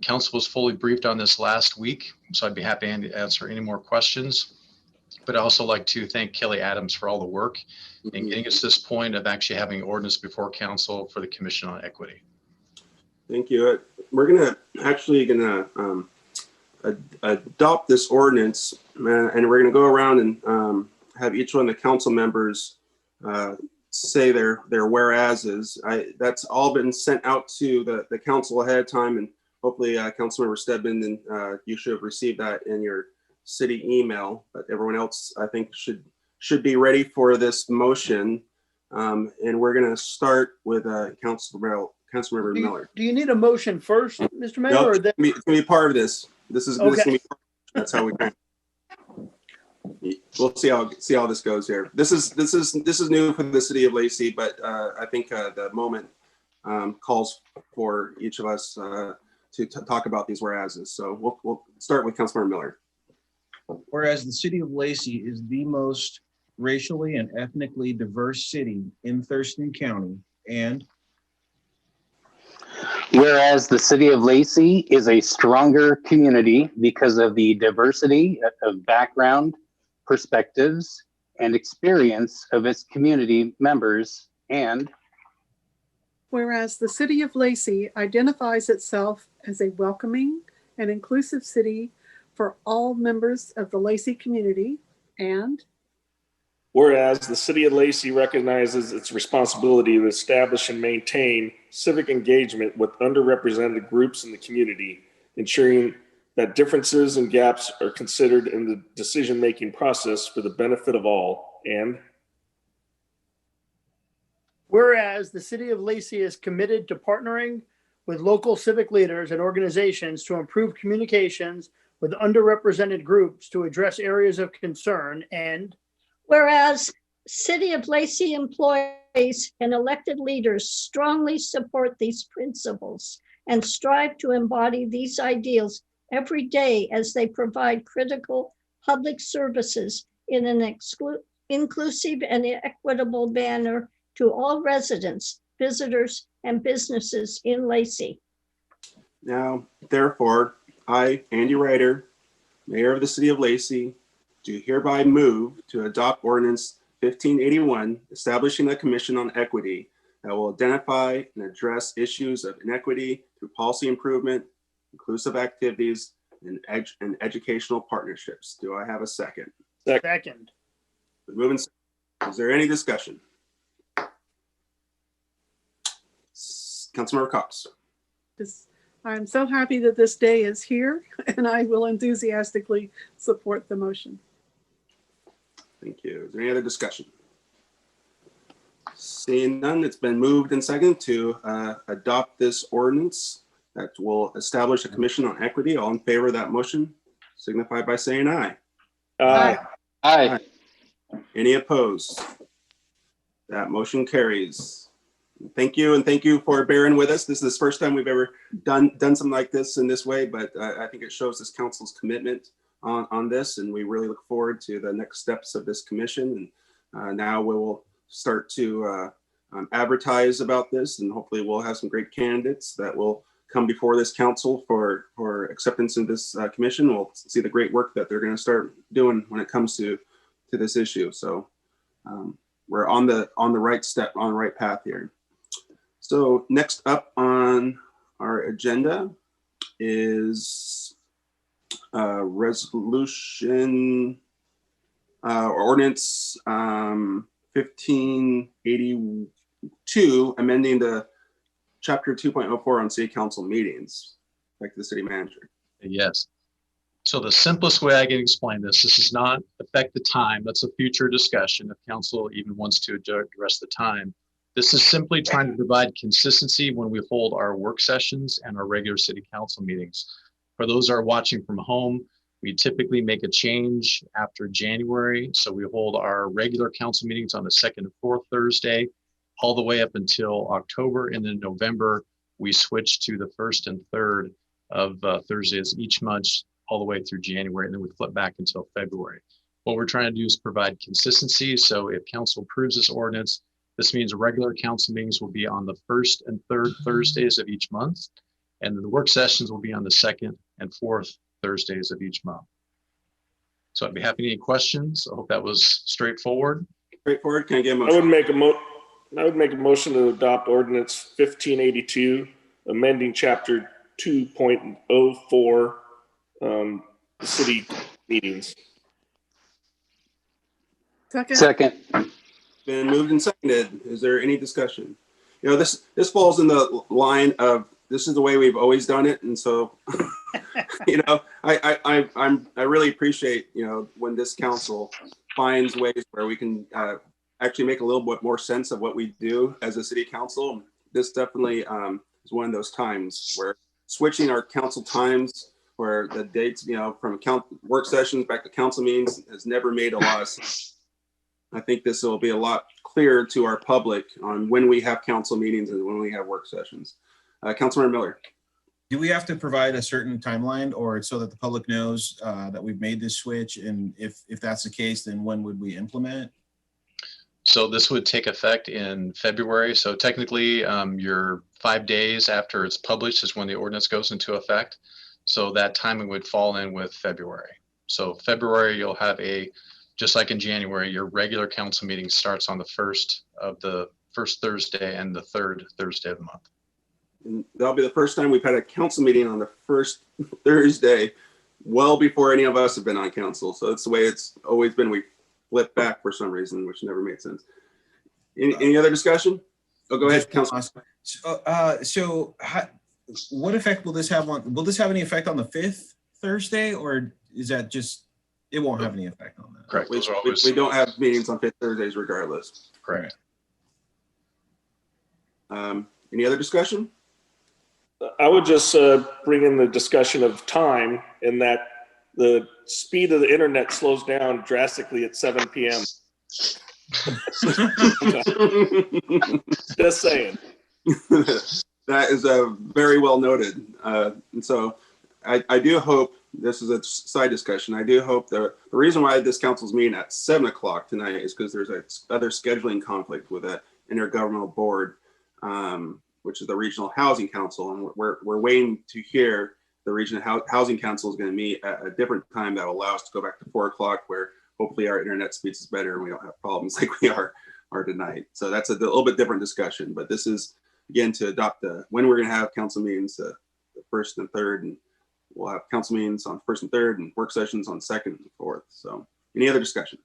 Council was fully briefed on this last week, so I'd be happy to answer any more questions. But I'd also like to thank Kelly Adams for all the work in getting us to this point of actually having an ordinance before council for the Commission on Equity.
Thank you. We're actually gonna adopt this ordinance, and we're gonna go around and have each one of the council members say their whereases. That's all been sent out to the council ahead of time, and hopefully Councilmember Stedman, and you should have received that in your city email, but everyone else I think should be ready for this motion. And we're going to start with Councilmember Miller.
Do you need a motion first, Mr. Mayor?
Nope,
Or then?
it's gonna be part of this. This is
Okay.
gonna be that's how we kind of, we'll see how this goes here. This is new for the city of Lacey, but I think the moment calls for each of us to talk about these whereases. So we'll start with Councilmember Miller.
Whereas the city of Lacey is the most racially and ethnically diverse city in Thurston County, and
whereas the city of Lacey is a stronger community because of the diversity of background, perspectives, and experience of its community members, and
whereas the city of Lacey identifies itself as a welcoming and inclusive city for all members of the Lacey community, and
whereas the city of Lacey recognizes its responsibility to establish and maintain civic engagement with underrepresented groups in the community, ensuring that differences and gaps are considered in the decision-making process for the benefit of all, and
whereas the city of Lacey is committed to partnering with local civic leaders and organizations to improve communications with underrepresented groups to address areas of concern, and
whereas City of Lacey employees and elected leaders strongly support these principles and strive to embody these ideals every day as they provide critical public services in an inclusive and equitable manner to all residents, visitors, and businesses in Lacey.
Now, therefore, I, Andy Ryder, Mayor of the City of Lacey, do hereby move to adopt Ordinance 1581, establishing a Commission on Equity that will identify and address issues of inequity through policy improvement, inclusive activities, and educational partnerships. Do I have a second?
Second.
Moving. Is there any discussion? Councilmember Cox.
I'm so happy that this day is here, and I will enthusiastically support the motion.
Thank you. Is there any other discussion? Seeing none, it's been moved and seconded to adopt this ordinance that will establish a Commission on Equity. All in favor of that motion, signify by saying aye.
Aye. Aye.
Any opposed? That motion carries. Thank you, and thank you for bearing with us. This is the first time we've ever done something like this in this way, but I think it shows this council's commitment on this, and we really look forward to the next steps of this commission. And now we will start to advertise about this, and hopefully we'll have some great candidates that will come before this council for acceptance of this commission. We'll see the great work that they're going to start doing when it comes to this issue. So we're on the right step, on the right path here. So next up on our agenda is resolution ordinance 1582, amending the chapter 2.04 on city council meetings. Back to the city manager.
Yes. So the simplest way I can explain this does not affect the time. That's a future discussion if council even wants to address the time. This is simply trying to provide consistency when we hold our work sessions and our regular city council meetings. For those who are watching from home, we typically make a change after January. So we hold our regular council meetings on the second and fourth Thursday, all the way up until October. And then November, we switch to the first and third of Thursdays each month, all the way through January. And then we flip back until February. What we're trying to do is provide consistency. So if council approves this ordinance, this means regular council meetings will be on the first and third Thursdays of each month. And then the work sessions will be on the second and fourth Thursdays of each month. So I'd be happy to any questions. I hope that was straightforward.
Straightforward. Can I get a motion?
I would make a motion to adopt ordinance 1582, amending chapter 2.04, city meetings.
Second.
Been moved and seconded. Is there any discussion? You know, this falls in the line of this is the way we've always done it, and so you know, I really appreciate, you know, when this council finds ways where we can actually make a little bit more sense of what we do as a city council. This definitely is one of those times where switching our council times, where the dates, you know, from work sessions back to council meetings has never made a lot of sense. I think this will be a lot clearer to our public on when we have council meetings and when we have work sessions. Councilmember Miller.
Do we have to provide a certain timeline, or so that the public knows that we've made this switch? And if that's the case, then when would we implement?
So this would take effect in February. So technically your 5 days after it's published is when the ordinance goes into effect. So that timing would fall in with February. So February, you'll have just like in January, your regular council meeting starts on the first Thursday and the third Thursday of the month.
And that'll be the first time we've had a council meeting on the first Thursday, well before any of us have been on council. So that's the way it's always been. We flip back for some reason, which never made sense. Any other discussion? Oh, go ahead, Councilor.
What effect will this have on? Will this have any effect on the fifth Thursday, or is that just? It won't have any effect on that.
Correct.
We don't have meetings on fifth Thursdays regardless.
Correct.
Any other discussion?
I would just bring in the discussion of time, in that the speed of the internet slows down drastically at 7 p.m. Just saying.
That is very well noted. And so I do hope, this is a side discussion, I do hope the reason why this council's meeting at 7 o'clock tonight is because there's other scheduling conflict with an intergovernmental board, which is the Regional Housing Council. And we're waiting to hear the Regional Housing Council is going to meet at a different time that will allow us to go back to 4 o'clock, where hopefully our internet speeds is better and we don't have problems like we are tonight. So that's a little bit different discussion, but this is, again, to adopt when we're going to have council meetings, the first and third, and we'll have council meetings on first and third and work sessions on second and fourth. So any other discussion?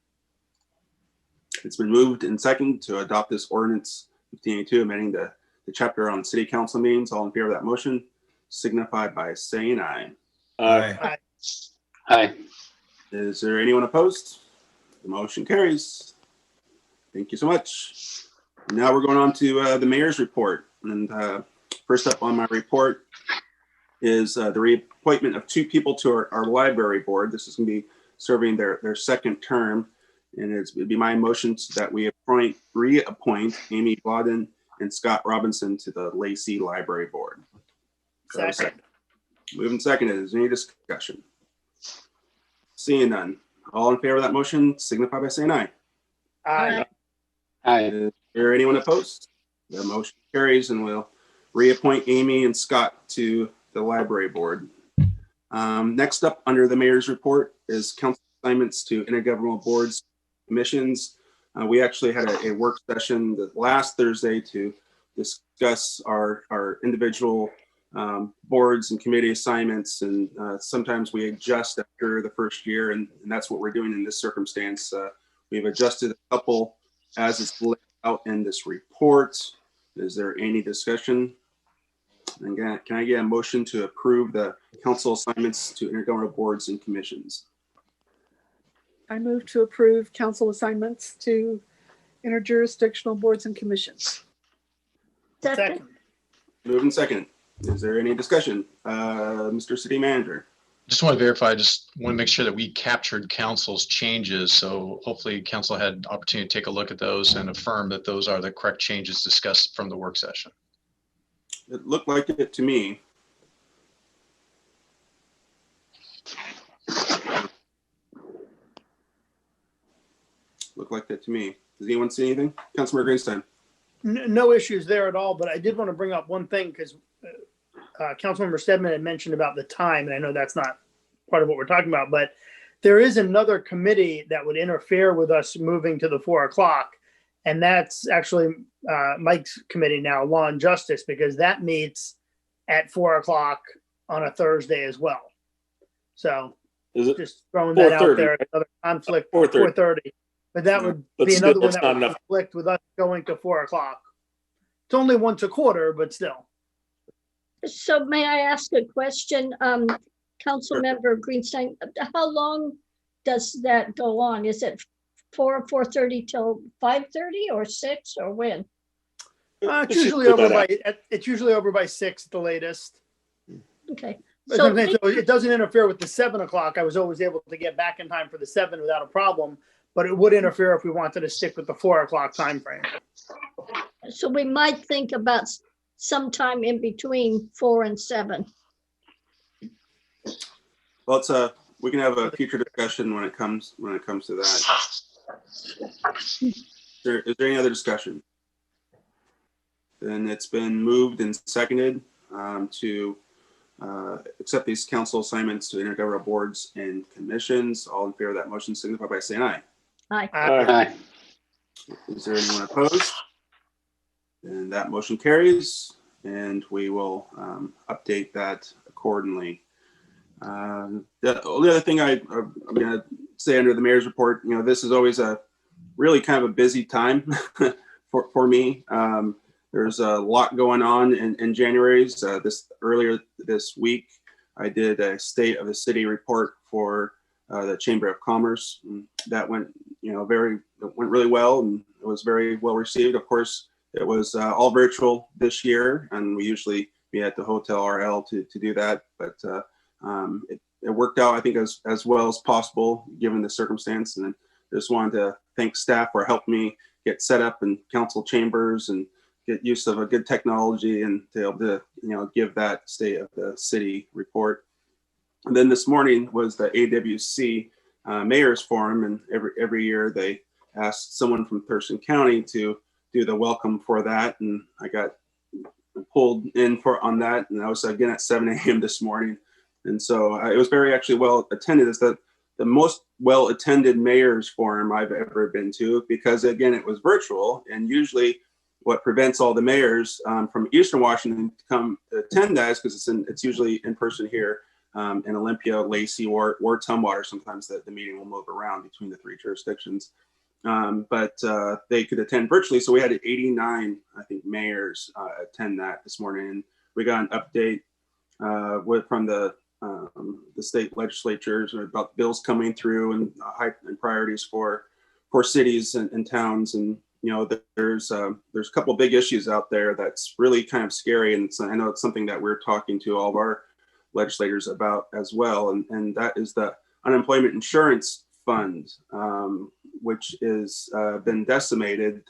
It's been moved and second to adopt this ordinance 1582, amending the chapter on city council meetings. All in favor of that motion signify by saying aye.
Aye. Aye.
Is there anyone opposed? The motion carries. Thank you so much. Now we're going on to the mayor's report. And first up on my report is the reappointment of 2 people to our library board. This is going to be serving their second term. And it'd be my motion that we reappoint Amy Bodden and Scott Robinson to the Lacey Library Board.
Second.
Moved and seconded. Is there any discussion? Seeing none. All in favor of that motion signify by saying aye.
Aye.
Aye.
Is there anyone opposed? The motion carries, and we'll reappoint Amy and Scott to the library board. Next up, under the mayor's report, is council assignments to intergovernmental boards, commissions. We actually had a work session last Thursday to discuss our individual boards and committee assignments, and sometimes we adjust after the first year, and that's what we're doing in this circumstance. We've adjusted a couple as it's laid out in this report. Is there any discussion? Again, can I get a motion to approve the council assignments to intergovernmental boards and commissions?
I move to approve council assignments to interjurisdictional boards and commissions.
Second.
Moved and second. Is there any discussion? Mr. City Manager.
Just want to verify, just want to make sure that we captured council's changes. So hopefully council had opportunity to take a look at those and affirm that those are the correct changes discussed from the work session.
It looked like it to me. Looked like that to me. Does anyone see anything? Councilmember Greenstein.
No issues there at all, but I did want to bring up one thing because Councilmember Stedman had mentioned about the time, and I know that's not part of what we're talking about, but there is another committee that would interfere with us moving to the 4 o'clock, and that's actually Mike's committee now, Law and Justice, because that meets at 4 o'clock on a Thursday as well. So just throwing that out there, another conflict, 4:30. But that would be another one that would conflict with us going to 4 o'clock. It's only once a quarter, but still.
So may I ask a question? Councilmember Greenstein, how long does that go on? Is it 4:30 till 5:30 or 6 or when?
It's usually over by 6 at the latest.
Okay.
So it doesn't interfere with the 7 o'clock. I was always able to get back in time for the 7 without a problem, but it would interfere if we wanted to stick with the 4 o'clock time frame.
So we might think about sometime in between 4 and 7.
Well, it's we can have a future discussion when it comes to that. Is there any other discussion? Then it's been moved and seconded to accept these council assignments to intergovernmental boards and commissions. All in favor of that motion signify by saying aye.
Aye.
Aye.
Is there anyone opposed? And that motion carries, and we will update that accordingly. The only other thing I'm going to say under the mayor's report, this is always a really kind of a busy time for me. There's a lot going on in January's. Earlier this week, I did a state of the city report for the Chamber of Commerce. That went, went really well, and it was very well received. Of course, it was all virtual this year, and we usually be at the Hotel RL to do that, but it worked out, I think, as well as possible given the circumstance. And I just wanted to thank staff for helping me get set up in council chambers and get use of a good technology and to be able to, give that state of the city report. And then this morning was the AWC Mayor's Forum, and every year they ask someone from Thurston County to do the welcome for that, and I got pulled in on that, and I was again at 7 a.m. this morning, and so it was very actually well attended. It's the most well attended Mayor's Forum I've ever been to, because again it was virtual, and usually what prevents all the mayors from Eastern Washington to come attend that is because it's usually in person here in Olympia, Lacey, or Tumwater. Sometimes the meeting will move around between the 3 jurisdictions. But they could attend virtually. So we had 89, I think, mayors attend that this morning. And we got an update from the state legislatures about bills coming through and priorities for cities and towns. And, there's a couple of big issues out there that's really kind of scary. And I know it's something that we're talking to all of our legislators about as well. And that is the unemployment insurance fund, which is been decimated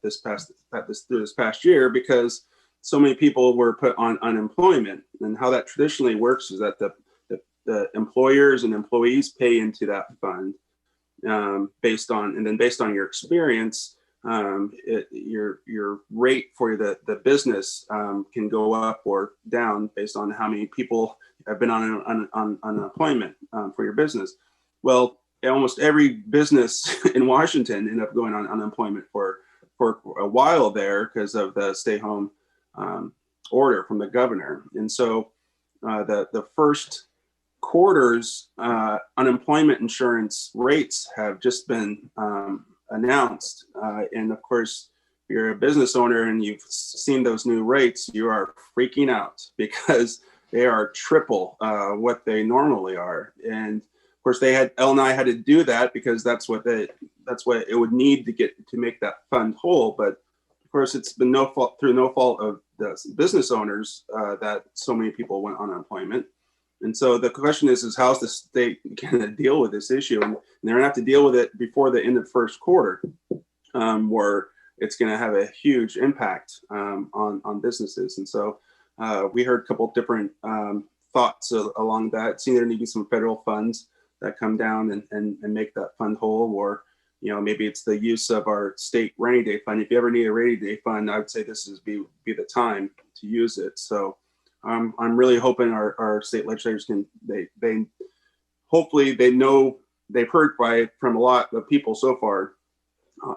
this past year because so many people were put on unemployment. And how that traditionally works is that the employers and employees pay into that fund based on your experience, your rate for the business can go up or down based on how many people have been on unemployment for your business. Well, almost every business in Washington ended up going on unemployment for a while there because of the stay home order from the governor. And so the first quarter's unemployment insurance rates have just been announced. And of course, if you're a business owner and you've seen those new rates, you are freaking out because they are triple what they normally are. And of course, Elle and I had to do that because that's what it would need to make that fund whole. But of course, it's been through no fault of the business owners that so many people went on unemployment. And so the question is how's the state going to deal with this issue? And they're going to have to deal with it before the end of first quarter, where it's going to have a huge impact on businesses. And so we heard a couple different thoughts along that. Seeing there need to be some federal funds that come down and make that fund whole, or maybe it's the use of our state rainy day fund. If you ever need a rainy day fund, I would say this is be the time to use it. So I'm really hoping our state legislators hopefully they've heard from a lot of people so far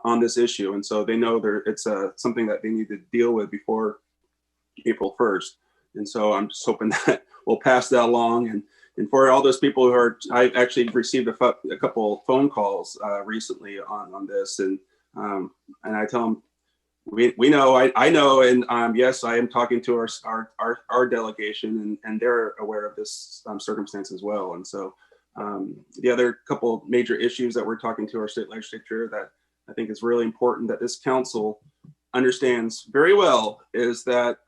on this issue, and so they know it's something that they need to deal with before April 1st. And so I'm just hoping that we'll pass that along. And for all those people who I actually received a couple phone calls recently on this, and I tell them, we know, I know, and yes, I am talking to our delegation, and they're aware of this circumstance as well. And so the other couple major issues that we're talking to our state legislature that I think is really important that this council understands very well is that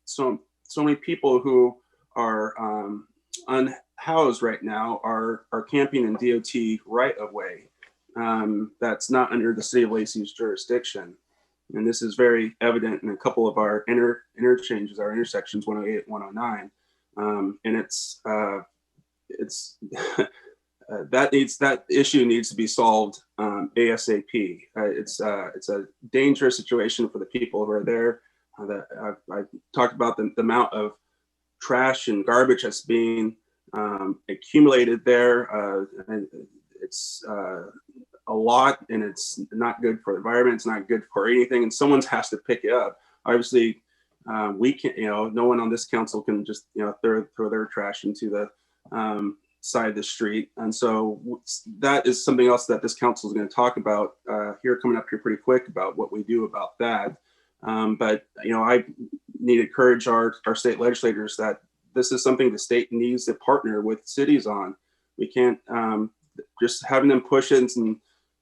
so many people who are unhoused right now are camping in DOT right of way. That's not under the city of Lacey's jurisdiction. And this is very evident in a couple of our interchanges, our intersections, 108 and 109. And it's that issue needs to be solved ASAP. It's a dangerous situation for the people who are there. I've talked about the amount of trash and garbage that's being accumulated there. And it's a lot, and it's not good for the environment. It's not good for anything, and someone has to pick it up. Obviously, we can't. No one on this council can just throw their trash into the side of the street. And so that is something else that this council is going to talk about coming up here pretty quick about what we do about that. But I need to encourage our state legislators that this is something the state needs to partner with cities on. We can't just having them push it, and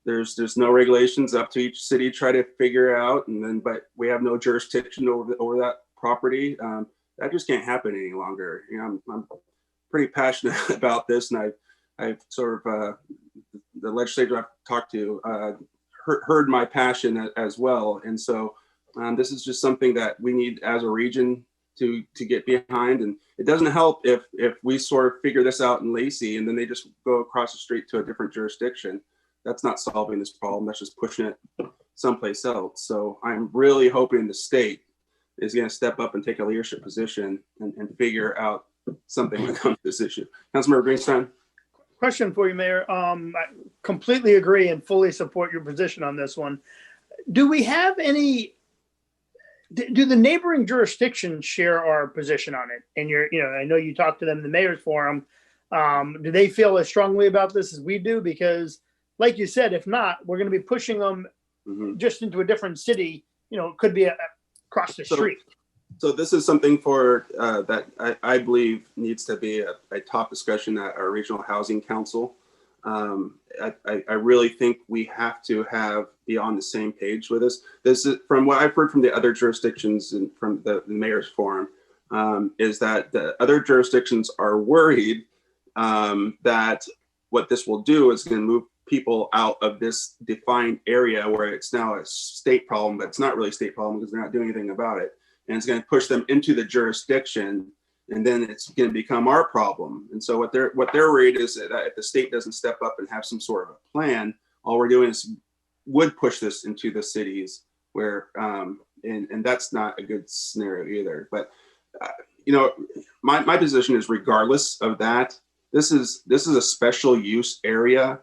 there's no regulations up to each city try to figure out, but we have no jurisdiction over that property. That just can't happen any longer. I'm pretty passionate about this, and I've sort of the legislator I've talked to heard my passion as well. And so this is just something that we need as a region to get behind. And it doesn't help if we sort of figure this out in Lacey and then they just go across the street to a different jurisdiction. That's not solving this problem. That's just pushing it someplace else. So I'm really hoping the state is going to step up and take a leadership position and figure out something when it comes to this issue. Councilmember Greenstein.
Question for you, Mayor. I completely agree and fully support your position on this one. Do we have any? Do the neighboring jurisdictions share our position on it? And I know you talked to them in the mayor's forum. Do they feel as strongly about this as we do? Because, like you said, if not, we're going to be pushing them just into a different city. It could be across the street.
So this is something that I believe needs to be a top discussion at our regional housing council. I really think we have to be on the same page with this. This is from what I've heard from the other jurisdictions and from the mayor's forum, is that the other jurisdictions are worried that what this will do is going to move people out of this defined area where it's now a state problem, but it's not really a state problem because they're not doing anything about it. And it's going to push them into the jurisdiction, and then it's going to become our problem. And so what they're worried is that if the state doesn't step up and have some sort of a plan, all we're doing is would push this into the cities where, and that's not a good scenario either. But you know, my position is regardless of that, this is a special use area.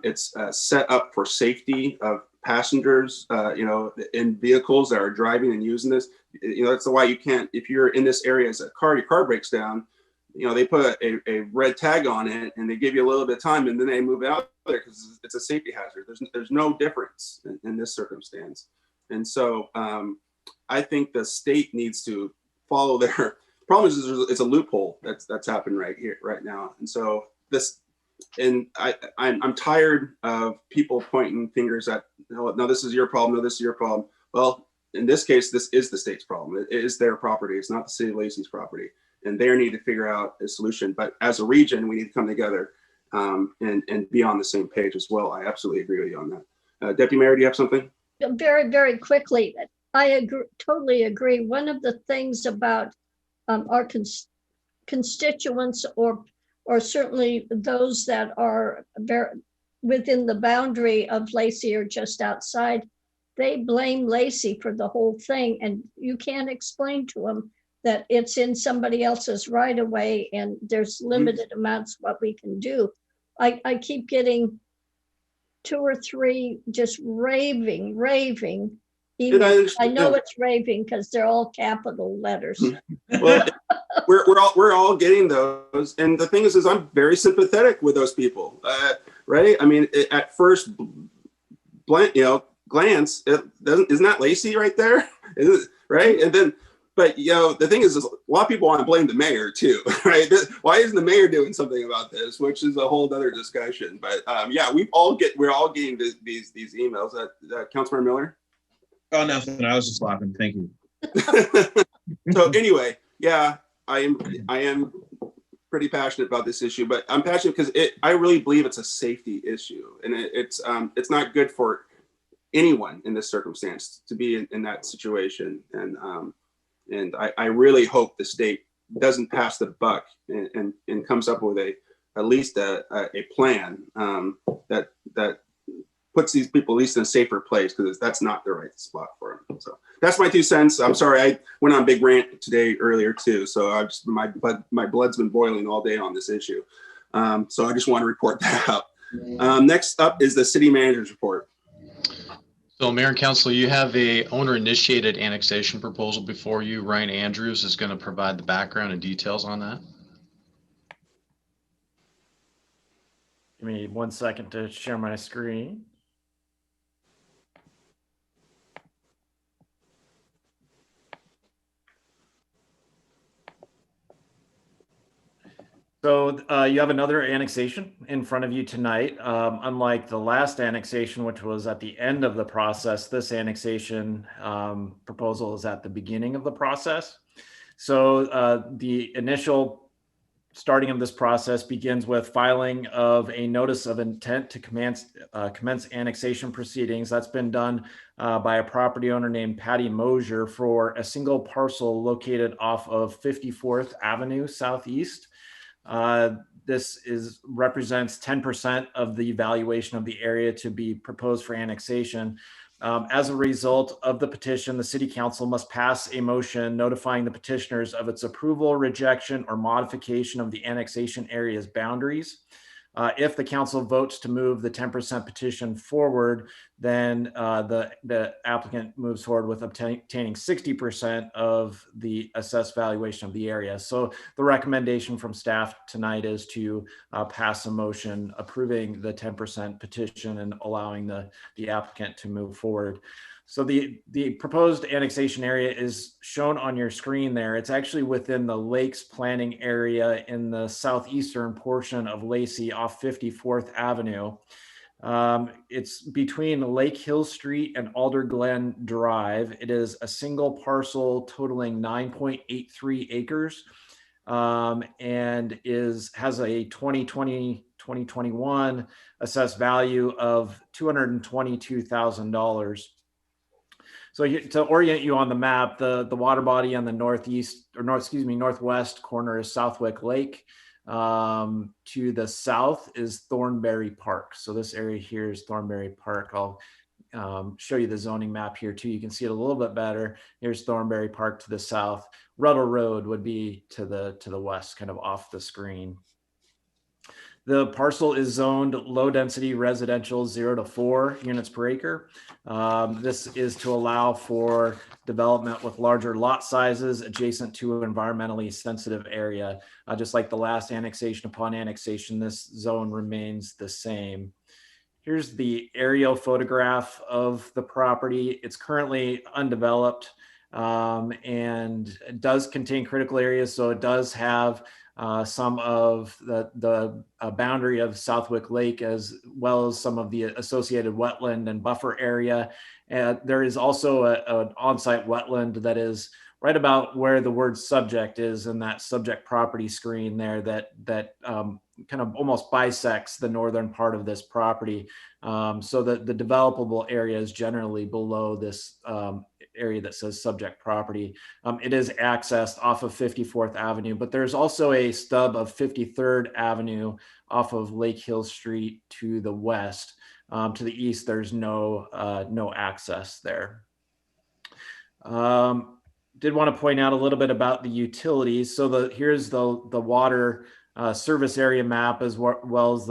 It's set up for safety of passengers, you know, in vehicles that are driving and using this. You know, that's why you can't, if you're in this area as your car breaks down, you know, they put a red tag on it and they give you a little bit of time and then they move out there because it's a safety hazard. There's no difference in this circumstance. And so I think the state needs to follow their problem. Is it's a loophole that's happened right here, right now. And so I'm tired of people pointing fingers at, no, this is your problem. No, this is your problem. Well, in this case, this is the state's problem. It is their property. It's not the city of Lacey's property, and they need to figure out a solution. But as a region, we need to come together and be on the same page as well. I absolutely agree with you on that. Deputy Mayor, do you have something?
Very, very quickly, I totally agree. One of the things about our constituents, or certainly those that are within the boundary of Lacey or just outside, they blame Lacey for the whole thing, and you can't explain to them that it's in somebody else's right of way and there's limited amounts what we can do. I keep getting 2 or 3 just raving. Even I know it's raving because they're all capital letters.
Well, we're all getting those, and the thing is I'm very sympathetic with those people, right? I mean, at first glance, isn't that Lacey right there? Right? And then, but you know, the thing is a lot of people want to blame the mayor too, right? Why isn't the mayor doing something about this? Which is a whole other discussion. But yeah, we're all getting these emails. Councilmember Miller.
Oh, nothing. I was just laughing. Thank you.
So anyway, yeah, I am pretty passionate about this issue, but I'm passionate because I really believe it's a safety issue, and it's not good for anyone in this circumstance to be in that situation. And I really hope the state doesn't pass the buck and comes up with at least a plan that puts these people at least in a safer place, because that's not the right spot for them. So that's my 2 cents. I'm sorry, I went on a big rant today earlier too. So my blood's been boiling all day on this issue. So I just want to report that out. Next up is the city manager's report.
So Mayor and Council, you have a owner-initiated annexation proposal before you. Ryan Andrews is going to provide the background and details on that.
Give me 1 second to share my screen. So you have another annexation in front of you tonight. Unlike the last annexation, which was at the end of the process, this annexation proposal is at the beginning of the process. So the initial starting of this process begins with filing of a notice of intent to commence annexation proceedings. That's been done by a property owner named Patty Mosier for a single parcel located off of 54th Avenue Southeast. This represents 10% of the valuation of the area to be proposed for annexation. As a result of the petition, the City Council must pass a motion notifying the petitioners of its approval, rejection, or modification of the annexation area's boundaries. If the council votes to move the 10% petition forward, then the applicant moves forward with obtaining 60% of the assessed valuation of the area. So the recommendation from staff tonight is to pass a motion approving the 10% petition and allowing the applicant to move forward. So the proposed annexation area is shown on your screen there. It's actually within the Lakes planning area in the southeastern portion of Lacey off 54th Avenue. It's between Lake Hill Street and Alder Glen Drive. It is a single parcel totaling 9.83 acres. and has a 2021 assessed value of $222,000. So to orient you on the map, the water body on the northwest corner is Southwick Lake. To the south is Thornberry Park. So this area here is Thornberry Park. I'll show you the zoning map here too. You can see it a little bit better. Here's Thornberry Park to the south. Ruddle Road would be to the west, kind of off the screen. The parcel is zoned low density residential 0 to 4 units per acre. This is to allow for development with larger lot sizes adjacent to an environmentally sensitive area. Just like the last annexation, upon annexation, this zone remains the same. Here's the aerial photograph of the property. It's currently undeveloped and it does contain critical areas. So it does have some of the boundary of Southwick Lake, as well as some of the associated wetland and buffer area. And there is also an on-site wetland that is right about where the word subject is in that subject property screen there, that kind of almost bisects the northern part of this property. So that the developable area is generally below this area that says subject property. It is accessed off of 54th Avenue, but there's also a stub of 53rd Avenue off of Lake Hill Street to the west. To the east, there's no access there. Did want to point out a little bit about the utilities. So here's the water service area map, as well as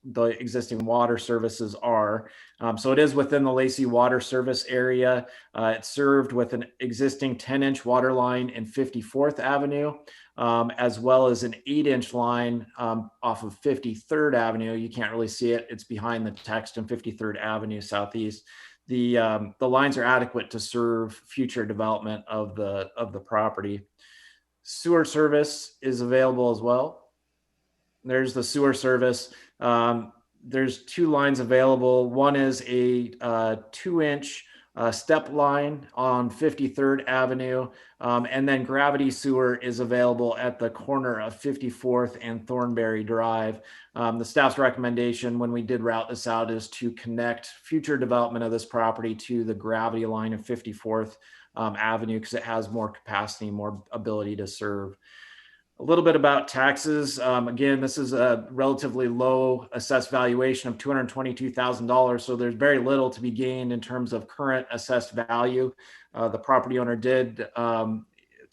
the existing water services are. So it is within the Lacey water service area. It's served with an existing 10-inch water line in 54th Avenue, as well as an 8-inch line off of 53rd Avenue. You can't really see it. It's behind the text in 53rd Avenue Southeast. The lines are adequate to serve future development of the property. Sewer service is available as well. There's the sewer service. There's 2 lines available. One is a 2-inch step line on 53rd Avenue, and then gravity sewer is available at the corner of 54th and Thornberry Drive. The staff's recommendation when we did route this out is to connect future development of this property to the gravity line of 54th Avenue, because it has more capacity, more ability to serve. A little bit about taxes. Again, this is a relatively low assessed valuation of $222,000. So there's very little to be gained in terms of current assessed value. The property owner did, to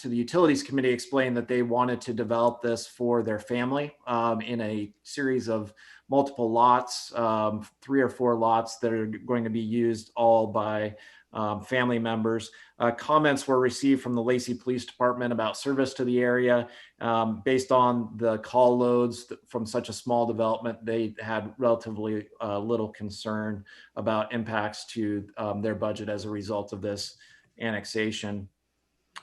the Utilities Committee, explain that they wanted to develop this for their family in a series of multiple lots, 3 or 4 lots that are going to be used all by family members. Comments were received from the Lacey Police Department about service to the area. Based on the call loads from such a small development, they had relatively little concern about impacts to their budget as a result of this annexation.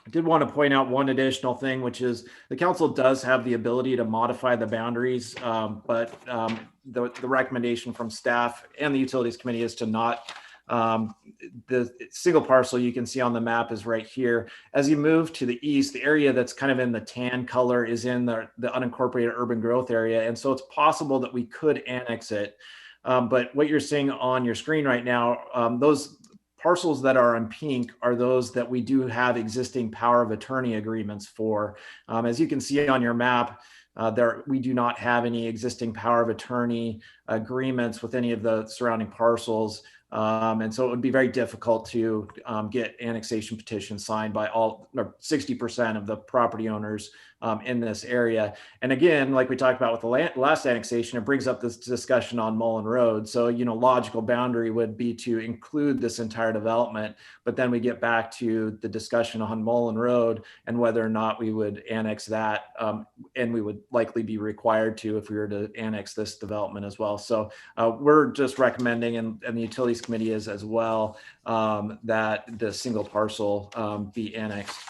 I did want to point out one additional thing, which is the council does have the ability to modify the boundaries, but the recommendation from staff and the Utilities Committee is to not. The single parcel you can see on the map is right here. As you move to the east, the area that's kind of in the tan color is in the unincorporated urban growth area. And so it's possible that we could annex it. But what you're seeing on your screen right now, those parcels that are in pink are those that we do have existing power of attorney agreements for. As you can see on your map, we do not have any existing power of attorney agreements with any of the surrounding parcels. And so it would be very difficult to get annexation petitions signed by all, or 60% of the property owners in this area. And again, like we talked about with the last annexation, it brings up this discussion on Mullen Road. So, logical boundary would be to include this entire development, but then we get back to the discussion on Mullen Road and whether or not we would annex that. And we would likely be required to if we were to annex this development as well. So we're just recommending, and the Utilities Committee is as well, that the single parcel be annexed.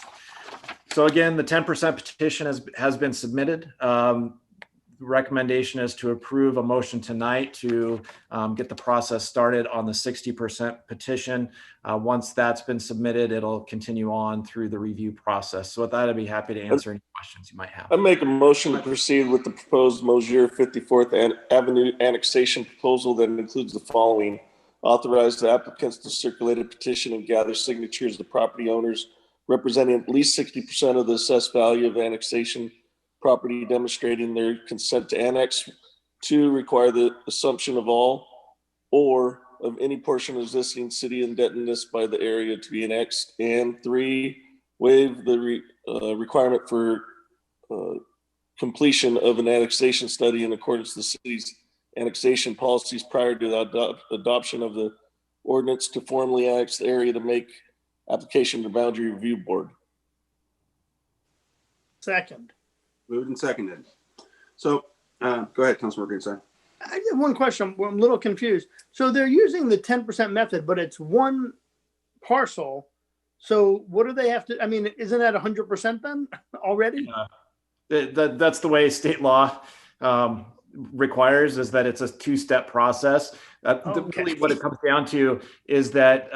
So again, the 10% petition has been submitted. recommendation is to approve a motion tonight to get the process started on the 60% petition. Once that's been submitted, it'll continue on through the review process. So with that, I'd be happy to answer any questions you might have.
I make a motion to proceed with the proposed Mosier 54th Avenue annexation proposal that includes the following. Authorize the applicants to circulate a petition and gather signatures of the property owners representing at least 60% of the assessed value of annexation property, demonstrating their consent to annex. 2, require the assumption of all or of any portion of existing city indebtedness by the area to be annexed. And 3, waive the requirement for completion of an annexation study in accordance with the city's annexation policies prior to the adoption of the ordinance to formally annex the area to make application to boundary review board.
Second.
Moved and seconded. So go ahead, Councilmember Greenside.
I have one question. I'm a little confused. So they're using the 10% method, but it's one parcel. So what do they have to, I mean, isn't that 100% then already?
That's the way state law requires, is that it's a 2-step process. Really what it comes down to is that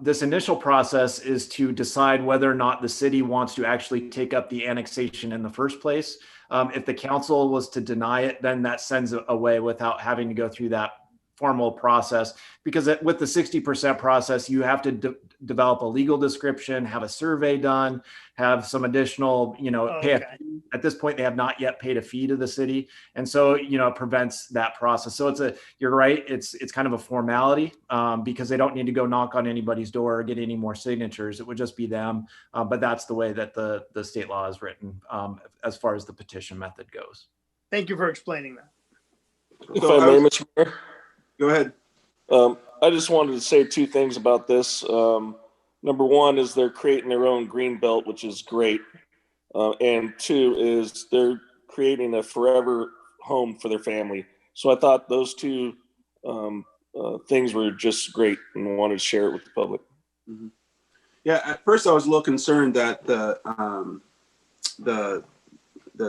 this initial process is to decide whether or not the city wants to actually take up the annexation in the first place. If the council was to deny it, then that sends it away without having to go through that formal process, because with the 60% process, you have to develop a legal description, have a survey done, have some additional, at this point, they have not yet paid a fee to the city. And so, it prevents that process. So you're right. It's kind of a formality because they don't need to go knock on anybody's door or get any more signatures. It would just be them. But that's the way that the state law is written as far as the petition method goes.
Thank you for explaining that.
If I may, Mr. Mayor.
Go ahead.
I just wanted to say 2 things about this. Number 1 is they're creating their own green belt, which is great. And 2 is they're creating a forever home for their family. So I thought those 2 things were just great and wanted to share it with the public.
Mm-hmm. Yeah, at first I was a little concerned that the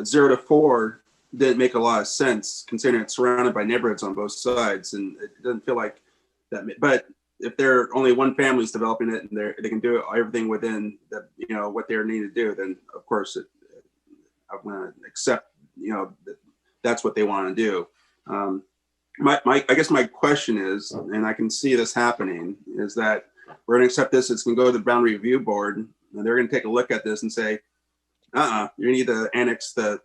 0 to 4 didn't make a lot of sense considering it's surrounded by neighborhoods on both sides, and it doesn't feel like that. But if they're only one family is developing it and they can do everything within the, what they need to do, then of course I want to accept that's what they want to do. I guess my question is, and I can see this happening, is that we're going to accept this. It's going to go to the boundary review board, and they're going to take a look at this and say, you need to annex the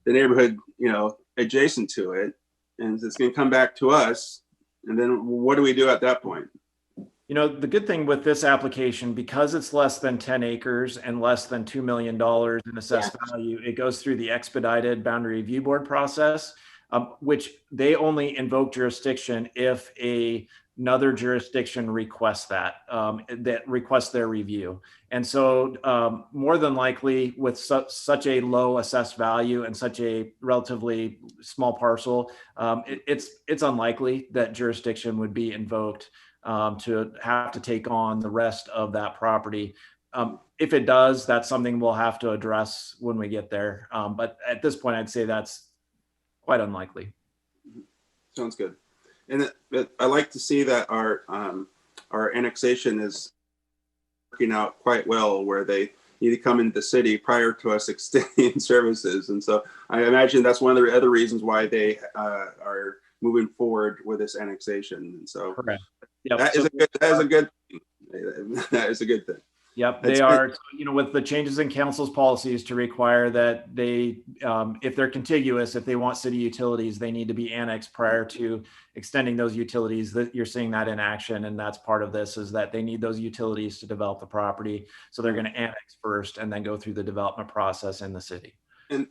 neighborhood, adjacent to it, and it's going to come back to us. And then what do we do at that point?
The good thing with this application, because it's less than 10 acres and less than $2 million in assessed value, it goes through the expedited boundary review board process, which they only invoke jurisdiction if another jurisdiction requests that requests their review. And so more than likely with such a low assessed value and such a relatively small parcel, it's unlikely that jurisdiction would be invoked to have to take on the rest of that property. If it does, that's something we'll have to address when we get there. But at this point, I'd say that's quite unlikely.
Sounds good. And I like to see that our annexation is working out quite well, where they need to come into the city prior to us extending services. And so I imagine that's one of the other reasons why they are moving forward with this annexation. And so that is a good thing.
Yep, they are, with the changes in council's policies to require that they, if they're contiguous, if they want city utilities, they need to be annexed prior to extending those utilities. That you're seeing that in action, and that's part of this, is that they need those utilities to develop the property. So they're going to annex first and then go through the development process in the city.
And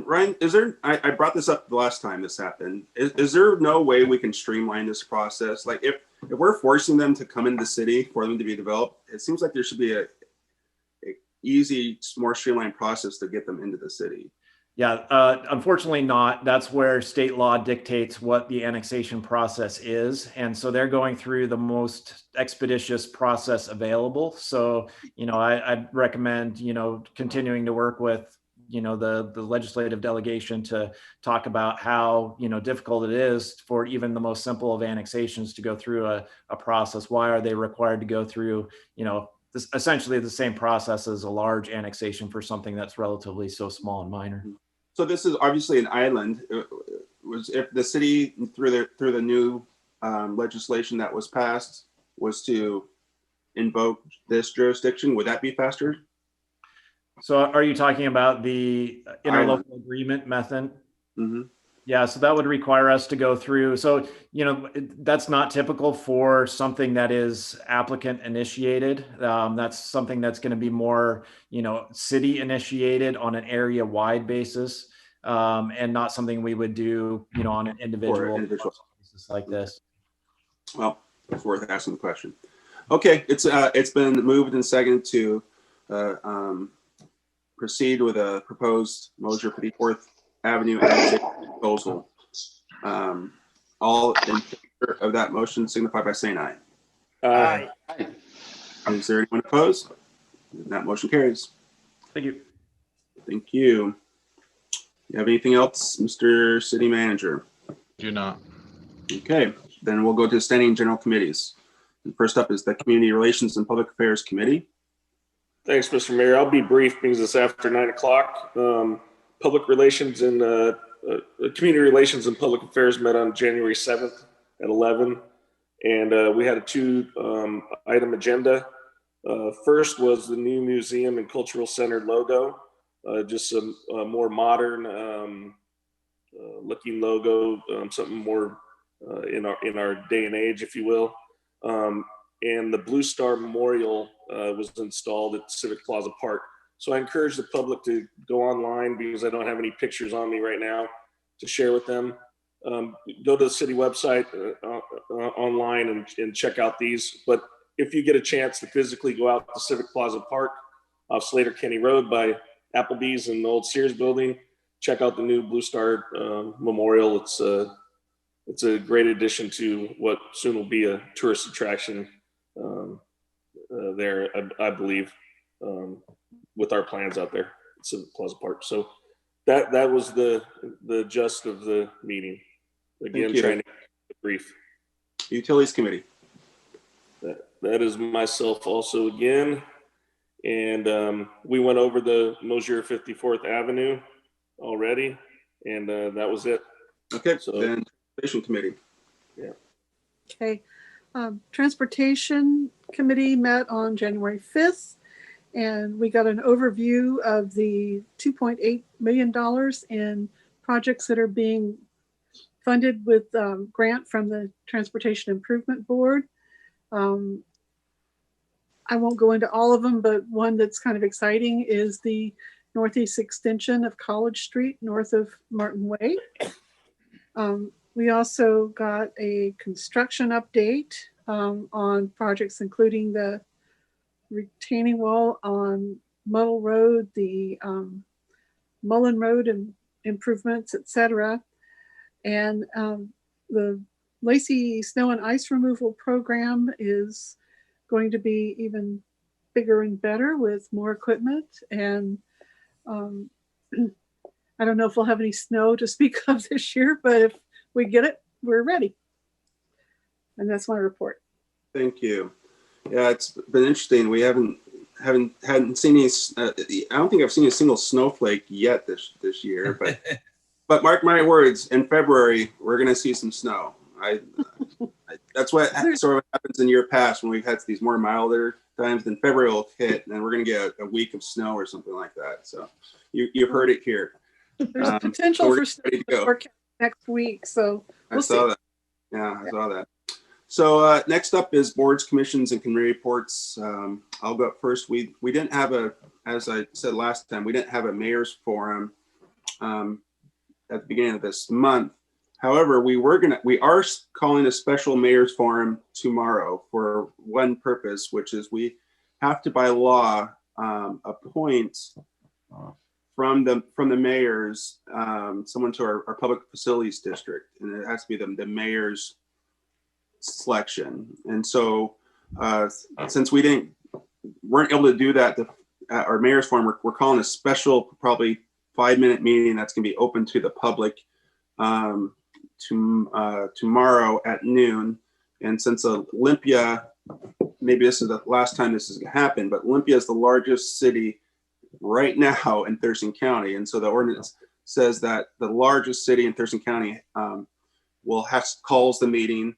Ryan, is there, I brought this up the last time this happened. Is there no way we can streamline this process? Like if we're forcing them to come into the city for them to be developed, it seems like there should be a easy, more streamlined process to get them into the city.
Yeah, unfortunately not. That's where state law dictates what the annexation process is. And so they're going through the most expeditious process available. So, I'd recommend, continuing to work with the legislative delegation to talk about how, difficult it is for even the most simple of annexations to go through a process. Why are they required to go through, this, essentially the same process as a large annexation for something that's relatively so small and minor?
So this is obviously an island. Was if the city through the new legislation that was passed was to invoke this jurisdiction, would that be faster?
So are you talking about the interlocal agreement method?
Mm-hmm.
Yeah, so that would require us to go through. So, that's not typical for something that is applicant initiated. That's something that's going to be more, city initiated on an area wide basis, and not something we would do, on an individual basis like this.
Well, it's worth asking the question. Okay, it's been moved and seconded to proceed with a proposed Mosier 54th Avenue proposal. All in favor of that motion signify by saying aye.
Aye.
Is there anyone opposed? That motion carries.
Thank you.
Thank you. You have anything else, Mr. City Manager?
Do not.
Okay, then we'll go to standing general committees. And first up is the Community Relations and Public Affairs Committee.
Thanks, Mr. Mayor. I'll be brief because it's after 9 o'clock. Public Relations and Community Relations and Public Affairs met on January 7th at 11. And we had a 2-item agenda. First was the new museum and cultural center logo, just some more modern looking logo, something more in our day and age, if you will. And the Blue Star Memorial was installed at Civic Plaza Park. So I encourage the public to go online because I don't have any pictures on me right now to share with them. Go to the city website online and check out these. But if you get a chance to physically go out to Civic Plaza Park off Slater Kenny Road by Applebee's and the old Sears building, check out the new Blue Star Memorial. It's a great addition to what soon will be a tourist attraction there, I believe, with our plans out there at Civic Plaza Park. So that was the gist of the meeting. Again, trying to be brief.
Utilities Committee.
That is myself also again. And we went over the Mosier 54th Avenue already, and that was it.
Okay, so then Transportation Committee.
Yeah.
Okay. Transportation Committee met on January 5th, and we got an overview of the $2.8 million in projects that are being funded with grant from the Transportation Improvement Board. I won't go into all of them, but one that's kind of exciting is the northeast extension of College Street north of Martin Way. We also got a construction update on projects including the retaining wall on Muddle Road, the Mullen Road improvements, etc. And the Lacey Snow and Ice Removal Program is going to be even bigger and better with more equipment. And I don't know if we'll have any snow to speak of this year, but if we get it, we're ready. And that's my report.
Thank you. Yeah, it's been interesting. We hadn't seen any. I don't think I've seen a single snowflake yet this year. But but mark my words, in February we're going to see some snow. That's what sort of happens in year past when we've had these more milder times. Then February will hit, and then we're going to get a week of snow or something like that. So you've heard it here.
There's potential for snow next week. So
I saw that. Yeah, I saw that. So next up is boards, commissions, and committee reports. I'll go up first. We didn't have as I said last time, we didn't have a mayor's forum at the beginning of this month. However, we are calling a special mayor's forum tomorrow for one purpose, which is we have to by law appoint from the mayors someone to our public facilities district, and it has to be the mayor's selection. And so since we weren't able to do that at our mayor's forum, we're calling a special, probably 5-minute meeting that's going to be open to the public tomorrow at noon. And since Olympia, maybe this is the last time this is going to happen, but Olympia is the largest city right now in Thurston County. And so the ordinance says that the largest city in Thurston County calls the meeting,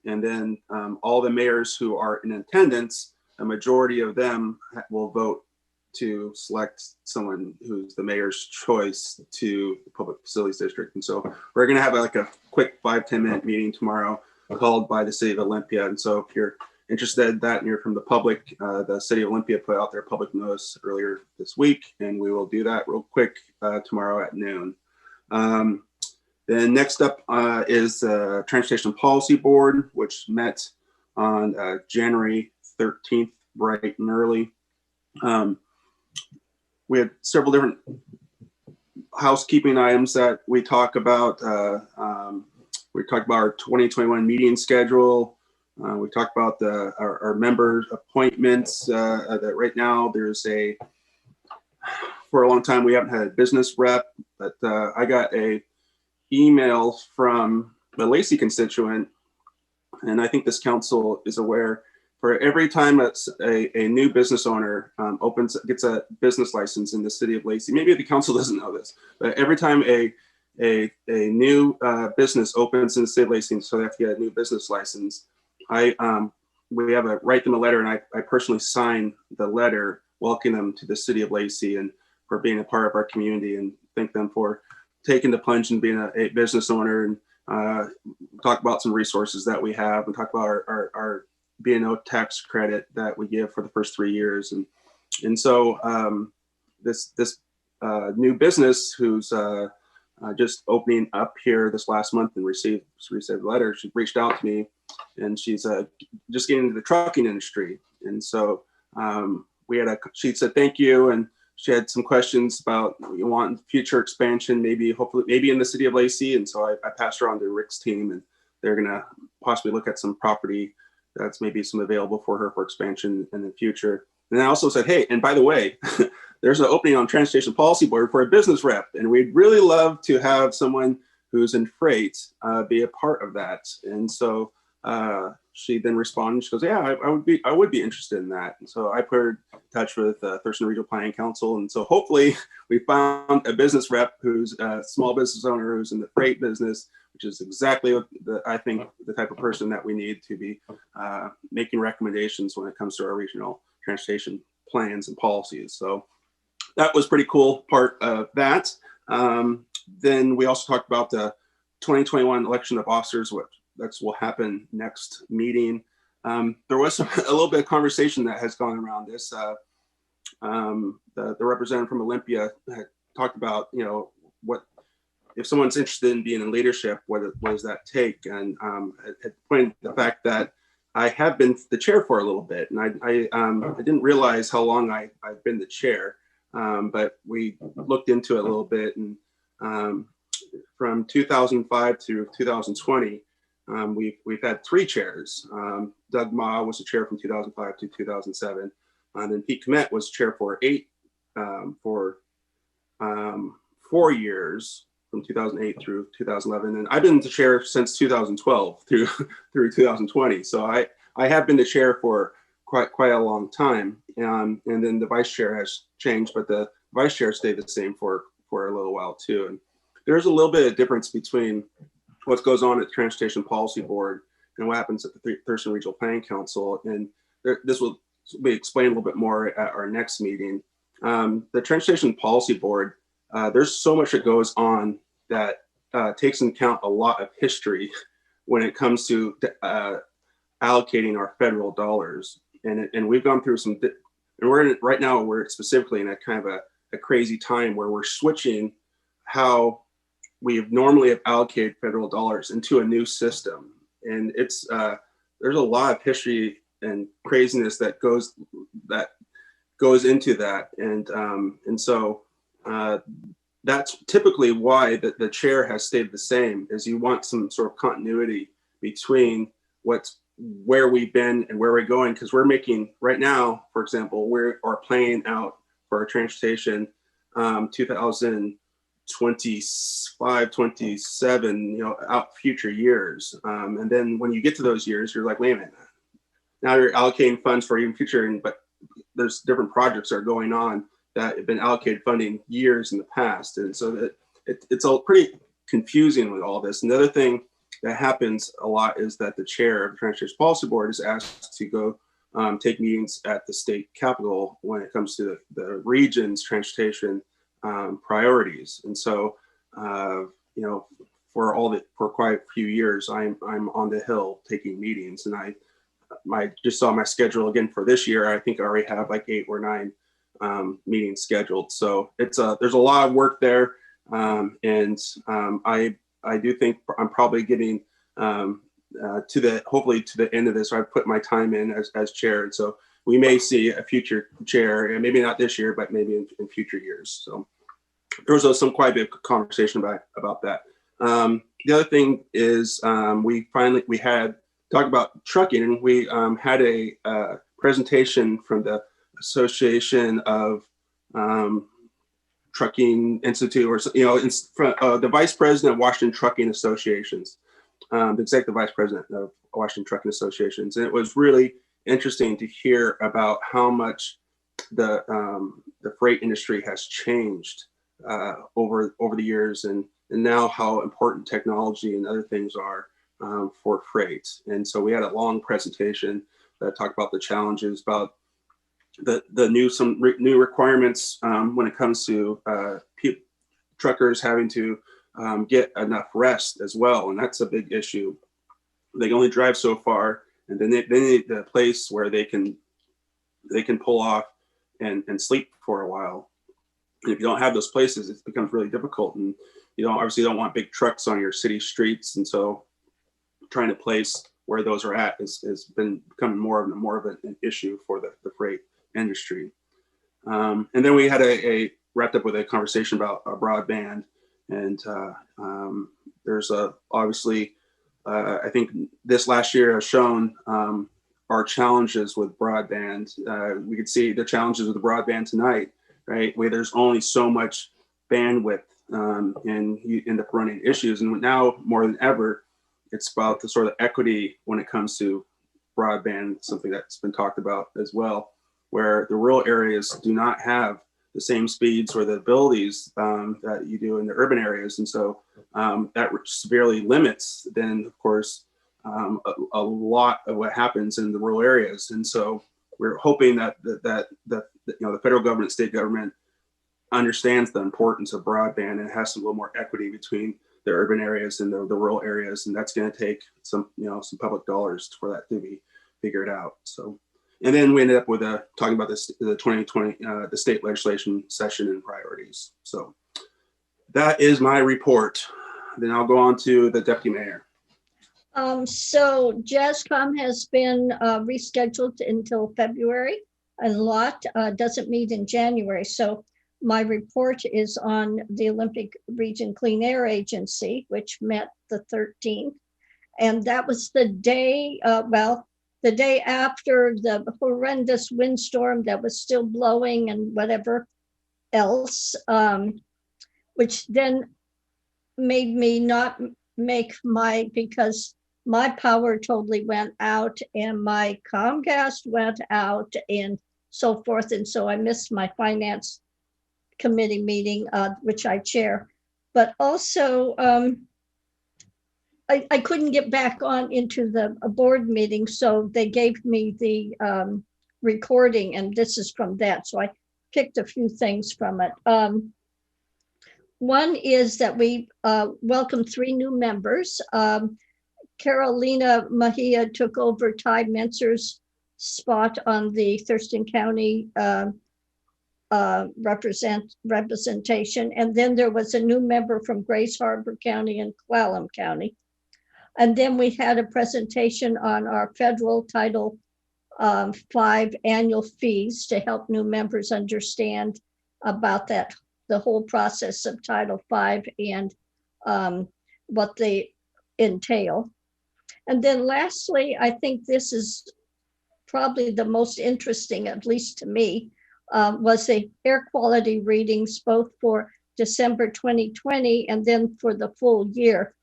and then all the mayors who are in attendance, a majority of them will vote to select someone who's the mayor's choice to the Public Facilities District. And so we're going to have like a quick 5-10 minute meeting tomorrow called by the city of Olympia. And so if you're interested in that and you're from the public, the city of Olympia put out their public notice earlier this week, and we will do that real quick tomorrow at noon. Then next up is the Transportation Policy Board, which met on January 13th, bright and early. We had several different housekeeping items that we talk about. We talked about our 2021 meeting schedule. We talked about our member appointments. That right now there's for a long time we haven't had a business rep, but I got a email from the Lacey constituent, and I think this council is aware. For every time a new business owner gets a business license in the city of Lacey, maybe the council doesn't know this, but every time a new business opens in the city of Lacey, so they have to get a new business license, we have write them a letter, and I personally sign the letter welcoming them to the city of Lacey and for being a part of our community, and thank them for taking the plunge and being a business owner, and talk about some resources that we have, and talk about our B&O tax credit that we give for the first 3 years. And so this new business who's just opening up here this last month and received a letter, she reached out to me, and she's just getting into the trucking industry. And so she said thank you, and she had some questions about wanting future expansion, hopefully in the city of Lacey. And so I passed her on to Rick's team, and they're gonna possibly look at some property that's maybe some available for her for expansion in the future. And I also said, hey, and by the way, there's an opening on Transportation Policy Board for a business rep, and we'd really love to have someone who's in freight be a part of that. And so she then responded. She goes, yeah, I would be interested in that. And so I put her in touch with Thurston Regional Planning Council. And so hopefully we found a business rep who's a small business owner who's in the freight business, which is exactly what I think the type of person that we need to be making recommendations when it comes to our regional transportation plans and policies. So that was pretty cool part of that. Then we also talked about the 2021 election of officers, which will happen next meeting. There was a little bit of conversation that has gone around this. The representative from Olympia had talked about, what if someone's interested in being in leadership, what does that take? And had pointed the fact that I have been the chair for a little bit, and I didn't realize how long I've been the chair, but we looked into it a little bit, and from 2005 to 2020, we've had 3 chairs. Doug Ma was the chair from 2005 to 2007, and then Pete Komet was chair for 4 years, from 2008 through 2011, and I've been the chair since 2012 through 2020. So I have been the chair for quite a long time, and then the vice chair has changed, but the vice chair stayed the same for a little while too. And there's a little bit of difference between what goes on at the Transportation Policy Board and what happens at the Thurston Regional Planning Council, and this will be explained a little bit more at our next meeting. The Transportation Policy Board, there's so much that goes on that takes into account a lot of history when it comes to allocating our federal dollars. And we've gone through some, and right now we're specifically in a kind of a crazy time where we're switching how we normally have allocated federal dollars into a new system. And it's there's a lot of history and craziness that goes into that. And so that's typically why the chair has stayed the same, is you want some sort of continuity between where we've been and where we're going, because we're making right now, for example, we are planning out for our transportation 2021 25, 27, you know, out future years. And then when you get to those years, you're like, wait a minute, now you're allocating funds for even future, but there's different projects that are going on that have been allocated funding years in the past. And so that it's all pretty confusing with all this. And the other thing that happens a lot is that the chair of the Transportation Policy Board is asked to go take meetings at the state capitol when it comes to the region's transportation priorities. And so, you know, for quite a few years, I'm on the Hill taking meetings, and I just saw my schedule again for this year. I think I already have like 8 or 9 meetings scheduled. So it's there's a lot of work there, and I do think I'm probably getting hopefully to the end of this. So I've put my time in as chair, and so we may see a future chair, and maybe not this year, but maybe in future years. So there was some quite a bit of conversation about that. The other thing is we had talked about trucking, and we had a presentation from the Association of Trucking Institute, or the Vice President of Washington Trucking Associations, the Executive Vice President of Washington Trucking Associations, and it was really interesting to hear about how much the freight industry has changed over the years, and now how important technology and other things are for freight. And so we had a long presentation that talked about the challenges, about some new requirements when it comes to truckers having to get enough rest as well, and that's a big issue. They can only drive so far, and then they need a place where they can pull off and sleep for a while. And if you don't have those places, it becomes really difficult, and you obviously don't want big trucks on your city streets, and so trying to place where those are at has been becoming more of an issue for the freight industry. And then we had wrapped up with a conversation about broadband, and there's obviously I think this last year has shown our challenges with broadband. We could see the challenges with the broadband tonight, right? Where there's only so much bandwidth, and you end up running issues. And now more than ever, it's about the sort of equity when it comes to broadband, something that's been talked about as well, where the rural areas do not have the same speeds or the abilities that you do in the urban areas. And so that severely limits then, of course, a lot of what happens in the rural areas. And so we're hoping that the federal government, state government understands the importance of broadband and has a little more equity between the urban areas and the rural areas. And that's going to take some public dollars for that to be figured out. So, and then we ended up with talking about the 2020, the state legislation session and priorities. So that is my report. Then I'll go on to the deputy mayor.
So JASCOM has been rescheduled until February, and LOT doesn't meet in January. So my report is on the Olympic Region Clean Air Agency, which met the 13th. And that was the day, the day after the horrendous windstorm that was still blowing and whatever else, which then made me not make because my power totally went out and my Comcast went out and so forth. And so I missed my finance committee meeting, which I chair, but also I couldn't get back on into the board meeting. So they gave me the recording, and this is from that. So I picked a few things from it. One is that we welcomed 3 new members. Carolina Mejia took over Ty Mentzer's spot on the Thurston County representation. And then there was a new member from Grace Harbor County and Clallam County. And then we had a presentation on our federal Title V annual fees to help new members understand about that, the whole process of Title V and what they entail. And then lastly, I think this is probably the most interesting, at least to me, was the air quality readings, both for December 2020, and then for the full year.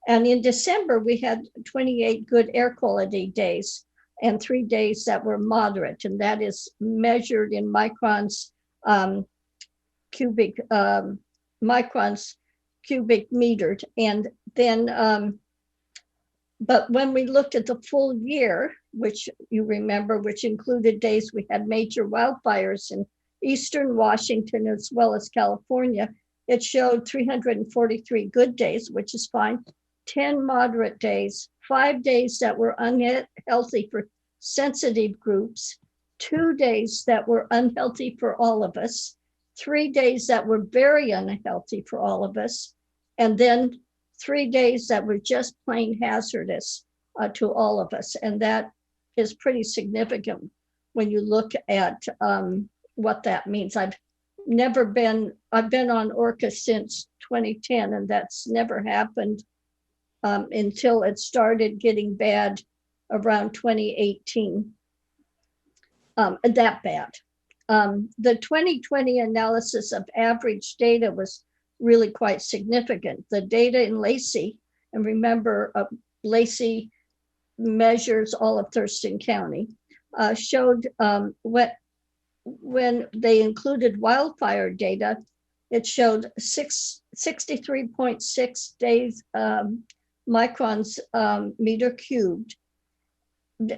And in December, we had 28 good air quality days and 3 days that were moderate, and that is measured in microns cubic metered. And then, but when we looked at the full year, which you remember, which included days we had major wildfires in Eastern Washington as well as California, it showed 343 good days, which is fine, 10 moderate days, 5 days that were unhealthy for sensitive groups, 2 days that were unhealthy for all of us, 3 days that were very unhealthy for all of us, and then 3 days that were just plain hazardous to all of us. And that is pretty significant when you look at what that means. I've been on ORCA since 2010, and that's never happened until it started getting bad around 2018, that bad. The 2020 analysis of average data was really quite significant. The data in Lacey, and remember, Lacey measures all of Thurston County, showed when they included wildfire data, it showed 63.6 days microns meter cubed,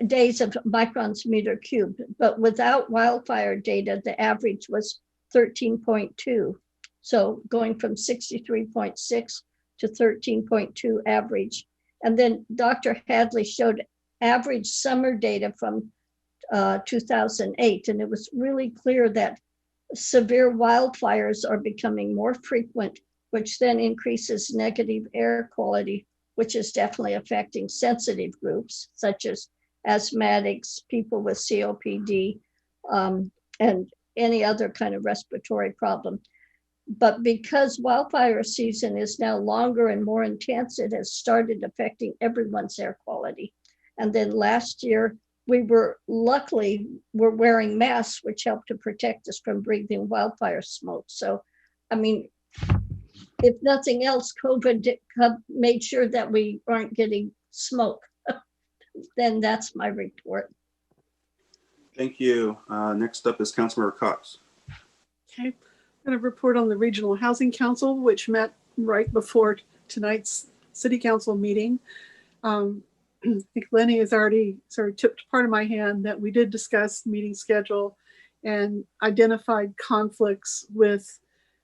days of microns meter cubed, but without wildfire data, the average was 13.2. So going from 63.6 to 13.2 average. And then Dr. Hadley showed average summer data from 2008. And it was really clear that severe wildfires are becoming more frequent, which then increases negative air quality, which is definitely affecting sensitive groups such as asthmatics, people with COPD, and any other kind of respiratory problem. But because wildfire season is now longer and more intense, it has started affecting everyone's air quality. And then last year, we were wearing masks, which helped to protect us from breathing wildfire smoke. So, I mean, if nothing else, COVID made sure that we aren't getting smoke. Then that's my report.
Thank you. Next up is Councilmember Cox.
Okay, I'm going to report on the Regional Housing Council, which met right before tonight's City Council meeting. I think Lenny has already sort of tipped part of my hand that we did discuss meeting schedule and identified conflicts with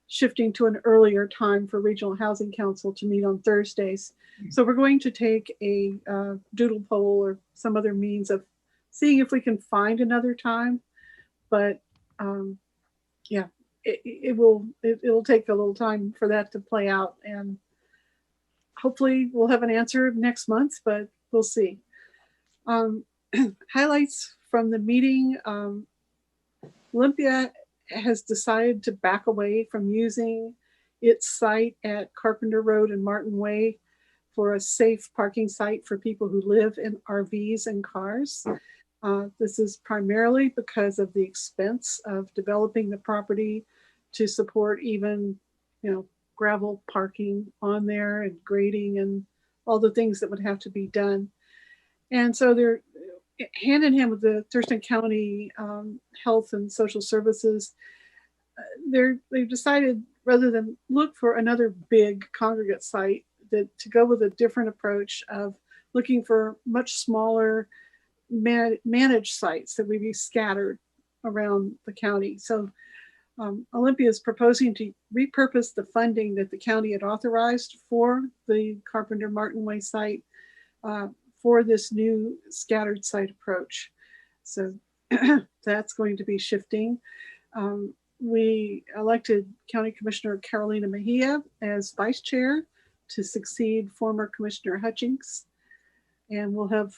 shifting to an earlier time for Regional Housing Council to meet on Thursdays. So we're going to take a doodle poll or some other means of seeing if we can find another time. But yeah, it'll take a little time for that to play out, and hopefully we'll have an answer next month, but we'll see. Highlights from the meeting. Olympia has decided to back away from using its site at Carpenter Road and Martin Way for a safe parking site for people who live in RVs and cars. This is primarily because of the expense of developing the property to support even, gravel parking on there and grading and all the things that would have to be done. And so they're hand in hand with the Thurston County Health and Social Services. They've decided, rather than look for another big congregate site, to go with a different approach of looking for much smaller managed sites that would be scattered around the county. So Olympia is proposing to repurpose the funding that the county had authorized for the Carpenter Martin Way site for this new scattered site approach. So that's going to be shifting. We elected County Commissioner Carolina Mejia as vice chair to succeed former Commissioner Hutchings. And we'll have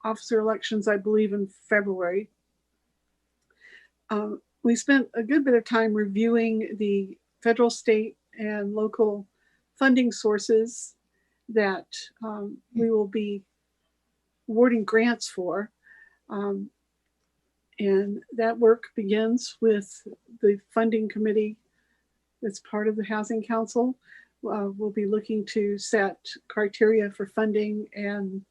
officer elections, I believe, in February. We spent a good bit of time reviewing the federal, state, and local funding sources that we will be awarding grants for. And that work begins with the funding committee as part of the Housing Council. We'll be looking to set criteria for funding and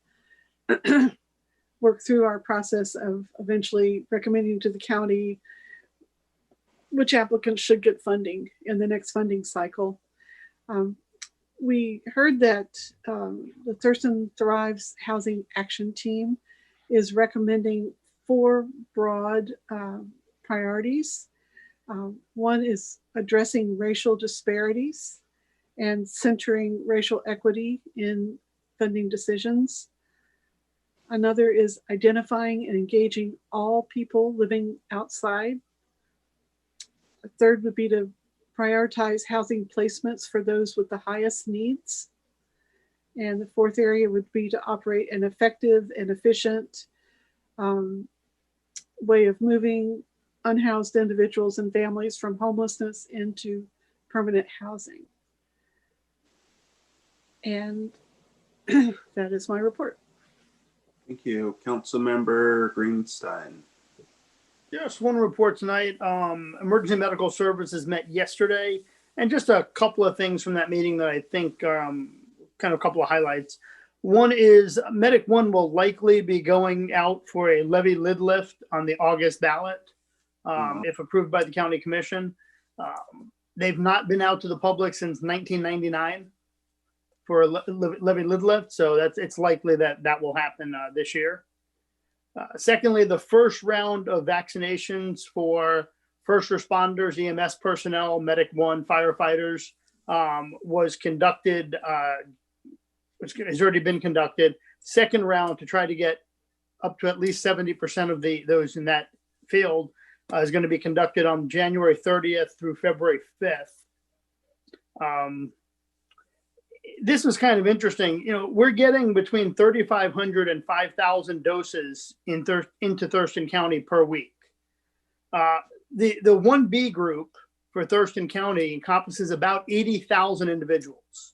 work through our process of eventually recommending to the county which applicants should get funding in the next funding cycle. We heard that the Thurston Thrives Housing Action Team is recommending 4 broad priorities. One is addressing racial disparities and centering racial equity in funding decisions. Another is identifying and engaging all people living outside. A third would be to prioritize housing placements for those with the highest needs. And the fourth area would be to operate an effective and efficient way of moving unhoused individuals and families from homelessness into permanent housing. And that is my report.
Thank you. Councilmember Greenstein.
Yes, one report tonight. Emergency Medical Services met yesterday, and just a couple of things from that meeting that I think kind of a couple of highlights. One is Medic 1 will likely be going out for a levy lid lift on the August ballot, if approved by the county commission. They've not been out to the public since 1999 for a levy lid lift, so it's likely that will happen this year. Secondly, the first round of vaccinations for first responders, EMS personnel, Medic 1, firefighters was conducted, which has already been conducted. Second round to try to get up to at least 70% of those in that field is going to be conducted on January 30th through February 5th. This was kind of interesting. You know, we're getting between 3,500 and 5,000 doses into Thurston County per week. The 1B group for Thurston County encompasses about 80,000 individuals.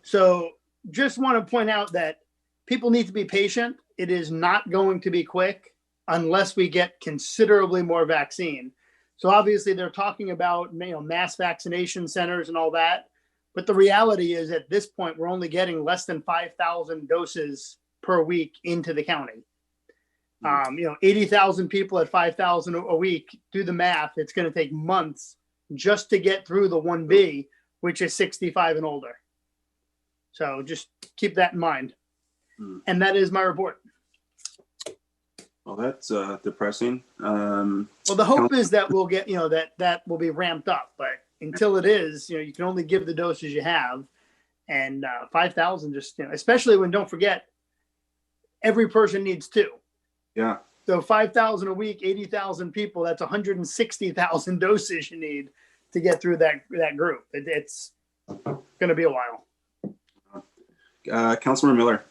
So just want to point out that people need to be patient. It is not going to be quick unless we get considerably more vaccine. So obviously they're talking about, mass vaccination centers and all that. But the reality is at this point, we're only getting less than 5,000 doses per week into the county. 80,000 people at 5,000 a week, do the math. It's going to take months just to get through the 1B, which is 65 and older. So just keep that in mind. And that is my report.
Well, that's depressing.
Well, the hope is that we'll get, that will be ramped up, but until it is, you can only give the doses you have, and 5,000 just, especially when, don't forget, every person needs 2.
Yeah.
So 5,000 a week, 80,000 people, that's 160,000 doses you need to get through that group. It's going to be a while.
Councilman Miller.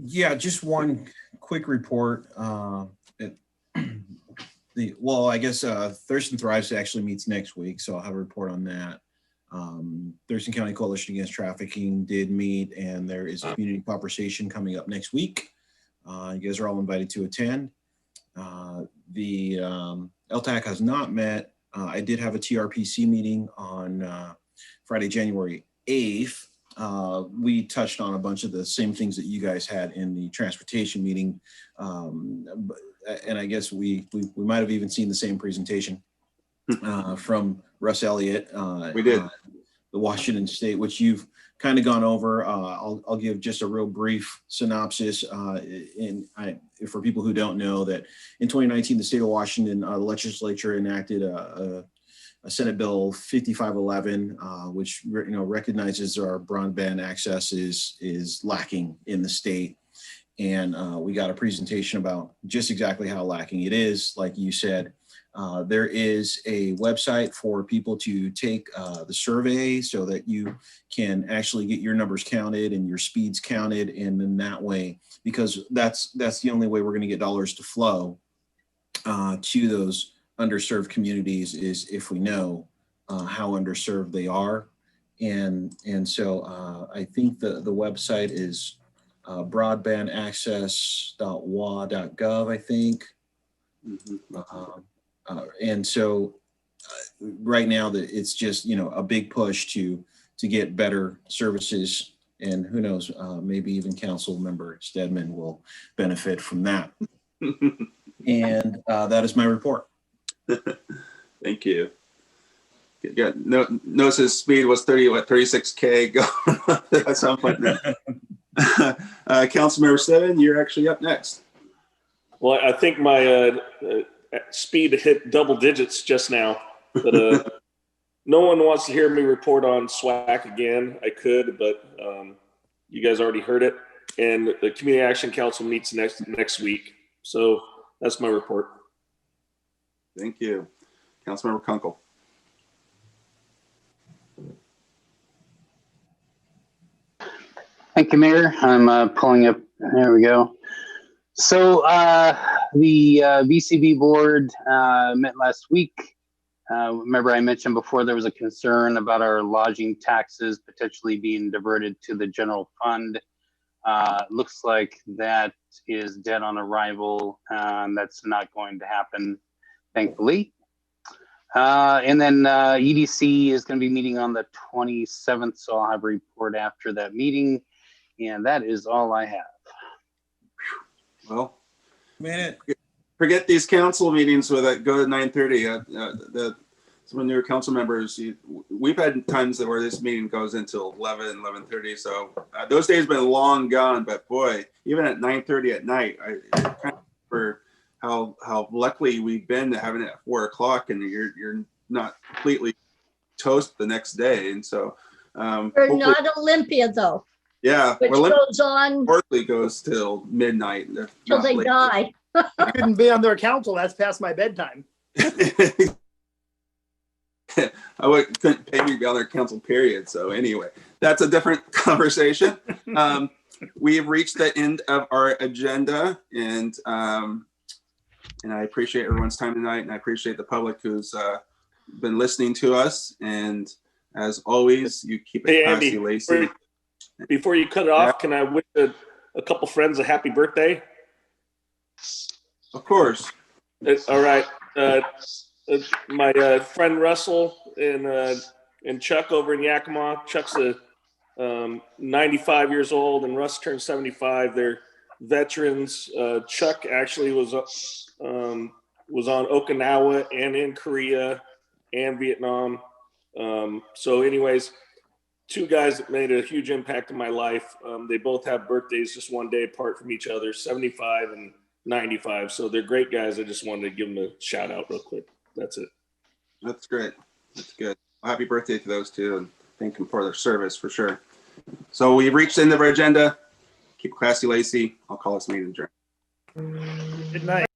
Yeah, just one quick report. I guess Thurston Thrives actually meets next week, so I'll have a report on that. Thurston County Coalition Against Trafficking did meet, and there is a community conversation coming up next week. You guys are all invited to attend. The LTAC has not met. I did have a TRPC meeting on Friday, January 8th. We touched on a bunch of the same things that you guys had in the transportation meeting. And I guess we might have even seen the same presentation from Russ Elliott.
We did.
The Washington State, which you've kind of gone over. I'll give just a real brief synopsis. For people who don't know, that in 2019, the state of Washington legislature enacted a Senate Bill 5511, which recognizes our broadband access is lacking in the state. And we got a presentation about just exactly how lacking it is. Like you said, there is a website for people to take the survey so that you can actually get your numbers counted and your speeds counted. And then that way, because that's the only way we're going to get dollars to flow to those underserved communities, is if we know how underserved they are. And so I think the website is broadbandaccess.wa.gov, I think. And so right now that it's just, a big push to get better services, and who knows, maybe even Council Member Stedman will benefit from that. And that is my report.
Thank you. Yeah, notice his speed was 36K going at some point. Councilmember Stedman, you're actually up next.
Well, I think my speed hit double digits just now, but no one wants to hear me report on SWAC again. I could, but you guys already heard it. And the Community Action Council meets next week. So that's my report.
Thank you. Councilmember Kunkel.
Thank you, Mayor. I'm pulling up. There we go. So the VCB board met last week. Remember I mentioned before there was a concern about our lodging taxes potentially being diverted to the general fund. Looks like that is dead on arrival. That's not going to happen, thankfully. And then EDC is going to be meeting on the 27th, so I'll have a report after that meeting. And that is all I have.
Well, forget these council meetings with that go to 9:30. Some of the newer council members, we've had times where this meeting goes until 11:30. So those days have been long gone. But boy, even at 9:30 at night, I kind of remember how lucky we've been to having it at 4 o'clock, and you're not completely toast the next day. And so
we're not Olympia though.
Yeah,
which goes on.
Hardly goes till midnight.
Till they die.
I couldn't be on their council. That's past my bedtime.
I couldn't pay me to be on their council, period. So anyway, that's a different conversation. We have reached the end of our agenda, and I appreciate everyone's time tonight, and I appreciate the public who's been listening to us. And as always, you keep it classy,
Andy,
Lacey.
Before you cut it off, can I wish a couple friends a happy birthday?
Of course.
All right. My friend Russell and Chuck over in Yakima. Chuck's 95 years old, and Russ turned 75. They're veterans. Chuck actually was on Okinawa and in Korea and Vietnam. So anyways, two guys that made a huge impact in my life. They both have birthdays just one day apart from each other, 75 and 95. So they're great guys. I just wanted to give them a shout out real quick. That's it.
That's great. That's good. Well, happy birthday to those two, and thank them for their service for sure. So we've reached the end of our agenda. Keep classy, Lacey. I'll call this meeting adjourned.
Good night.